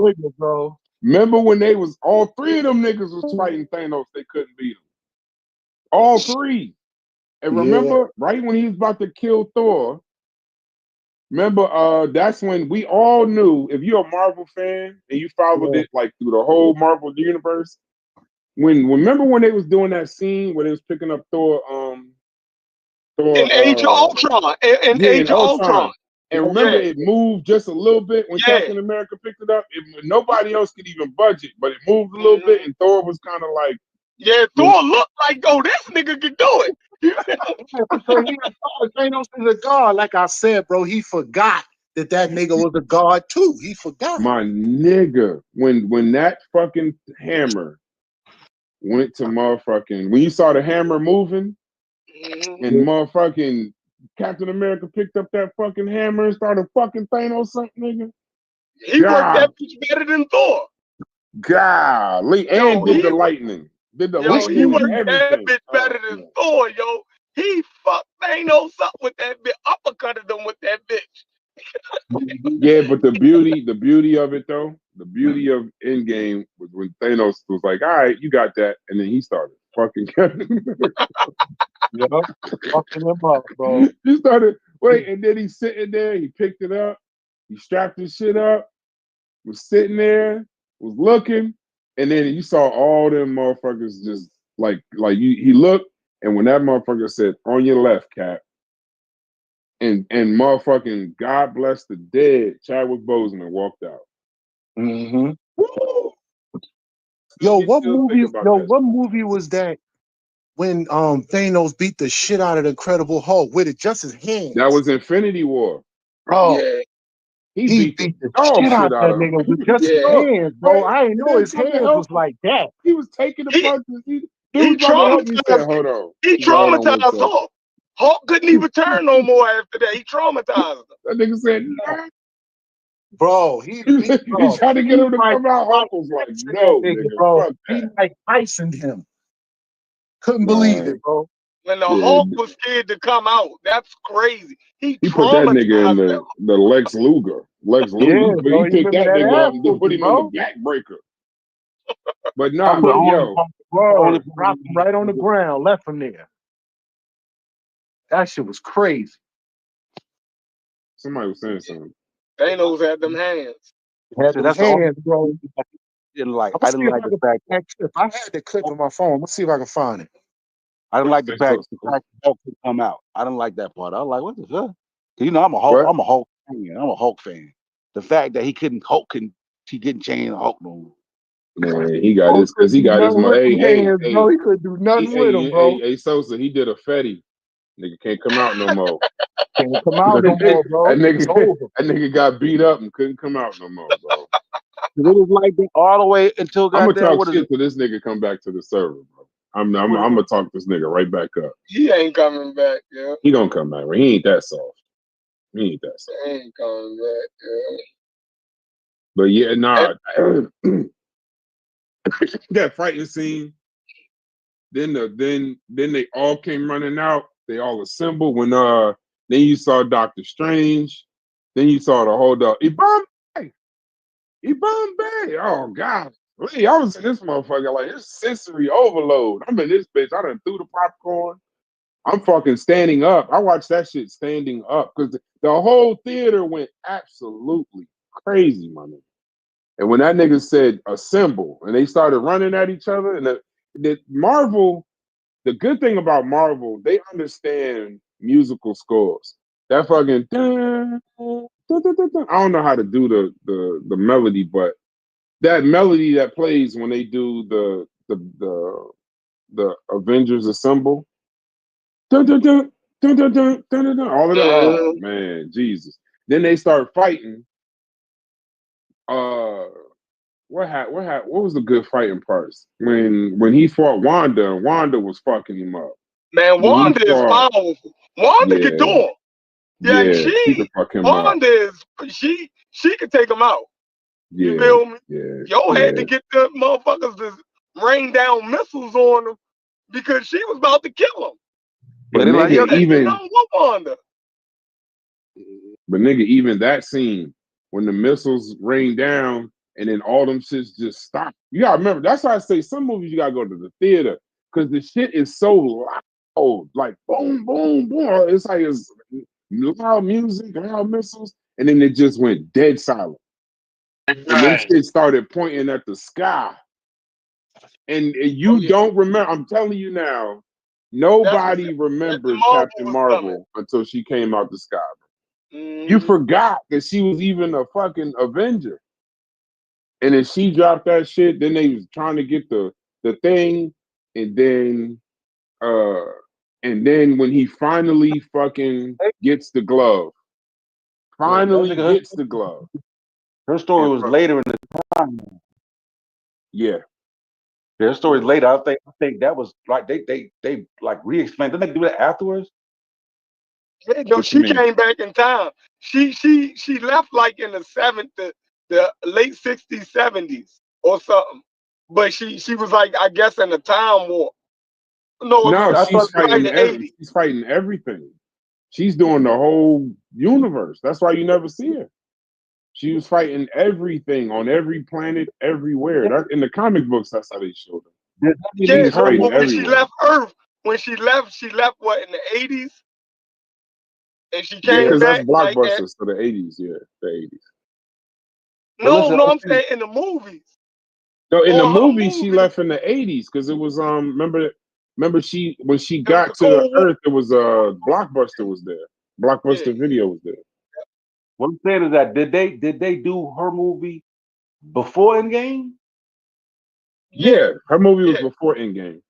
Remember when they was all three of them niggas was fighting Thanos, they couldn't beat him. All three. And remember, right when he was about to kill Thor, remember, that's when we all knew, if you're a Marvel fan and you followed it like through the whole Marvel universe, remember when they was doing that scene where they was picking up Thor in Age of Ultron. In Age of Ultron. And remember, it moved just a little bit when Captain America picked it up. Nobody else could even budge it, but it moved a little bit, and Thor was kind of like, Thor looked like, oh, this nigga can do it. Thanos is a god. Like I said, bro, he forgot that nigga was a god too. He forgot. My nigga, when that fucking hammer went to motherfucking, when you saw the hammer moving, and motherfucking Captain America picked up that fucking hammer and started fucking Thanos something, nigga. He worked that bitch better than Thor. Golly, and did the lightning. He worked that bitch better than Thor, yo. He fucked Thanos up with that bitch, uppercutted him with that bitch. Yeah, but the beauty of it though, the beauty of Endgame was when Thanos was like, all right, you got that, and then he started fucking Captain America. Fucking him up, bro. He started, and then he's sitting there, he picked it up, he strapped his shit up, was sitting there, was looking, and then you saw all them motherfuckers just he looked, and when that motherfucker said, on your left, Cap, and motherfucking God bless the dead, Chadwick Boseman walked out. What movie was that when Thanos beat the shit out of the Incredible Hulk with it just his hands? That was Infinity War. Bro. Yeah. He beat the shit out of that nigga with just his hands, bro. I didn't know his hands was like that. He was taking the punches. He traumatized. He traumatized Hulk. Hulk couldn't even turn no more after that. He traumatized him. That nigga said, no. Bro, he tried to get him to come out. Hulk was like, no, nigga, bro. He like Tyson him. Couldn't believe it, bro. When the Hulk was scared to come out, that's crazy. He put that nigga in the Lex Luger. Lex Luger. Bro, he picked that nigga up and put him in the backbreaker. But nah, bro, dropped him right on the ground, left him there. That shit was crazy. Somebody was saying something. Thanos had them hands. That's hands, bro. I didn't like the fact. If I had the clip on my phone, let's see if I can find it. I didn't like the fact that Hulk could come out. I didn't like that part. I was like, what the fuck? You know, I'm a Hulk. I'm a Hulk fan. I'm a Hulk fan. The fact that he couldn't change Hulk no more. Man, he got his because he got his money. Bro, he couldn't do nothing with him, bro. Hey, Sosa, he did a Fetty. Nigga can't come out no more. Can't come out no more, bro. That nigga got beat up and couldn't come out no more, bro. It was like that all the way until I'm gonna talk shit till this nigga come back to the server, bro. I'm gonna talk this nigga right back up. He ain't coming back, yeah. He don't come back, right? He ain't that soft. He ain't that soft. He ain't coming back, yeah. But yeah, nah. That fighting scene. Then they all came running out. They all assembled when then you saw Doctor Strange. Then you saw the whole Ibambe. Oh God. I was in this motherfucker like it's sensory overload. I'm in this bitch. I done threw the popcorn. I'm fucking standing up. I watched that shit standing up because the whole theater went absolutely crazy, my nigga. And when that nigga said assemble and they started running at each other, and the Marvel, the good thing about Marvel, they understand musical scores. That fucking I don't know how to do the melody, but that melody that plays when they do the Avengers Assemble, dun dun dun dun dun dun dun dun dun. All of that. Oh man, Jesus. Then they start fighting. What was the good fighting parts? When he fought Wanda, Wanda was fucking him up. Man, When he Wanda is fought, powerful. Wanda can do him. Yeah, yeah, she could fuck him up. Wanda is she can take him out. You Yeah, feel me? yeah, Yo had to yeah. get the motherfuckers to rain down missiles on him because she was about to kill him. But They like, nigga, yo, that- even What Wanda? but nigga, even that scene when the missiles rain down and then all them shits just stop. You gotta remember, that's why I say some movies you gotta go to the theater because the shit is so loud, like boom, boom, boom. It's like it's loud music, loud missiles, and then it just went dead silent. And then shit started pointing at the sky. And you don't remember, I'm telling you now, nobody remembered Captain Marvel until she came out the sky. You forgot that she was even a fucking Avenger. And then she dropped that shit, then they was trying to get the thing, and then when he finally fucking gets the glove. Gets the glove. Her story was later in the time. Yeah. Their story later. I think that was like they like re-explained. Didn't they do that afterwards? Yeah, no, she came back in time. She left like in the late 60s, 70s or something. But she was like, I guess, in the time warp. No, she's fighting the 80s. she's fighting everything. She's doing the whole universe. That's why you never see her. She was fighting everything on every planet, everywhere. That, in the comic books, that's how they showed her. Yeah, so when she left Earth, she left what, in the 80s? And she came because back that's blockbusters for the 80s, yeah, the 80s. No, I'm saying in the movies. No, in the movie, she left in the 80s because it was remember she when she got to the Earth, it was Blockbuster was there. Blockbuster Video was there. What I'm saying is that did they do her movie before Endgame? Yeah, her movie was before Endgame.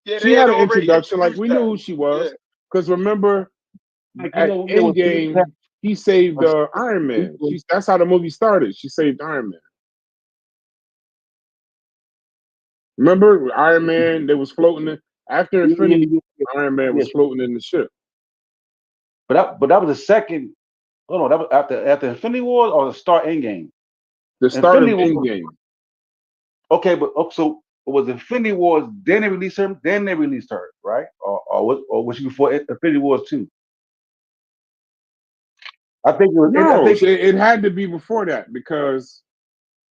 Yeah, she had an introduction, like we knew who she was. Because remember, at Endgame, he saved Iron Man. That's how the movie started. She saved Iron Man. Remember Iron Man? They was floating after Infinity. Iron Man was floating in the ship. But that was the second. Oh no, that was after Infinity War or the start Endgame. The start of Endgame. Okay, but so it was Infinity Wars. Then they released her. Then they released her, right? Or was she before Infinity Wars 2? I think it was. No, it had to be before that because.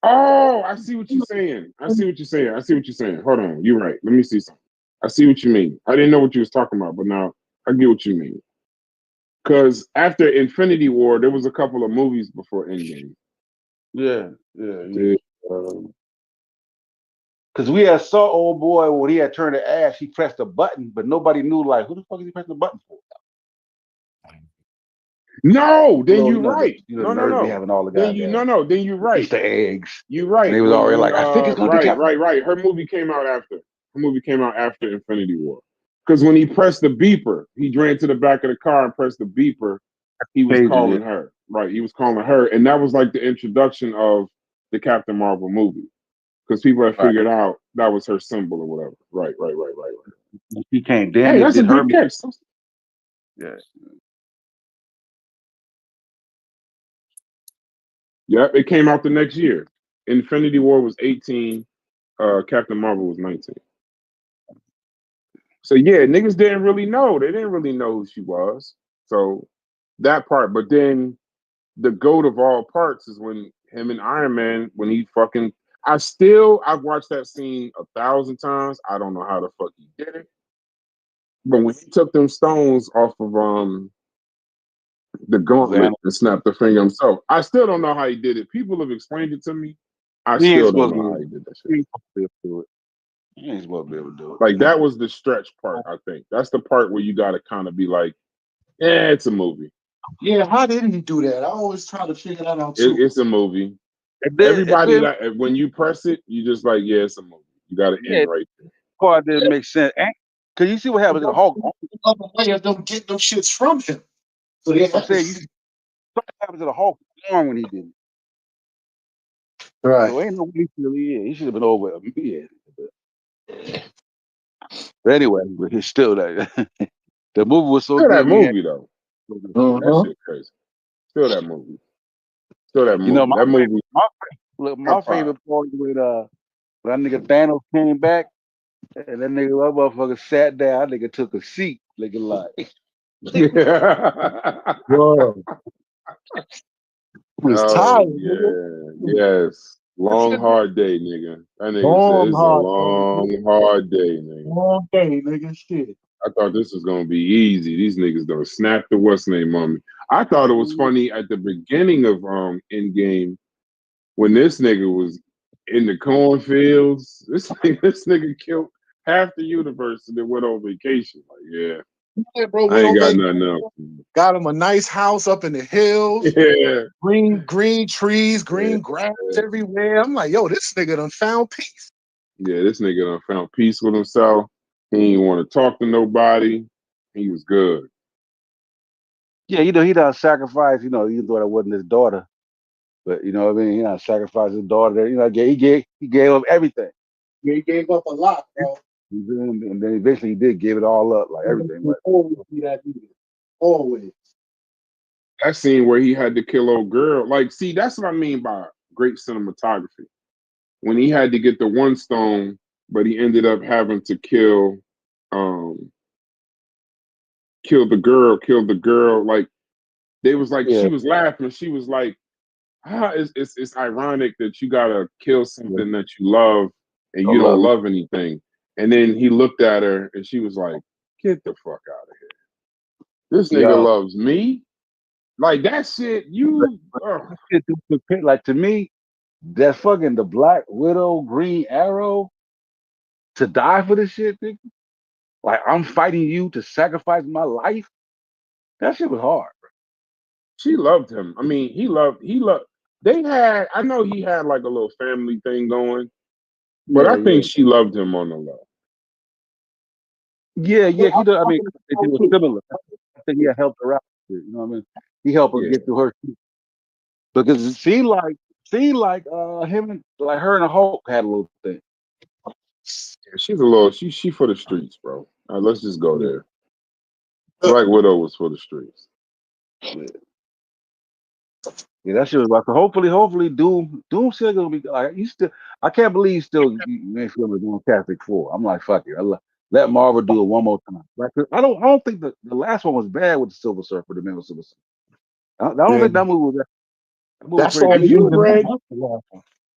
Oh, I see what you're saying. I see what you're saying. Hold on, you're right. Let me see something. I see what you mean. I didn't know what you was talking about, but now I get what you mean. Because after Infinity War, there was a couple of movies before Endgame. Yeah. Because we had saw old boy when he had turned the ash, he pressed a button, but nobody knew like who the fuck is he pressing the button for? No, then you're right. No. Having all the then you're right. Easter eggs. You're right. And they was already like, I think it's gonna be right. Her movie came out after. Infinity War. Because when he pressed the beeper, he ran to the back of the car and pressed the beeper. He was calling her. Right. He was calling her. And that was like the introduction of the Captain Marvel movie. Because people had figured out that was her symbol or whatever. Right. He came. Hey, that's a good catch. Yeah. Yeah, it came out the next year. Infinity War was 18. Captain Marvel was 19. So yeah, niggas didn't really know. They didn't really know who she was. So that part. But then the GOAT of all parts is when him and Iron Man, when he fucking I've watched that scene 1,000 times. I don't know how the fuck he did it. But when he took them stones off of the gauntlet and snapped the finger himself, I still don't know how he did it. People have explained it to me. I still don't know how he did that shit. He ain't supposed to be able to do it. Like that was the stretch part, I think. That's the part where you gotta kind of be like, it's a movie. Yeah, how did he do that? I always try to figure that out too. It's a movie. Everybody that when you press it, you just like, it's a movie. You gotta end right there. Part didn't make sense. Cause you see what happens in the Hulk. Other way of them getting them shits from him. So they I'm have saying you to, see what happens in the Hulk born when he did it. right. So ain't no way he really is. He should have been over with me. But anyway, but it's still that the movie was so Still that good. We had movie though. That Uh-huh. shit crazy. Still that movie. Still that you know movie. That movie. my favorite part when that nigga Thanos came back and that motherfucker sat down. That nigga took a seat, looking like. Whoa. He was tired, Oh yeah, yes. Long hard day, nigga. That nigga said Long it's a hard day. long hard day, nigga. Long day, nigga. Shit. I thought this was gonna be easy. These niggas gonna snap the what's name on me. I thought it was funny at the beginning of Endgame when this nigga was in the cornfields. This nigga killed half the universe and then went on vacation. Like, yeah, Yeah, bro, I went ain't on got vacation. nothing else. Got him a nice house up in the hills. Yeah, Green trees, green grass everywhere. I'm like, yo, this nigga done found peace. yeah, this nigga done found peace with himself. He ain't want to talk to nobody. He was good. Yeah, he done sacrificed. Even though that wasn't his daughter, but you know what I mean. He done sacrificed his daughter. He gave up everything. Yeah, he gave up a lot, bro. And then eventually he did give it all up, like everything. But Always be that nigga. Always. That scene where he had to kill old girl. Like, see, that's what I mean by great cinematography. When he had to get the one stone, but he ended up having to kill the girl. Like, they was like, she was laughing. She was like, it's ironic that you gotta kill something that you love and you don't love anything. And then he looked at her and she was like, get the fuck out of here. This nigga loves me. Like that shit, like to me, that fucking the Black Widow, Green Arrow, to die for this shit, nigga. Like I'm fighting you to sacrifice my life. That shit was hard, bro. She loved him. I mean, he loved. I know he had like a little family thing going, but I think she loved him on the low. Yeah, he does. I mean, it was similar. I think he helped her out. You know what I mean? He helped her get through her shit. Because it seemed like him and like her and the Hulk had a little thing. Yeah, she's a little. She for the streets, bro. Let's just go there. Black Widow was for the streets. Yeah, that shit was like. Hopefully, Doom still gonna be like. I can't believe he's still ain't feeling doing Fantastic Four. I'm like, fuck it. Let Marvel do it one more time. Like, I don't think the last one was bad with the Silver Surfer, the Man with Silver Surfer. I don't think that movie was that. That's all you read.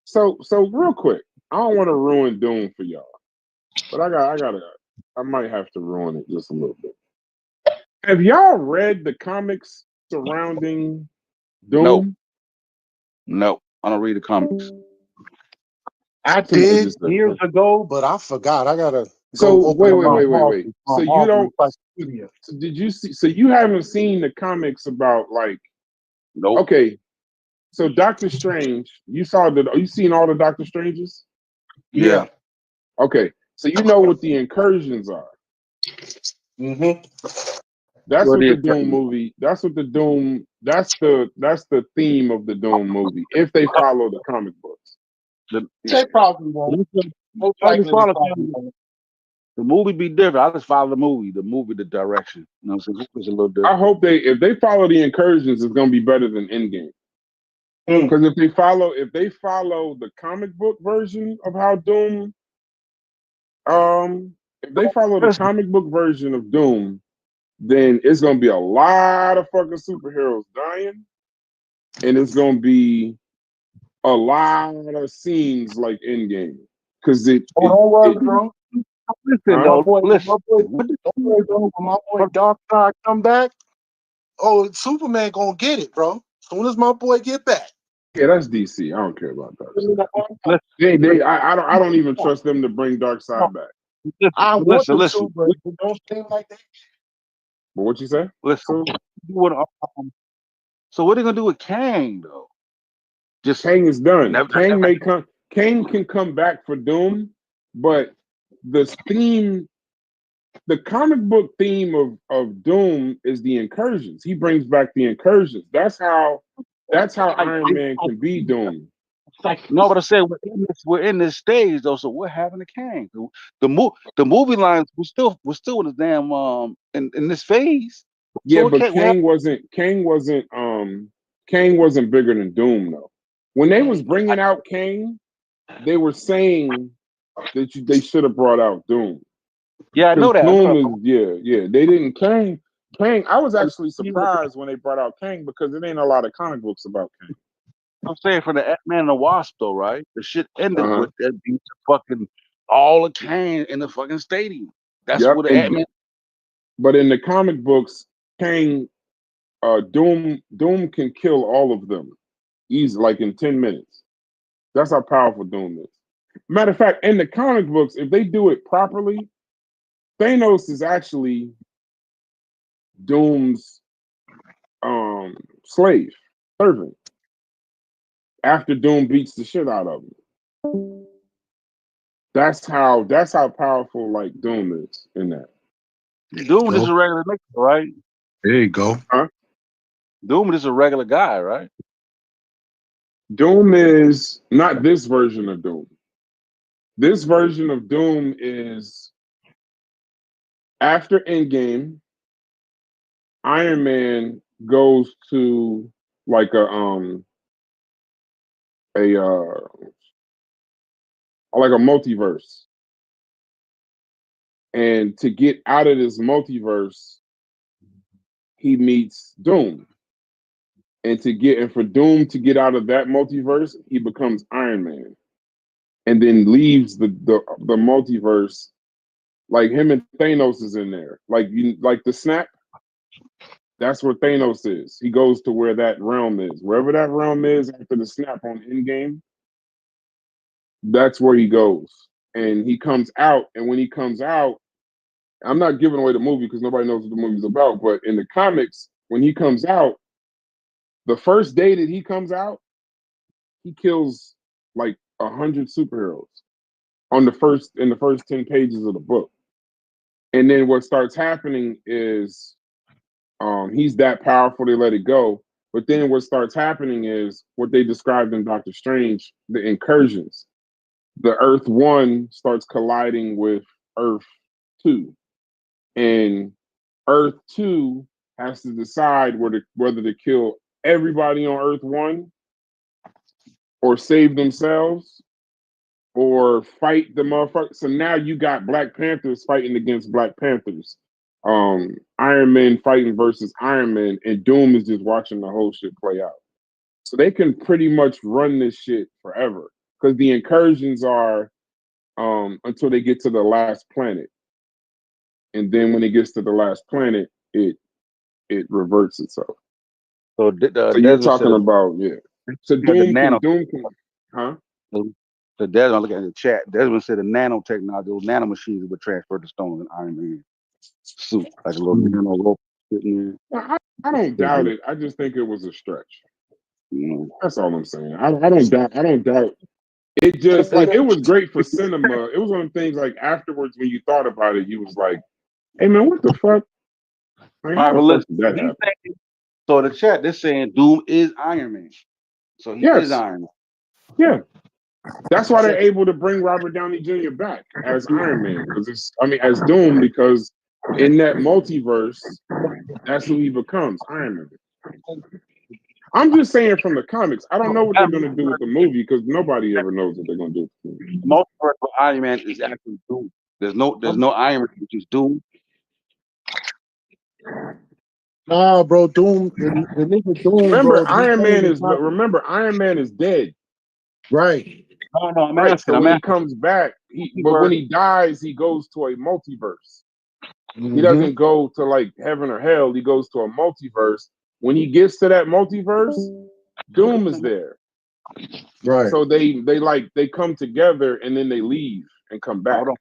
So real quick, I don't want to ruin Doom for y'all, but I might have to ruin it just a little bit. Have y'all read the comics surrounding Doom? No, I don't read the comics. I did years ago, but I forgot. I gotta. So wait. So you don't? So did you see? So you haven't seen the comics about like? Nope. Okay. So Doctor Strange, you seen all the Doctor Stranges? Yeah. Okay. So you know what the incursions are. Mm-hmm. That's what the Doom movie. That's what the Doom. That's the theme of the Doom movie. If they follow the comic books, they probably won't. The movie be different. I just follow the movie, the direction. You know what I'm saying? It's a little different. I hope if they follow the incursions, it's gonna be better than Endgame. Because if they follow the comic book version of how Doom, if they follow the comic book version of Doom, then it's gonna be a lot of fucking superheroes dying, and it's gonna be a lot of scenes like Endgame. Because don't worry, bro. Listen, my boy Darkseid come back. Oh, Superman gonna get it, bro. As soon as my boy get back. Yeah, that's DC. I don't care about Darkseid. I don't even trust them to bring Darkseid back. I want them to, but it don't seem like that. But what you say? Listen, so what are they gonna do with Kang though? Just Kang is done. Kang may come. Kang can come back for Doom, but the theme the comic book theme of Doom is the incursions. He brings back the incursions. That's how Iron Man can be Doom. No, but I said we're in this stage though. So what happened to Kang? The movie lines we're still in the damn in this phase. Yeah, So but Kang wasn't bigger than Doom though. When they was bringing out Kang, they were saying that they should have brought out Doom. Yeah, I know that. Doom is they didn't Kang. I was actually surprised when they brought out Kang because it ain't a lot of comic books about Kang. I'm saying for the Ant-Man and the Wasp though, right? The shit ended with that beat fucking all of Kang in the fucking stadium. That's what the Ant-Man. But in the comic books, Kang, Doom can kill all of them easy, like in 10 minutes. That's how powerful Doom is. Matter of fact, in the comic books, if they do it properly, Thanos is actually Doom's slave, servant. After Doom beats the shit out of him. That's how powerful like Doom is in that. Doom is a regular nigga, right? There you go. Huh? Doom is a regular guy, right? Doom is not this version of Doom. This version of Doom is after Endgame, Iron Man goes to like a multiverse. And to get out of this multiverse, he meets Doom. And for Doom to get out of that multiverse, he becomes Iron Man. And then leaves the multiverse. Like him and Thanos is in there. Like the snap. That's where Thanos is. He goes to where that realm is. Wherever that realm is after the snap on Endgame, that's where he goes. And he comes out. And when he comes out, I'm not giving away the movie because nobody knows what the movie's about. But in the comics, when he comes out, the first day that he comes out, he kills like 100 superheroes in the first 10 pages of the book. And then what starts happening is he's that powerful, they let it go. But then what starts happening is what they described in Doctor Strange, the incursions. The Earth 1 starts colliding with Earth 2. And Earth 2 has to decide whether to kill everybody on Earth 1 or save themselves or fight the motherfuckers. So now you got Black Panthers fighting against Black Panthers. Iron Man fighting versus Iron Man, and Doom is just watching the whole shit play out. So they can pretty much run this shit forever because the incursions are until they get to the last planet. And then when it gets to the last planet, it reverts itself. So you're talking about So Doom can, huh? So Desmond, looking at the chat, Desmond said the nanotechnology, those nanomachines would transfer the stone in Iron Man suit, like a little nano rope sitting there. I don't doubt it. I just think it was a stretch. That's all I'm saying. I don't doubt. It just like it was great for cinema. It was one of the things like afterwards when you thought about it, you was like, "Hey man, what the fuck?" So the chat, they're saying Doom is Iron Man. So he is Iron Man. Yeah. That's why they're able to bring Robert Downey Jr. back as Iron Man. As Doom, because in that multiverse, that's who he becomes, Iron Man. I'm just saying from the comics. I don't know what they're gonna do with the movie because nobody ever knows what they're gonna do with the movie. Multiverse for Iron Man is actually Doom. There's no Iron Man, which is Doom. Nah, bro, Doom. The nigga Doom. Remember, bro, Iron Man is dead. Right. No, I'm asking. So when he comes back, but when he dies, he goes to a multiverse. He doesn't go to like heaven or hell. He goes to a multiverse. When he gets to that multiverse, Doom is there. Right. So they come together and then they leave and come back. Hold on.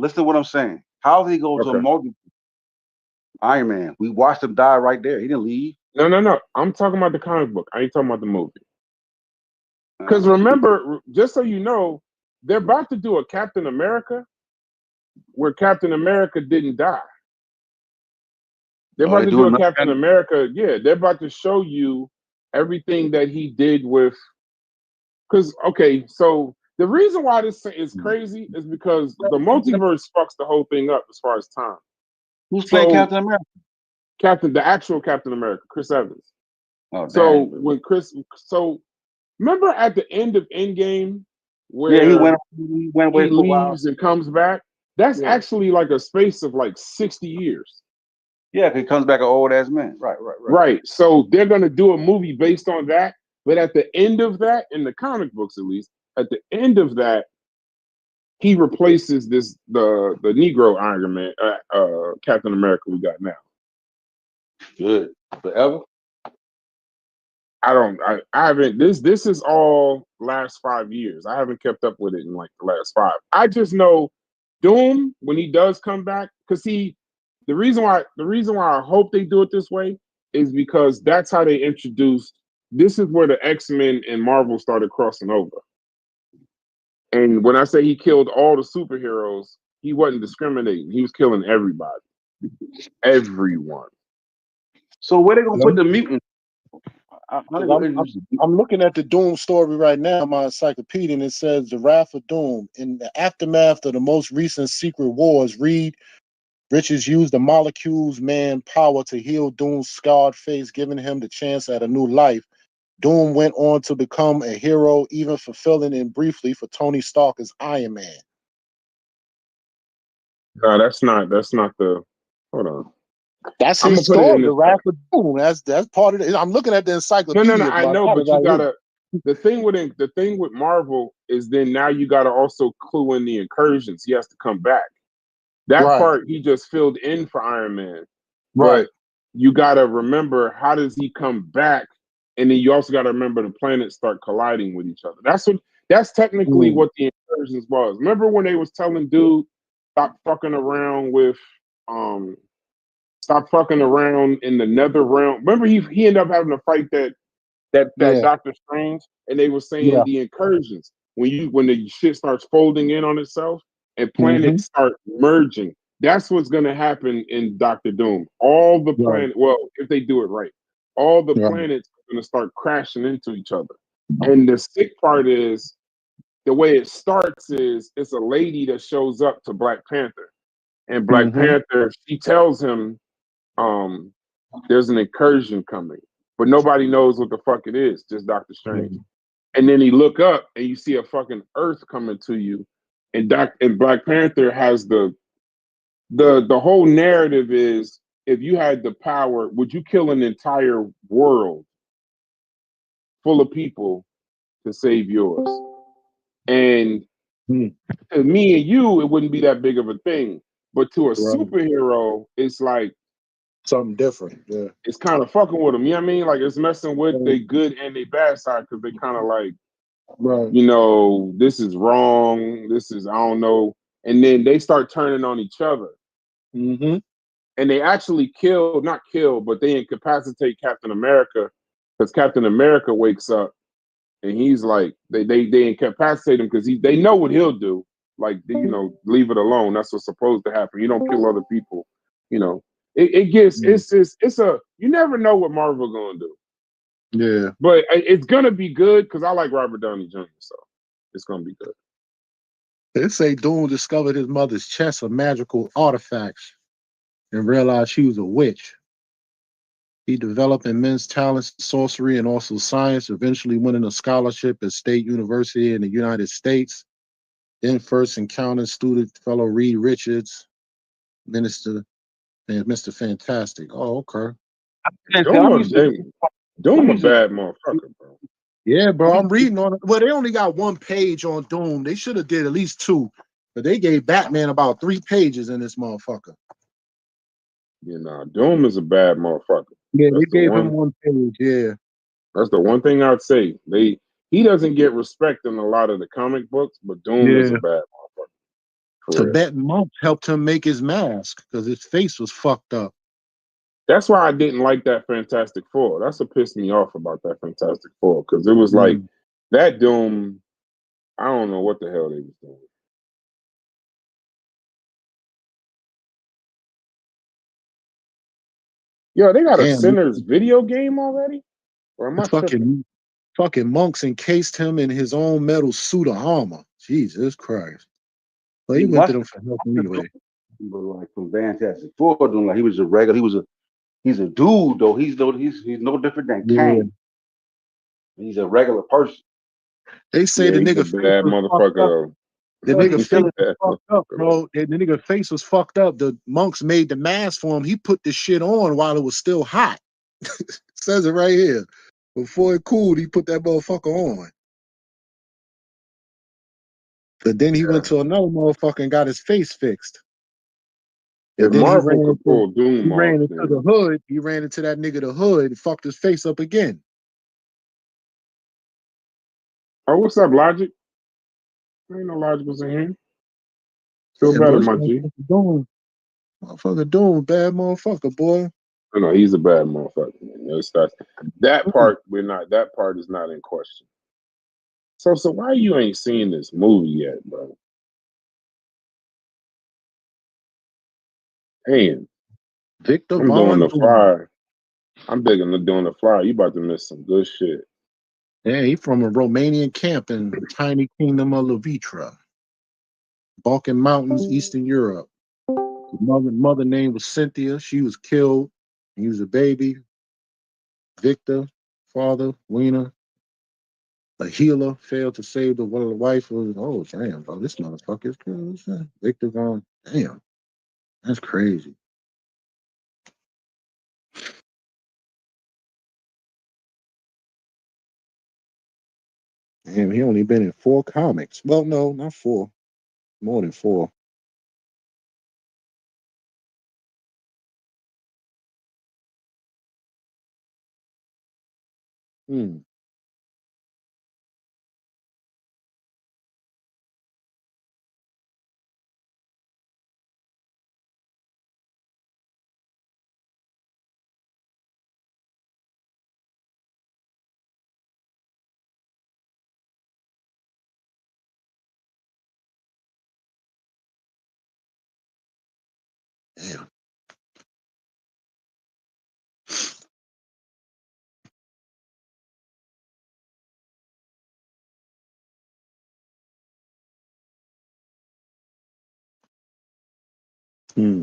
Listen to what I'm saying. How did he go to a multiverse? Iron Man. We watched him die right there. He didn't leave. No. I'm talking about the comic book. I ain't talking about the movie. Because remember, just so you know, they're about to do a Captain America, where Captain America didn't die. They're Oh, about they to do do a another. Captain America. Yeah, they're about to show you everything that he did with. Because okay, so the reason why this is crazy is because the multiverse fucks the whole thing up as far as time. Who's playing So Captain America? the actual Captain America, Chris Evans. Oh, So damn. when remember at the end of Endgame where Yeah, he went away he for a while. leaves and comes back? That's Yeah. actually like a space of like 60 years. Yeah, 'cause he comes back an old ass man. Right. Right. So they're gonna do a movie based on that. But at the end of that, in the comic books at least, at the end of that, he replaces the Negro Iron Man, Captain America we got now. Good. Forever? I haven't this is all last 5 years. I haven't kept up with it in like the last 5. I just know Doom, when he does come back, because the reason why I hope they do it this way is because that's how they introduced. This is where the X-Men and Marvel started crossing over. And when I say he killed all the superheroes, he wasn't discriminating. He was killing everybody. Everyone. So where they gonna put the mutant? I'm looking at the Doom story right now, my encyclopedia, and it says the Wrath of Doom. In the aftermath of the most recent Secret Wars, Reed Richards used the Molecules Man power to heal Doom's scarred face, giving him the chance at a new life. Doom went on to become a hero, even fulfilling it briefly for Tony Stark as Iron Man. No, that's not the. Hold on. That's I'm his gonna put it story, in the this. Wrath of Doom. That's part of it. I'm looking at the encyclopedia. No. I bro. know, got but it you right here. gotta. The thing with Marvel is then now you gotta also clue in the incursions. He has to come back. That Right. part he just filled in for Iron Man. Right. But you gotta remember, how does he come back? And then you also gotta remember the planets start colliding with each other. That's technically what the incursions was. Remember when they was telling dude stop fucking around with stop fucking around in the nether realm. Remember he ended up having to fight that Yeah. Doctor Strange, and they were saying Yeah. the incursions when the shit starts folding in on itself and planets start merging. That's what's gonna happen in Doctor Doom. All the planet, well, if they do it right, all the planets are gonna start crashing into each other. And the sick part is the way it starts is it's a lady that shows up to Black Panther, and Black Panther, she tells him there's an incursion coming, but nobody knows what the fuck it is, just Doctor Strange. And then he look up and you see a fucking Earth coming to you, and Black Panther has the whole narrative is, if you had the power, would you kill an entire world full of people to save yours? And to me and you, it wouldn't be that big of a thing, but to a superhero, it's like something different. Yeah, it's kind of fucking with them. You know what I mean? Like it's messing with their good and their bad side, because they kind of like, you know, this is wrong. This is, I don't know. And then they start turning on each other. And they actually not kill, but they incapacitate Captain America, because Captain America wakes up and he's like, they incapacitate him because they know what he'll do. Like, you know, leave it alone. That's what's supposed to happen. You don't kill other people. You know, it gets, you never know what Marvel gonna do. Yeah. But it's gonna be good because I like Robert Downey Jr., so it's gonna be good. They say Doom discovered his mother's chest of magical artifacts and realized she was a witch. He developed immense talents in sorcery and also science, eventually winning a scholarship at State University in the United States. Then first encountered student fellow Reed Richards, Mr. Fantastic. Oh, okay. Doom a bad motherfucker, bro. Yeah, bro. I'm reading on it. Well, they only got one page on Doom. They should have did at least 2. But they gave Batman about 3 pages in this motherfucker. You know, Doom is a bad motherfucker. Yeah, they gave him 1 page, yeah. That's the one thing I'd say. He doesn't get respect in a lot of the comic books, but Doom is a bad motherfucker. Tibetan monks helped him make his mask because his face was fucked up. That's why I didn't like that Fantastic Four. That's what pissed me off about that Fantastic Four, because it was like that Doom, I don't know what the hell they was doing. Yo, they got a Damn, Sinners video game already? Or am I tripping? fucking monks encased him in his own metal suit of armor. Jesus Christ. Well, he went to them for help anyway. Like from Fantastic Four, doing like he was a regular. He's a dude though. He's no different than Kang. He's a regular person. They say Yeah, the he's a nigga face bad was fucked motherfucker up. though. The nigga He's face a bad was fucked up, motherfucker, bro. The nigga face was fucked up. The monks made the mask for him. He put the shit on while it was still hot. Says it right here. Before it cooled, he put that motherfucker on. But then he went to another motherfucker and got his face fixed. If And then Marvel could pull Doom he ran off, into then the hood. He ran into that nigga the hood and fucked his face up again. oh, what's up, Logic? Ain't no Logic was in here. Feel Yeah, better, bro, my G. Motherfucker Doom, bad motherfucker, boy. No, he's a bad motherfucker. Man. That part that part is not in question. So why you ain't seen this movie yet, bro? Damn. Victor I'm Von doing the Doom. fly. I'm big into doing the fly. You about to miss some good shit. Yeah, he from a Romanian camp in the tiny kingdom of Levitra, Balkan Mountains, Eastern Europe. His mother name was Cynthia. She was killed. He was a baby. Victor, father, Lena, a healer, failed to save the wife. Oh, damn, bro, this motherfucker is killed. Victor Von, damn, that's crazy. Damn, he only been in 4 comics. Well, no, not 4. More than 4. Hmm. Damn. Hmm.